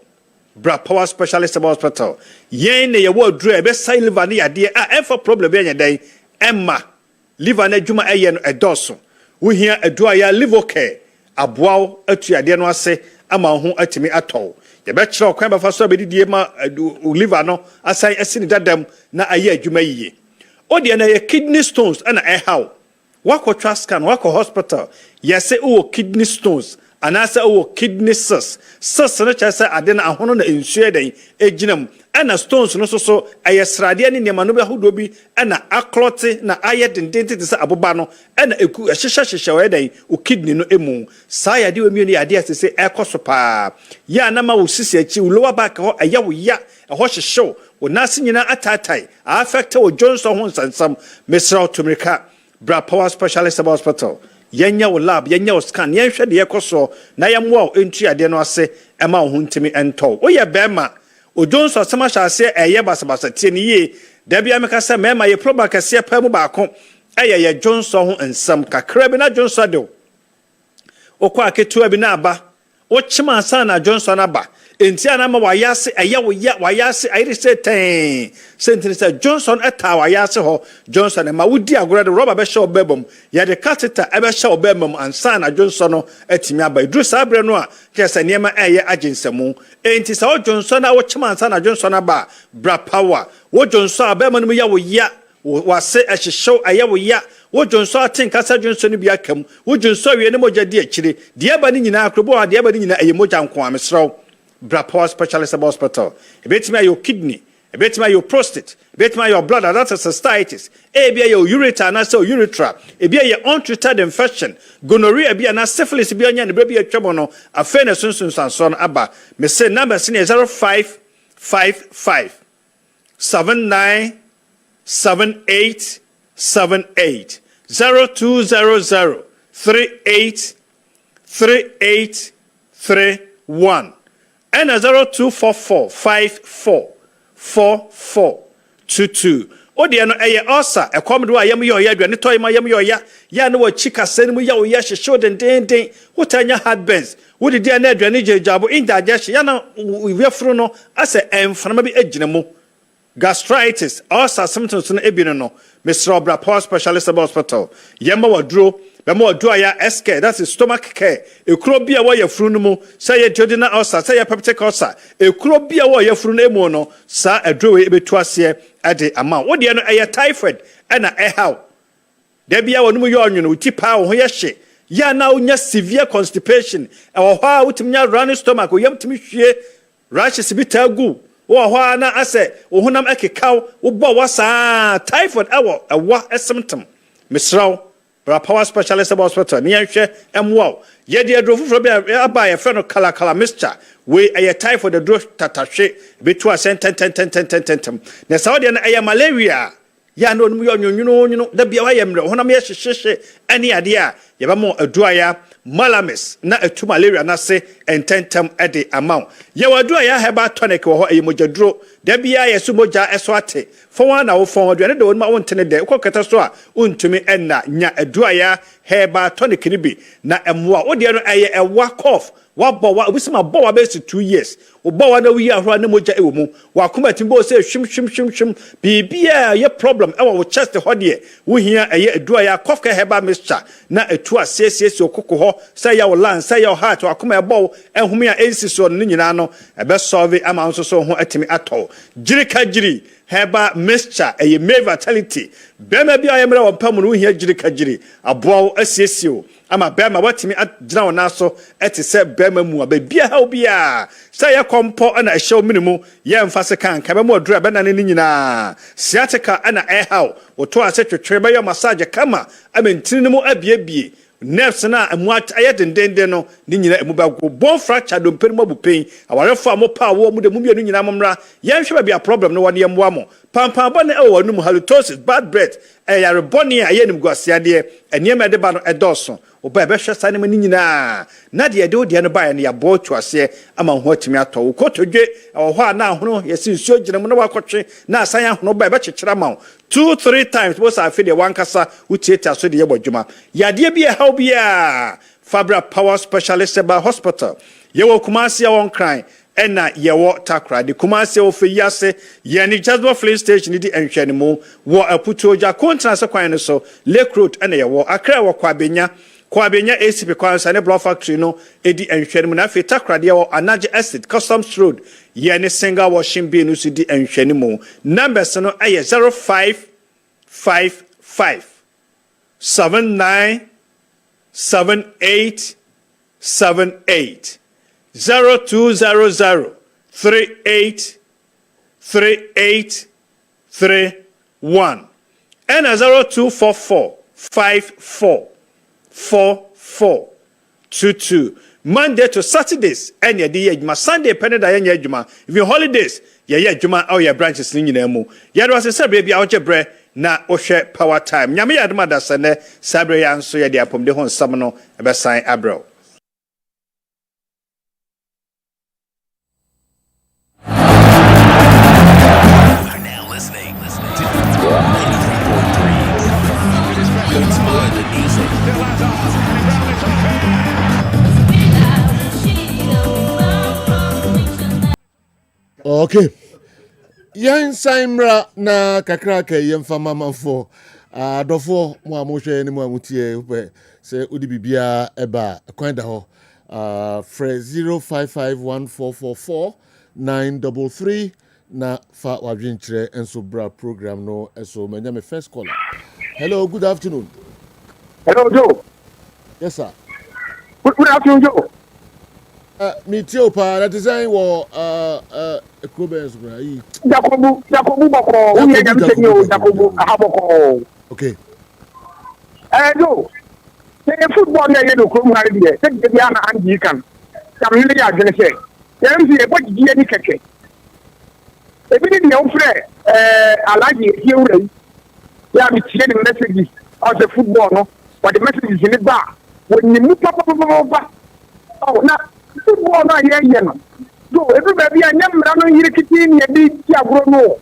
Bra Power Specialist Hospital. Yen ye word drew a best side liver near dear and for problem any day. Emma liver ne juma ayen a dosso. We hear a dryer liver care. A bow at your dear no say, a man who at me at all. The bachelor of Quamba for somebody dear liver no, as I seen that them na a year you may ye. Oh, dear kidney stones and a how. Wako trascan, wako hospital. Yese o kidney stones. Anasa o kidney cysts. Cysts no chase adena ahono na ensue den eginam. Ana stones no so ayesrade ne nema no be hodo bi ana aklote na aye dendente te se aboba no ana eku ehyehyehye we den o kidney no emu. Sa ya de wemi ne ade asese ekoso pa. Ya na ma wo sisi achi wo lower back ho aya wo ya ho hyehyew. Wo nase nyina atatai. Affect wo Johnson ho sansam. Mesra Tumrika. Bra Power Specialist Hospital. Yenya wo lab, yenya wo scan, yenhwe de yekoso na yemwa entu ade no ase ema wo huntimi ento. Wo ye bema, o Johnson asema hya ase eye basabasa tie ne ye. Da bia meka se mema ye proba kase pa mu ba ko. ɛyɛ Johnson ho nsɛm kakra bi na Johnson de okɔ aketua bi na aba wokyema ansa na Johnson aba enti ana ma wayase wayase ayire se ten sentini se Johnson eta wayase ho Johnson ma wudi agora de rubber be show bebom ya de catheter e be show bebom ansa na Johnson no etimi aba idru sabre no a kese niema eye aginsemu enti se o Johnson na wokyema ansa na Johnson aba bra power wo Johnson abema no ya wo ya wase ehyew ayewo ya wo Johnson atin kasa Johnson bi akam wo Johnson wie ne moja di akire de ba ni nyina akrobo de ba ni nyina eye moja nko amesraw bra power specialist hospital ebetima your kidney ebetima your prostate ebetima your blood that's a cystitis ebia your ureter na so urethra ebia your untreated infection gonorrhea ebia na syphilis bia nya ne bra bia twemo no afa na sunsun sanso no aba me say number sin 0555 7878 0200 3831 and 0244 544422. Odi no eye osa ekomdo ayam yo ya aduane toy ma yam yo ya no wa chika senu ya o ya hwehwe den wotanya heartburns wodi dia na aduane jejabo indigestion ya na wiafru no ase emfana bi agina mu gastritis osa symptoms no ebino no Mr. Obra Power Specialist Hospital yema waduro bema waduro ya SK that is stomach care ekuro bia wo ya furu no mu say ya duodenal ulcer say ya peptic ulcer ekuro bia wo ya furu no emu no sa aduro we ebetu ase ade ama wo de no typhoid na how da bia wo no mu yo onwene utipa wo ho ye hye ya na unya severe constipation e wo ha utimnya running stomach wo yam timi hwie rashes bi tagu wo ho na ase wo honam ekekaw wo bo wasa typhoid a symptom misraw bra power specialist hospital ni ahwe emwo ye de adro fufuro bi aba ye fe no kala mixture we aye typhoid adro tatahwe betu asen ten na saudi na aye malaria ya no num yo nyunyu da bia wa ye mre honam ye hyehyehye ani ade a ye ba mo aduaya malamis na etu malaria na se ententem ede amount ye wadu ya heba tonic wo ho ayimojaduro da bia ye su moja eso ate fo wa na wo fo aduane de won ma wontene de ukokata so a untumi enna nya adua ya heba tonic ni bi na emwa wo de no aye ewa cough wa bo wa obisima bo wa be 2 years wo bo wa na wi ahro na moja ewo mu wa kuma timbo se hwim bibia ye problem ewa wo chest ho de wo hia aye adua ya cough ka heba mixture na etu asiesie okoko ho say your land say your heart wa kuma ebo ehumi a ensi so no nyina no ebe solve ama nso so ho atimi ato jirikajiri heba mixture eye me vitality bema bia ye mra wo pam no hia jirikajiri abo asiesio ama bema watimi agina wona so etise bema mu abia ha obia say ya kompo na ehyew minimu ye mfase kan ka bema odura bena ne nyina sciatica na ehaw woto ase twetwe be yo massage kama amentini mu abiebie nerves na amuat ayedendende no ni nyina emubago bone fracture do mpeni mabupen awarefo amopa wo mu de mu mienu nyina momra yenhwe ba problem no wone yemwa mo pampa bone e wo num halitosis bad breath yare bone ayenim guasiade eniema de ba no edoso oba be hwe sane mani nyina na de de odi no ba ne ya bo tuase ama ho atimi ato wo kotodwe wo ho na hono yesi nsuo gina mu na wakotwe na asan ahono ba be kyekira ma 2-3 times bo sa afide wankasa utieta so de yebodwuma yade bia how bia Fabra Power Specialist Hospital yewo Kumasi ya won cry ena yewo Takra de Kumasi ofe yase ye ni Jasper Flint Station di enhwene mu wo aputoja Continental kwan no so Lake Road ena yewo Accra wo kwabenya ACP kwan sa ne block factory no edi enhwene mu na fe Takra de wo Anaje Estate Customs Road ye ni single washing bin no so di enhwene mu numbers no aye 0555 7978 0200 3831 and 0244 544422 Monday to Saturdays and your day Sunday penny da yen adwuma even holidays ye adwuma all your branches ni nyina mu ye do se baby a wo bre na ohwe power time nyame yadoma da sene sabre ya nso ye de apom de ho nsam no ebesan abro Listening to 93.3 Okay. Yan Saimra na kakraka yemfa mama for adofo mo amhwe ni mo amutie pe se odi bibia eba kwanda ho fre 0551444933 na fa wadwenkyere enso bra program no eso manya me first caller. Hello, good afternoon. Hello, Joe. Yes, sir. Good afternoon, Joe. Me too, pa. That is I wo Ekobens bra. Jacobu bako. We are Jacobu ahaboko. Okay. Joe. The football na yedo ko mari de. Take the ana andi kan. Kam ni ya gele se. Yam si e bodi die ni keke. E bi ni o frɛ alaji e ure. Ya bi tie the messages of the football no. What the messages in the bar. When you move papa. Oh, na football na ye no. So everybody anyamra no yirikiti ni e di agro no.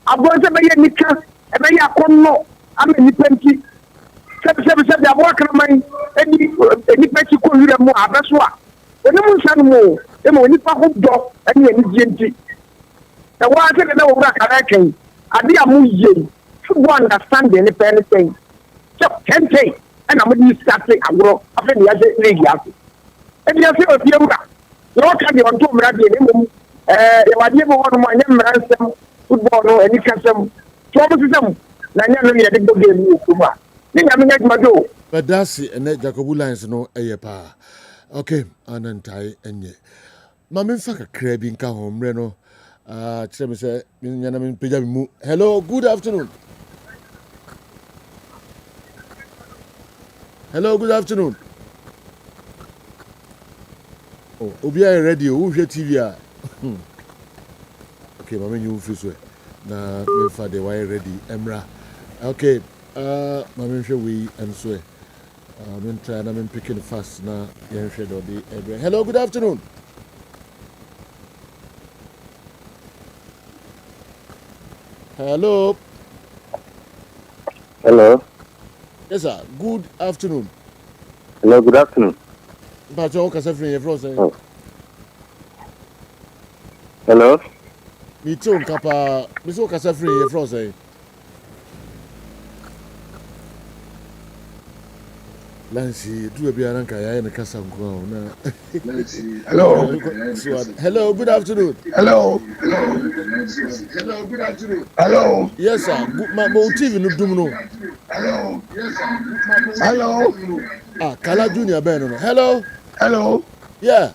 Agro se be ye nika, e be ya konno, am ni penti. Se the abo kraman eni penti ko yire mu abeso a. Oni mu nsan mu, e mo ni pa ho do, ani ni gienti. E wa se na wo bra kana kan. Ade amu ye. Football understanding ni pen thing. So kente, and am di start agro, afa ni ya se league ya. E dia se o tie mu. No can be on to mra de ni mu wadi bo wono ma nyam ransam football no eni kasam to mo sisam na nya no ye de go game ni kuma ni nya me nya ma do but that's ene Jacobu lines no eye pa okay anantai enye ma me fa kakra bi nka ho mre no kire me se nya na me peja mu. Hello, good afternoon. Hello, good afternoon. Oh, Obia radio, who TV ah. Okay, mama you feel so. Na me fa de why ready Emra. Okay, mama show we and so. I'm trying to picking fast na yen shade or the. Hello, good afternoon. Hello. Hello. Yes, sir. Good afternoon. Hello, good afternoon. But you can say oh. Hello. Me too, Kapa. Me so can say free frozen. Lancy, do a bianca, I and a Cassam ground. Hello. Hello, good afternoon. Hello. Hello, good afternoon. Hello. Yes, sir. Good, my TV no do. Hello. Yes, sir. Hello. Kala Junior Ben. Hello. Hello. Yeah.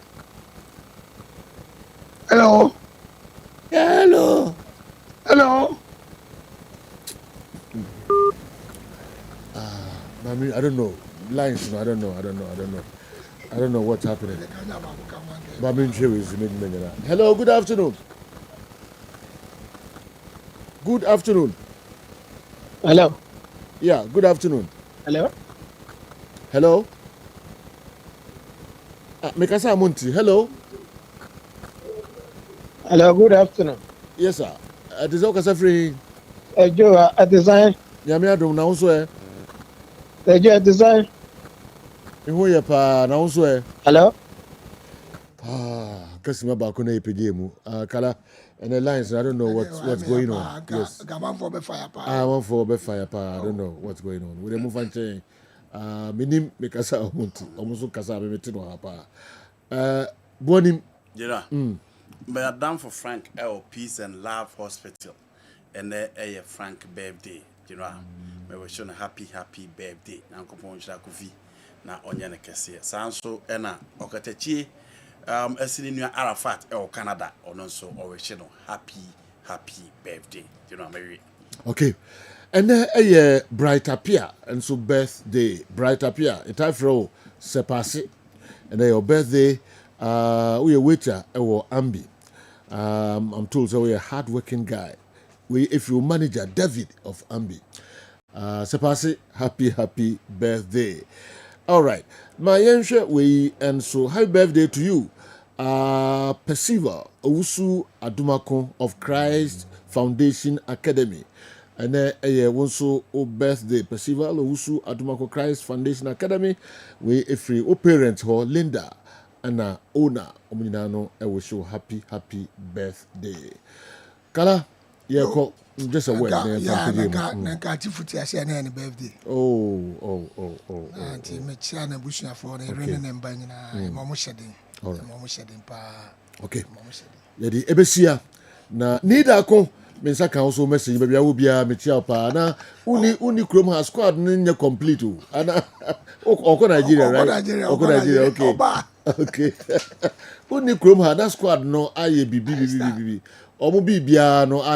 Hello. Hello. Hello. I don't know. Lines, no, I don't know. I don't know what's happening. But hello, good afternoon. Good afternoon. Hello. Yeah, good afternoon. Hello. Hello. Mekasa Monti. Hello. Hello, good afternoon. Yes, sir. This is free. Joe, a design. Yamia do now so. Joe, design. Who ya pa now so. Hello. Kasima ba ko na epede mu. Kala and the lines, I don't know what's going on. Yes. One for fire pa. I don't know what's going on. We move on to minim mekasa omuntu. Omuso kasa be meti no hapa. Bonim. Jira. But I'm down for Frank L. Peace and Love Hospital. And there a Frank birthday. You know, we were showing a happy birthday. Now, Compon Shakufi. Now, Onyana Kessia. Sanso, Ena, Okatechi, a senior Arafat, or Canada, or non so, or happy birthday. You know, Mary. Okay. And then a bright appear, and so birthday, bright appear. It I throw sepasi. And then your birthday, we a waiter, or Ambi. I'm told so we're a hard-working guy. If you manager David of Ambi, Sepasi, happy birthday. All right, my young we and so happy birthday to you, Perceiver Owusu Adumako of Christ Foundation Academy, and then also birthday Perceiver Owusu Adumako Christ Foundation Academy. We if we parents her Linda ɛna owner ɔmo nyinaa no ɛwɔ show happy birthday kala yɛkɔ just a word na ka ti futi ase na ne birthday oh anti me chia na busuafo na rene ne mba nyina mo hyeden pa okay yɛde ɛbɛsia na nida ko mensa kan so message baabi awo bia me chia pa na uni krom ha squad ne nye complete o ana oko Nigeria right oko Nigeria okay uni krom ha that squad no aye bibi omo bibia no